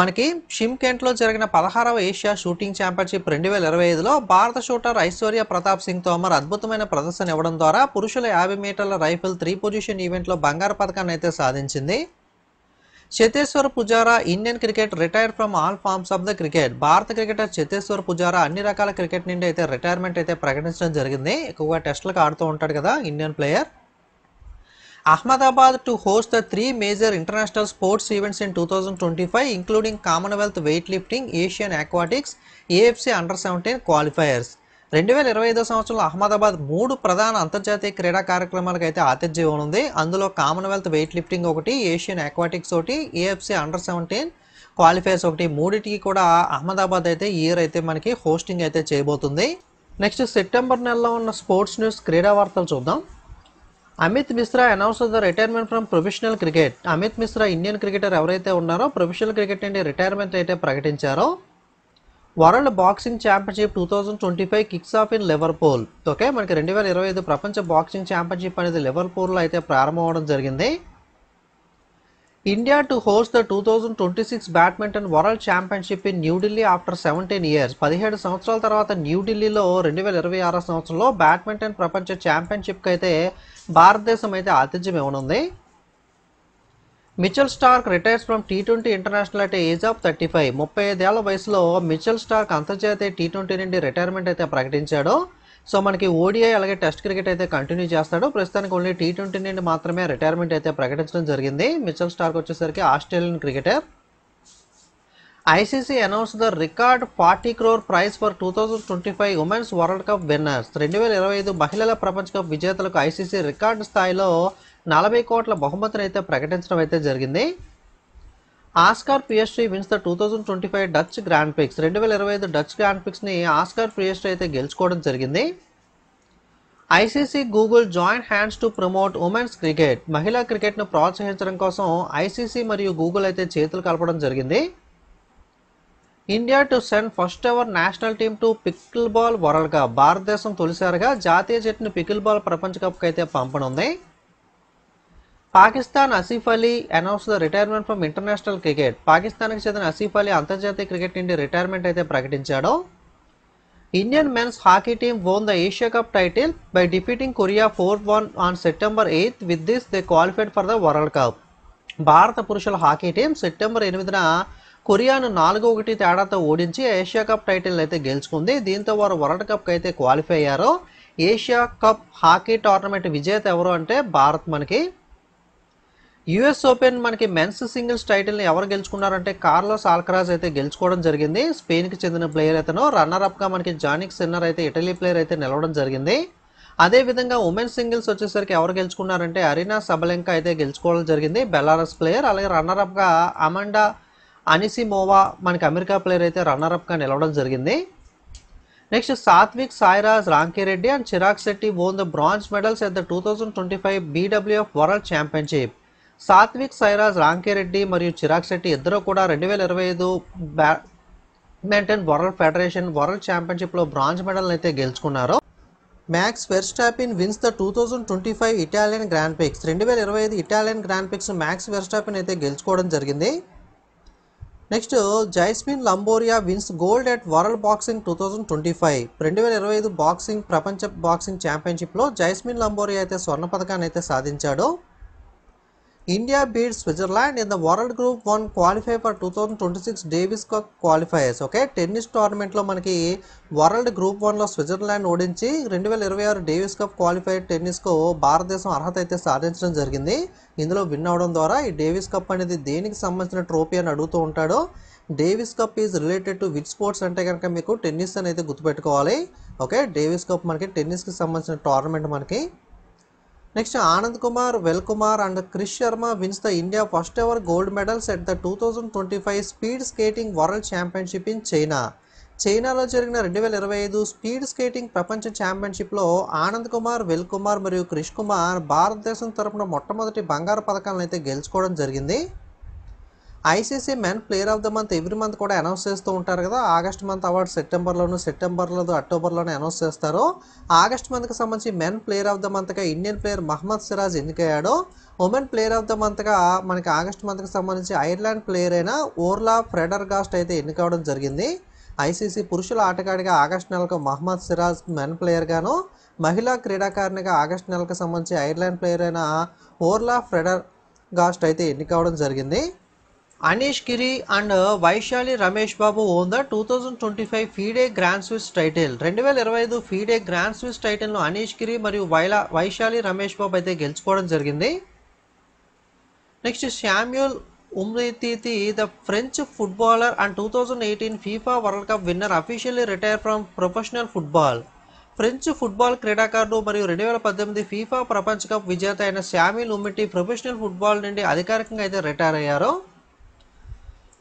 మనకి షిమ్కెంట్లో జరిగిన 16వ Asia shooting championship 2025లో భారత shooter Aishwarya Pratap Singh Tomar అద్భుతమైన ప్రదర్శన ఇవ్వడం ద్వారా పురుషుల 50 మీటర్ల rifle 3-పొజిషన్ ఈవెంట్లో బంగారు పథకాన్ని అయితే సాధించింది. Cheteshwar Pujara Indian cricket retired from all forms of the cricket. భారత క్రికెటర్ చేతేశ్వర్ పుజారా అన్ని రకాల క్రికెట్ నుండి అయితే రిటైర్మెంట్ అయితే ప్రకటించడం జరిగింది. ఎక్కువగా టెస్టులకు ఆడుతూ ఉంటాడు కదా Indian player. Ahmedabad to host the 3 major international sports events in 2025 including Commonwealth weightlifting, Asian aquatics, AFC Under-17 qualifiers. 2025 సంవత్సరంలో అహ్మదాబాద్ 3 ప్రధాన అంతర్జాతీయ క్రీడా కార్యక్రమాలకు అయితే ఆతిథ్యం ఇవ్వనుంది. అందులో కామన్వెల్త్ వెయిట్ లిఫ్టింగ్ ఒకటి, ఏషియన్ అక్వాటిక్స్ ఒకటి, AFC Under-17 క్వాలిఫైర్స్ ఒకటి. మూడిటికి కూడా అహ్మదాబాద్ అయితే ఈ ఇయర్ అయితే మనకి హోస్టింగ్ అయితే చేయబోతుంది. నెక్స్ట్ సెప్టెంబర్ నెలలో ఉన్న స్పోర్ట్స్ న్యూస్ క్రీడా వార్తలు చూద్దాం. Amit Mishra announce the retirement from professional cricket. Amit Mishra Indian cricketer ఎవరైతే ఉన్నారో ప్రొఫెషనల్ క్రికెట్ నుండి రిటైర్మెంట్ అయితే ప్రకటించారో. World Boxing championship 2025 kicks off in Liverpool. Okay, మనకి 2025 ప్రపంచ బాక్సింగ్ ఛాంపియన్షిప్ అనేది లివర్పూల్లో అయితే ప్రారంభం అవడం జరిగింది. India to host the 2026 badminton world championship in New Delhi after 17 years. 17 సంవత్సరాల తర్వాత న్యూఢిల్లీలో 2026 సంవత్సరంలో బ్యాడ్మింటన్ ప్రపంచ ఛాంపియన్షిప్కి అయితే భారతదేశం అయితే ఆతిథ్యం ఇవ్వనుంది. Mitchell Starc retires from T20 international at age of 35. 35 ఏళ్ల వయసులో మిచెల్ స్టార్క్ అంతర్జాతీయ T20 నుండి రిటైర్మెంట్ అయితే ప్రకటించాడు. సో మనకి ఓడిఐ అలాగే టెస్ట్ క్రికెట్ అయితే కంటిన్యూ చేస్తాడు. ప్రస్తుతానికి ఓన్లీ T20 నుండి మాత్రమే రిటైర్మెంట్ అయితే ప్రకటించడం జరిగింది. మిచెల్ స్టార్క్ వచ్చేసరికి Australian cricketer. ICC announce the record 40 crore prize for 2025 women's world cup winners. 2025 మహిళల ప్రపంచ కప్ విజేతలకు ఐసీసీ రికార్డు స్థాయిలో 40 కోట్ల బహుమతిని అయితే ప్రకటించడం అయితే జరిగింది. Oscar Piastri wins the 2025 Dutch Grand pics. 2025 Dutch Grand పిక్స్ని ఆస్కార్ పిఎస్టీ అయితే గెలుచుకోవడం జరిగింది. ICC Google join hands to promote women's cricket. మహిళా క్రికెట్ను ప్రోత్సహించడం కోసం ఐసీసీ మరియు గూగుల్ అయితే చేతులు కలపడం జరిగింది. India to send first ever national team to pickleball World Cup. భారతదేశం తొలిసారిగా జాతీయ జట్టును పికిల్ బాల్ ప్రపంచ కప్కి అయితే పంపనుంది. Pakistan Asif Ali announce the retirement from international cricket. పాకిస్తాన్కి చెందిన ఆసిఫ్ అలీ అంతర్జాతీయ క్రికెట్ నుండి రిటైర్మెంట్ అయితే ప్రకటించాడు. Indian men's hockey team won the Asia cup title by defeating Korea 4-1 on September 8. With this they qualified for the world cup. భారత పురుషుల హాకీ టీం సెప్టెంబర్ 8న కొరియాను 4-1 తేడాతో ఓడించి ఏషియా కప్ టైటిల్ అయితే గెలుచుకుంది. దీంతో వారు వరల్డ్ కప్కి అయితే క్వాలిఫై అయ్యారు. ఏషియా కప్ హాకీ టోర్నమెంట్ విజేత ఎవరు అంటే భారత్. మనకి యుఎస్ ఓపెన్ మనకి మెన్స్ సింగిల్స్ టైటిల్ని ఎవరు గెలుచుకున్నారంటే కార్లోస్ ఆల్కరాజ్ అయితే గెలుచుకోవడం జరిగింది. స్పెయిన్కి చెందిన ప్లేయర్ అతను. రన్నర్అప్గా మనకి జానిక్ సిన్నర్ అయితే ఇటలీ ప్లేయర్ అయితే నిలవడం జరిగింది. అదేవిధంగా ఉమెన్ సింగిల్స్ వచ్చేసరికి ఎవరు గెలుచుకున్నారంటే అరీనా సబలెంకా అయితే గెలుచుకోవడం జరిగింది, బెలారస్ ప్లేయర్. అలాగే రన్నర్అప్గా అమండా అనిసిమోవా మనకి అమెరికా ప్లేయర్ అయితే రన్నర్అప్గా నిలవడం జరిగింది. Next Satwik Sairaj Rankireddy and Chirag Shetty won the bronze medals at the 2025 BWF world championship. Satwik Sairaj Rankireddy మరియు చిరాగ్ శెట్టి ఇద్దరు కూడా 2025 బ్యాడ్మింటన్ వరల్డ్ ఫెడరేషన్ వరల్డ్ ఛాంపియన్షిప్లో బ్రాంజ్ మెడల్ అయితే గెలుచుకున్నారు. Max Verstappen wins the 2025 Italian grand pics. 2025 Italian grand prix Max Verstappen అయితే గెలుచుకోవడం జరిగింది. Next Jaismine Lamboria wins gold at world boxing 2025. 2025 boxing ప్రపంచ బాక్సింగ్ ఛాంపియన్షిప్లో జైస్మిన్ లంబోరియా అయితే స్వర్ణ పథకాన్ని అయితే సాధించాడు. India beat Switzerland in the world group 1 qualify for 2026 Davis cup qualifiers. Okay, tennis టోర్నమెంట్లో మనకి వరల్డ్ గ్రూప్ 1లో స్విట్జర్లాండ్ ఓడించి 2026 డేవిస్ కప్ క్వాలిఫైర్ టెన్నిస్కు భారతదేశం అర్హత అయితే సాధించడం జరిగింది. ఇందులో విన్ అవడం ద్వారా ఈ డేవిస్ కప్ అనేది దేనికి సంబంధించిన ట్రోఫీ అని అడుగుతూ ఉంటాడు. Davis cup is related to which sports అంటే కనుక మీకు టెన్నిస్ అని అయితే గుర్తుపెట్టుకోవాలి. ఓకే, డేవిస్ కప్ మనకి టెన్నిస్కి సంబంధించిన టోర్నమెంట్ మనకి. Next Anand Kumar, Vel Kumar and Krish Sharma wins the India first ever gold medals at the 2025 speed skating world championship in China. చైనాలో జరిగిన 2025 స్పీడ్ స్కేటింగ్ ప్రపంచ ఛాంపియన్షిప్లో ఆనంద్ కుమార్, వెల్ కుమార్ మరియు క్రిష్ కుమార్ భారతదేశం తరపున మొట్టమొదటి బంగారు పథకాలను అయితే గెలుచుకోవడం జరిగింది. ICC men player of the month every month కూడా అనౌన్స్ చేస్తూ ఉంటారు కదా. ఆగస్ట్ మంత్ అవార్డు సెప్టెంబర్లో అక్టోబర్లోనే అనౌన్స్ చేస్తారు. ఆగస్ట్ మంత్కి సంబంధించి మెన్ ప్లేయర్ ఆఫ్ ద మంత్గా ఇండియన్ ప్లేయర్ మహమ్మద్ సిరాజ్ ఎన్నికయ్యాడు. ఉమెన్ ప్లేయర్ ఆఫ్ ద మంత్గా మనకి ఆగస్ట్ మంత్కి సంబంధించి ఐర్లాండ్ ప్లేయర్ అయిన ఓర్లా ఫ్రెడర్గాస్ట్ అయితే ఎన్నికవడం జరిగింది. ఐసీసీ పురుషుల ఆటగాడిగా ఆగస్ట్ నెలకు మహమ్మద్ సిరాజ్ మెన్ ప్లేయర్గాను, మహిళా క్రీడాకారిణిగా ఆగస్ట్ నెలకు సంబంధించి ఐర్లాండ్ ప్లేయర్ అయిన ఓర్లా ఫ్రెడర్గాస్ట్ అయితే ఎన్నికవడం జరిగింది. Anish Giri and Vaishali Ramesh Babu won the 2025 FIDE grand Swiss title. 2025 FIDE grand Swiss టైటిల్ను అనీష్ గిరి మరియు వైశాలి రమేష్ బాబు అయితే గెలుచుకోవడం జరిగింది. Next Samuel Umtiti the French footballer and 2018 FIFA world cup winner officially retire from professional football. French football క్రీడాకారుడు మరియు 2018 ఫీఫా ప్రపంచ కప్ విజేత అయిన శామ్యూల్ ఉమ్రిటి ప్రొఫెషనల్ ఫుట్బాల్ నుండి అధికారికంగా అయితే రిటైర్ అయ్యారు.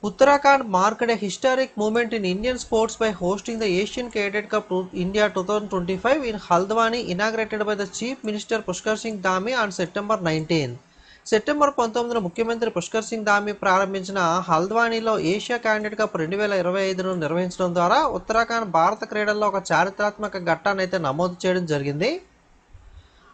Uttarakhand marked a historic moment in Indian sports by hosting the Asian Cadet Cup India 2025 in Haldwani, inaugurated by the Chief Minister Pushkar Singh Dhami on September 19. September 19న ముఖ్యమంత్రి పుష్కర్ సింగ్ ధామీ ప్రారంభించిన హల్ద్వానీలో Asia candidate cup 2025ను నిర్వహించడం ద్వారా ఉత్తరాఖండ్ భారత క్రీడల్లో ఒక చారిత్రాత్మక ఘట్టాన్ని అయితే నమోదు చేయడం జరిగింది.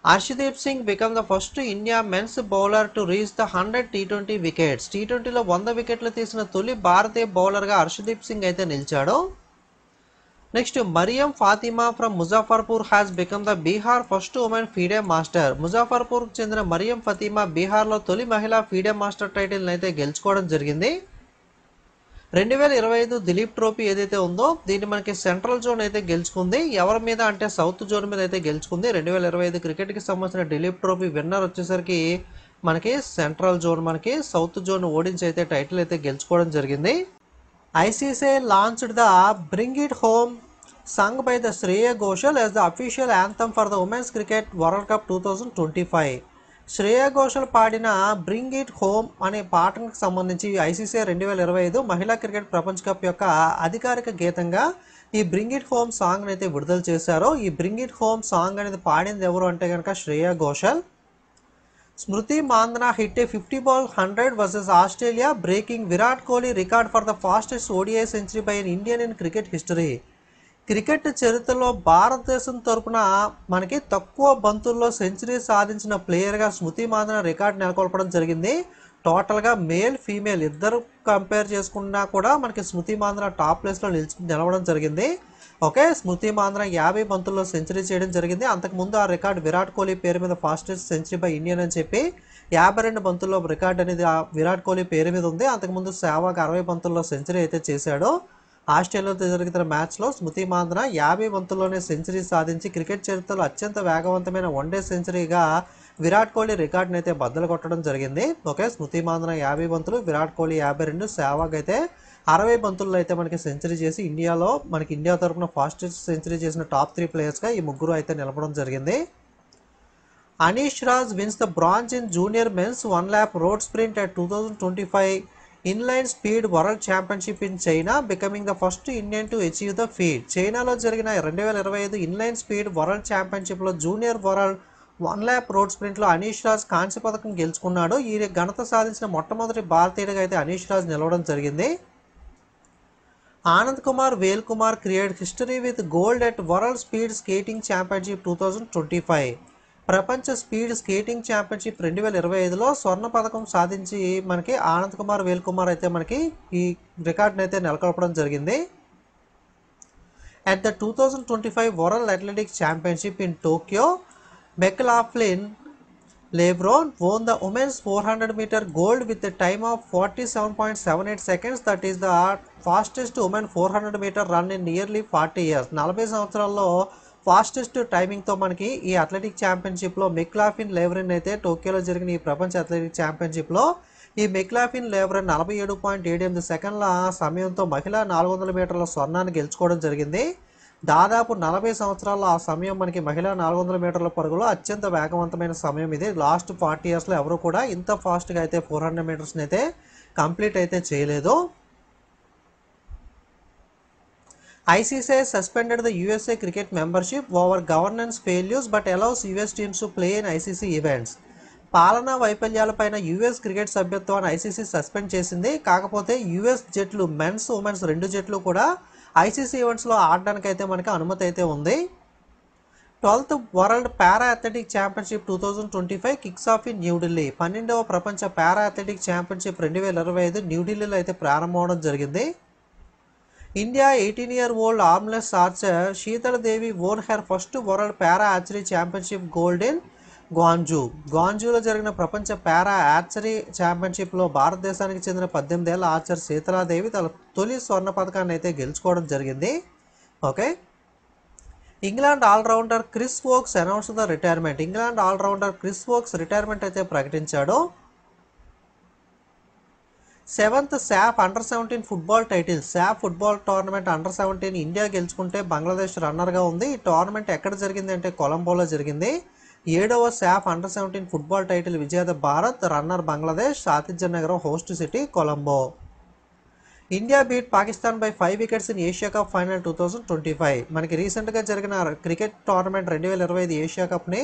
Arshdeep Singh became the first India men's bowler to reach the 100 T20 wickets. T20లో 100 వికెట్లు తీసిన తొలి భారతీయ బౌలర్గా హర్షదీప్ సింగ్ అయితే నిలిచాడు. Next Mariam Fatima from Muzaffarpur has become the Bihar first women FIDE master. ముజాఫర్పూర్కు చెందిన మరియం ఫాతిమా బీహార్లో తొలి మహిళా ఫీడే మాస్టర్ టైటిల్ని అయితే గెలుచుకోవడం జరిగింది. 2025 దిలీప్ ట్రోఫీ ఏదైతే ఉందో దీన్ని మనకి సెంట్రల్ జోన్ అయితే గెలుచుకుంది. ఎవరి మీద అంటే సౌత్ జోన్ మీద అయితే గెలుచుకుంది. 2025 క్రికెట్కి సంబంధించిన దిలీప్ ట్రోఫీ విన్నర్ వచ్చేసరికి మనకి సెంట్రల్ జోన్, మనకి సౌత్ జోన్ ఓడించి అయితే టైటిల్ అయితే గెలుచుకోవడం జరిగింది. ICC launched the bring it home sung by the Shreya Ghoshal as the official anthem for the Women's Cricket World Cup 2025. Shreya Ghoshal పాడిన బ్రింగ్ ఇట్ హోమ్ అనే పాటకు సంబంధించి ఐసీసీ 2025 మహిళా క్రికెట్ ప్రపంచ కప్ యొక్క అధికారిక గీతంగా ఈ బ్రింగ్ ఇట్ హోమ్ సాంగ్ అయితే విడుదల చేశారు. ఈ బ్రింగ్ ఇట్ హోమ్ సాంగ్ అనేది పాడింది ఎవరు అంటే కనుక Shreya Ghoshal. Smriti Mandhana hit a 50 ball 100 versus Australia, breaking Virat Kohli record for the fastest ODI century by an Indian in cricket history. Cricket చరిత్రలో భారతదేశం తరపున మనకి తక్కువ బంతుల్లో సెంచరీ సాధించిన ప్లేయర్గా స్మృతి మాందన రికార్డు నెలకొల్పడం జరిగింది. టోటల్గా మేల్ ఫీమేల్ ఇద్దరు కంపేర్ చేసుకున్నా కూడా మనకి స్మృతి మాందన టాప్ ప్లేస్లో నిలవడం జరిగింది. ఓకే, స్మృతి మాందన 50 బంతుల్లో సెంచరీ చేయడం జరిగింది. అంతకుముందు ఆ రికార్డు విరాట్ కోహ్లీ పేరు మీద ఫాస్టెస్ట్ సెంచరీ బై ఇండియన్ అని చెప్పి 52 బంతుల్లో రికార్డు అనేది విరాట్ కోహ్లీ పేరు మీద ఉంది. అంతకుముందు సేవాగ్ 60 బంతుల్లో సెంచరీ అయితే చేశాడు. ఆస్ట్రేలియాతో జరిగిన మ్యాచ్లో స్మృతి మాందన 50 బంతుల్లోనే సెంచరీ సాధించి క్రికెట్ చరిత్రలో అత్యంత వేగవంతమైన వన్డే సెంచరీగా విరాట్ కోహ్లీ రికార్డుని అయితే బద్దలు కొట్టడం జరిగింది. ఓకే, స్మృతి మాందన 50 బంతులు, విరాట్ కోహ్లీ 52, సేవాగ్ అయితే 60 బంతుల్లో అయితే మనకి సెంచరీ చేసి ఇండియా తరఫున ఫాస్టెస్ట్ సెంచరీ చేసిన టాప్ 3 ప్లేయర్స్గా ఈ ముగ్గురు అయితే నిలపడం జరిగింది. Anish Raj wins the bronze in junior men's 1 lap road sprint at 2025 inline speed world championship in China, becoming the first Indian to achieve the feat. చైనాలో జరిగిన 2025 ఇన్లైన్ స్పీడ్ వరల్డ్ ఛాంపియన్షిప్లో జూనియర్ వరల్డ్ 1 lap రోడ్ స్ప్రింట్లో అనీష్ రాజ్ కాంస్య పథకం గెలుచుకున్నాడు. ఈ ఘనత సాధించిన మొట్టమొదటి భారతీయుడిగా అయితే అనీష్ రాజ్ నిలవడం జరిగింది. Anand Kumar Vel Kumar create history with gold at world speed skating championship 2025. ప్రపంచ స్పీడ్ స్కేటింగ్ ఛాంపియన్షిప్ 2025లో స్వర్ణ పథకం సాధించి మనకి ఆనంద్ కుమార్ వేల్ కుమార్ అయితే మనకి ఈ రికార్డుని అయితే నెలకొల్పడం జరిగింది. At the 2025 world athletics championship in Tokyo, McLaughlin Levrone won the women's 400 meter gold with a time of 47.78 seconds. That is the fastest women 400 meter run in nearly 40 years. 40 సంవత్సరాల్లో ఫాస్టెస్ట్ టైమింగ్తో మనకి ఈ అథ్లెటిక్ ఛాంపియన్షిప్లో మెక్లాఫిన్ లెబ్రోన్ అయితే టోక్యోలో జరిగిన ఈ ప్రపంచ athletic ఛాంపియన్షిప్లో ఈ మెక్లాఫిన్ లెబ్రోన్ 47.78 సెకండ్ల సమయంతో మహిళా 400 మీటర్ల స్వర్ణాన్ని గెలుచుకోవడం జరిగింది. దాదాపు 40 సంవత్సరాల్లో ఆ సమయం మనకి మహిళా 400 మీటర్ల పరుగులో అత్యంత వేగవంతమైన సమయం ఇది. లాస్ట్ 40 ఇయర్స్లో ఎవరు కూడా ఇంత ఫాస్ట్గా అయితే 400 మీటర్స్ని అయితే కంప్లీట్ అయితే చేయలేదు. ICCI suspended the USA cricket membership over governance failures but allows US teams to play in ICC events. పాలనా వైఫల్యాలపైన యుఎస్ క్రికెట్ సభ్యత్వాన్ని ఐసీసీ సస్పెండ్ చేసింది. కాకపోతే యుఎస్ జట్లు మెన్స్ ఉమెన్స్ 2 జట్లు కూడా ఐసీసీ ఈవెంట్స్లో ఆడడానికి అయితే మనకి అనుమతి అయితే ఉంది. 12th world para athletic championship 2025 kicks off in New Delhi. 12వ ప్రపంచ పారా అథ్లెటిక్ ఛాంపియన్షిప్ 2025 న్యూఢిల్లీలో అయితే ప్రారంభమవడం జరిగింది. India 18-year-old armless archer Sheetal Devi won her first world para archery championship gold in గ్వాంజూలో జరిగిన ప్రపంచ పారా ఆర్చరీ ఛాంపియన్షిప్లో భారతదేశానికి చెందిన 18 ఏళ్ల ఆర్చర్ శీతలాదేవి తన తొలి స్వర్ణ పథకాన్ని అయితే గెలుచుకోవడం జరిగింది. Okay, England allrounder Chris Woakes announce the retirement. England allrounder Chris Woakes retirement అయితే ప్రకటించాడు. 7th SAF అండర్-17 football title. SAF football tournament అండర్-17 ఇండియా గెలుచుకుంటే బంగ్లాదేశ్ రన్నర్గా ఉంది. ఈ టోర్నమెంట్ ఎక్కడ జరిగింది అంటే కొలంబోలో జరిగింది. 7వ SAF అండర్-17 ఫుట్బాల్ టైటిల్ విజేత భారత్, రన్నర్ బంగ్లాదేశ్, ఆతిథ్య నగరం host city Colombo. India beat Pakistan by 5 wickets in Asia cup final 2025. మనకి రీసెంట్గా జరిగిన క్రికెట్ టోర్నమెంట్ 2025 ఏషియా కప్ని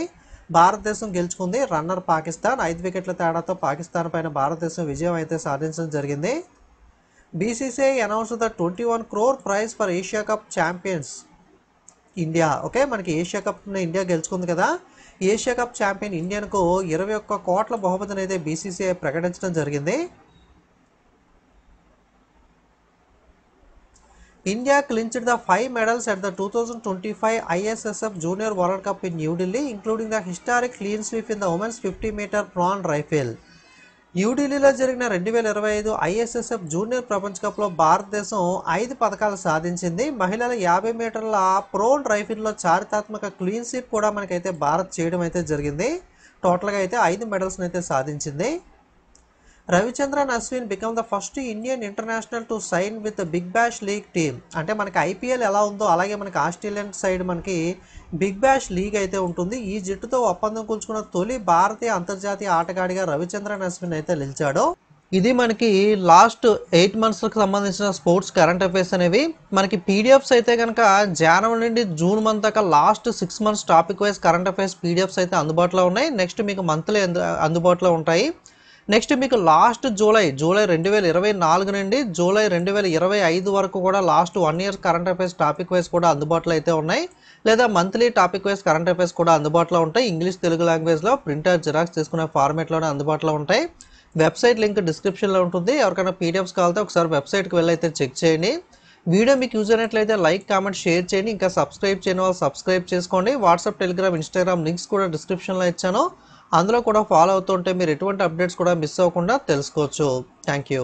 భారతదేశం గెలుచుకుంది. రన్నర్ పాకిస్తాన్ 5 వికెట్ల తేడాతో పాకిస్తాన్ పైన భారతదేశం విజయం అయితే సాధించడం జరిగింది. BCCI announce the 21 crore prize for Asia cup champions India. Okay, మనకి ఏషియా కప్ని ఇండియా గెలుచుకుంది కదా. ఏషియా కప్ ఛాంపియన్ ఇండియన్కు 21 కోట్ల బహుమతిని అయితే బీసీసీఐ ప్రకటించడం జరిగింది. India clinched the 5 medals at the 2025 ISSF Junior World Cup in New Delhi, including the historic clean sweep in the women's 50-meter prawn rifle. న్యూఢిల్లీలో జరిగిన 2025 ఐఎస్ఎస్ఎఫ్ జూనియర్ ప్రపంచ కప్లో భారతదేశం 5 పథకాలు సాధించింది. మహిళల 50 మీటర్ల ప్రోన్ రైఫిల్లో చారిత్రాత్మక క్లీన్ స్వీప్ కూడా మనకైతే భారత్ చేయడం అయితే జరిగింది. టోటల్గా అయితే 5 మెడల్స్ని అయితే సాధించింది. Ravichandran Ashwin become the first Indian international to sign with big bash league team. అంటే మనకి ఐపీఎల్ ఎలా ఉందో అలాగే మనకి ఆస్ట్రేలియన్ సైడ్ మనకి బిగ్ బ్యాష్ లీగ్ అయితే ఉంటుంది. ఈ జట్టుతో ఒప్పందం కూల్చుకున్న తొలి భారతీయ అంతర్జాతీయ ఆటగాడిగా రవిచంద్రన్ అశ్విన్ అయితే నిలిచాడు. ఇది మనకి లాస్ట్ 8 monthsకి సంబంధించిన స్పోర్ట్స్ కరెంట్ అఫైర్స్ అనేవి. మనకి పీడిఎఫ్స్ అయితే కనుక జనవరి నుండి జూన్ మంత్ దాకా last 6 months topic wise current affairs PDFs అయితే అందుబాటులో ఉన్నాయి. నెక్స్ట్ మీకు మంత్లీ అందుబాటులో ఉంటాయి. నెక్స్ట్ మీకు లాస్ట్ జూలై 2024 నుండి జూలై 2025 వరకు కూడా last 1 year current affairs topic wise కూడా అందుబాటులో అయితే ఉన్నాయి. లేదా monthly topic wise current affairs కూడా అందుబాటులో ఉంటాయి. ఇంగ్లీష్ తెలుగు లాంగ్వేజ్లో ప్రింటర్ జిరాక్స్ తీసుకునే ఫార్మేట్లోనే అందుబాటులో ఉంటాయి. వెబ్సైట్ లింక్ డిస్క్రిప్షన్లో ఉంటుంది. ఎవరికైనా పీడిఎఫ్స్ కావాలంటే ఒకసారి వెబ్సైట్కి వెళ్ళి అయితే చెక్ చేయండి. వీడియో మీకు యూజ్ అయినట్లయితే లైక్ కామెంట్ షేర్ చేయండి. ఇంకా సబ్స్క్రైబ్ చేయని వాళ్ళు సబ్స్క్రైబ్ చేసుకోండి. వాట్సాప్ టెలిగ్రామ్ ఇన్స్టాగ్రామ్ లింక్స్ కూడా డిస్క్రిప్షన్లో ఇచ్చాను. అందులో కూడా ఫాలో అవుతుంటే మీరు ఎటువంటి అప్డేట్స్ కూడా మిస్ అవ్వకుండా తెలుసుకోవచ్చు. Thank you.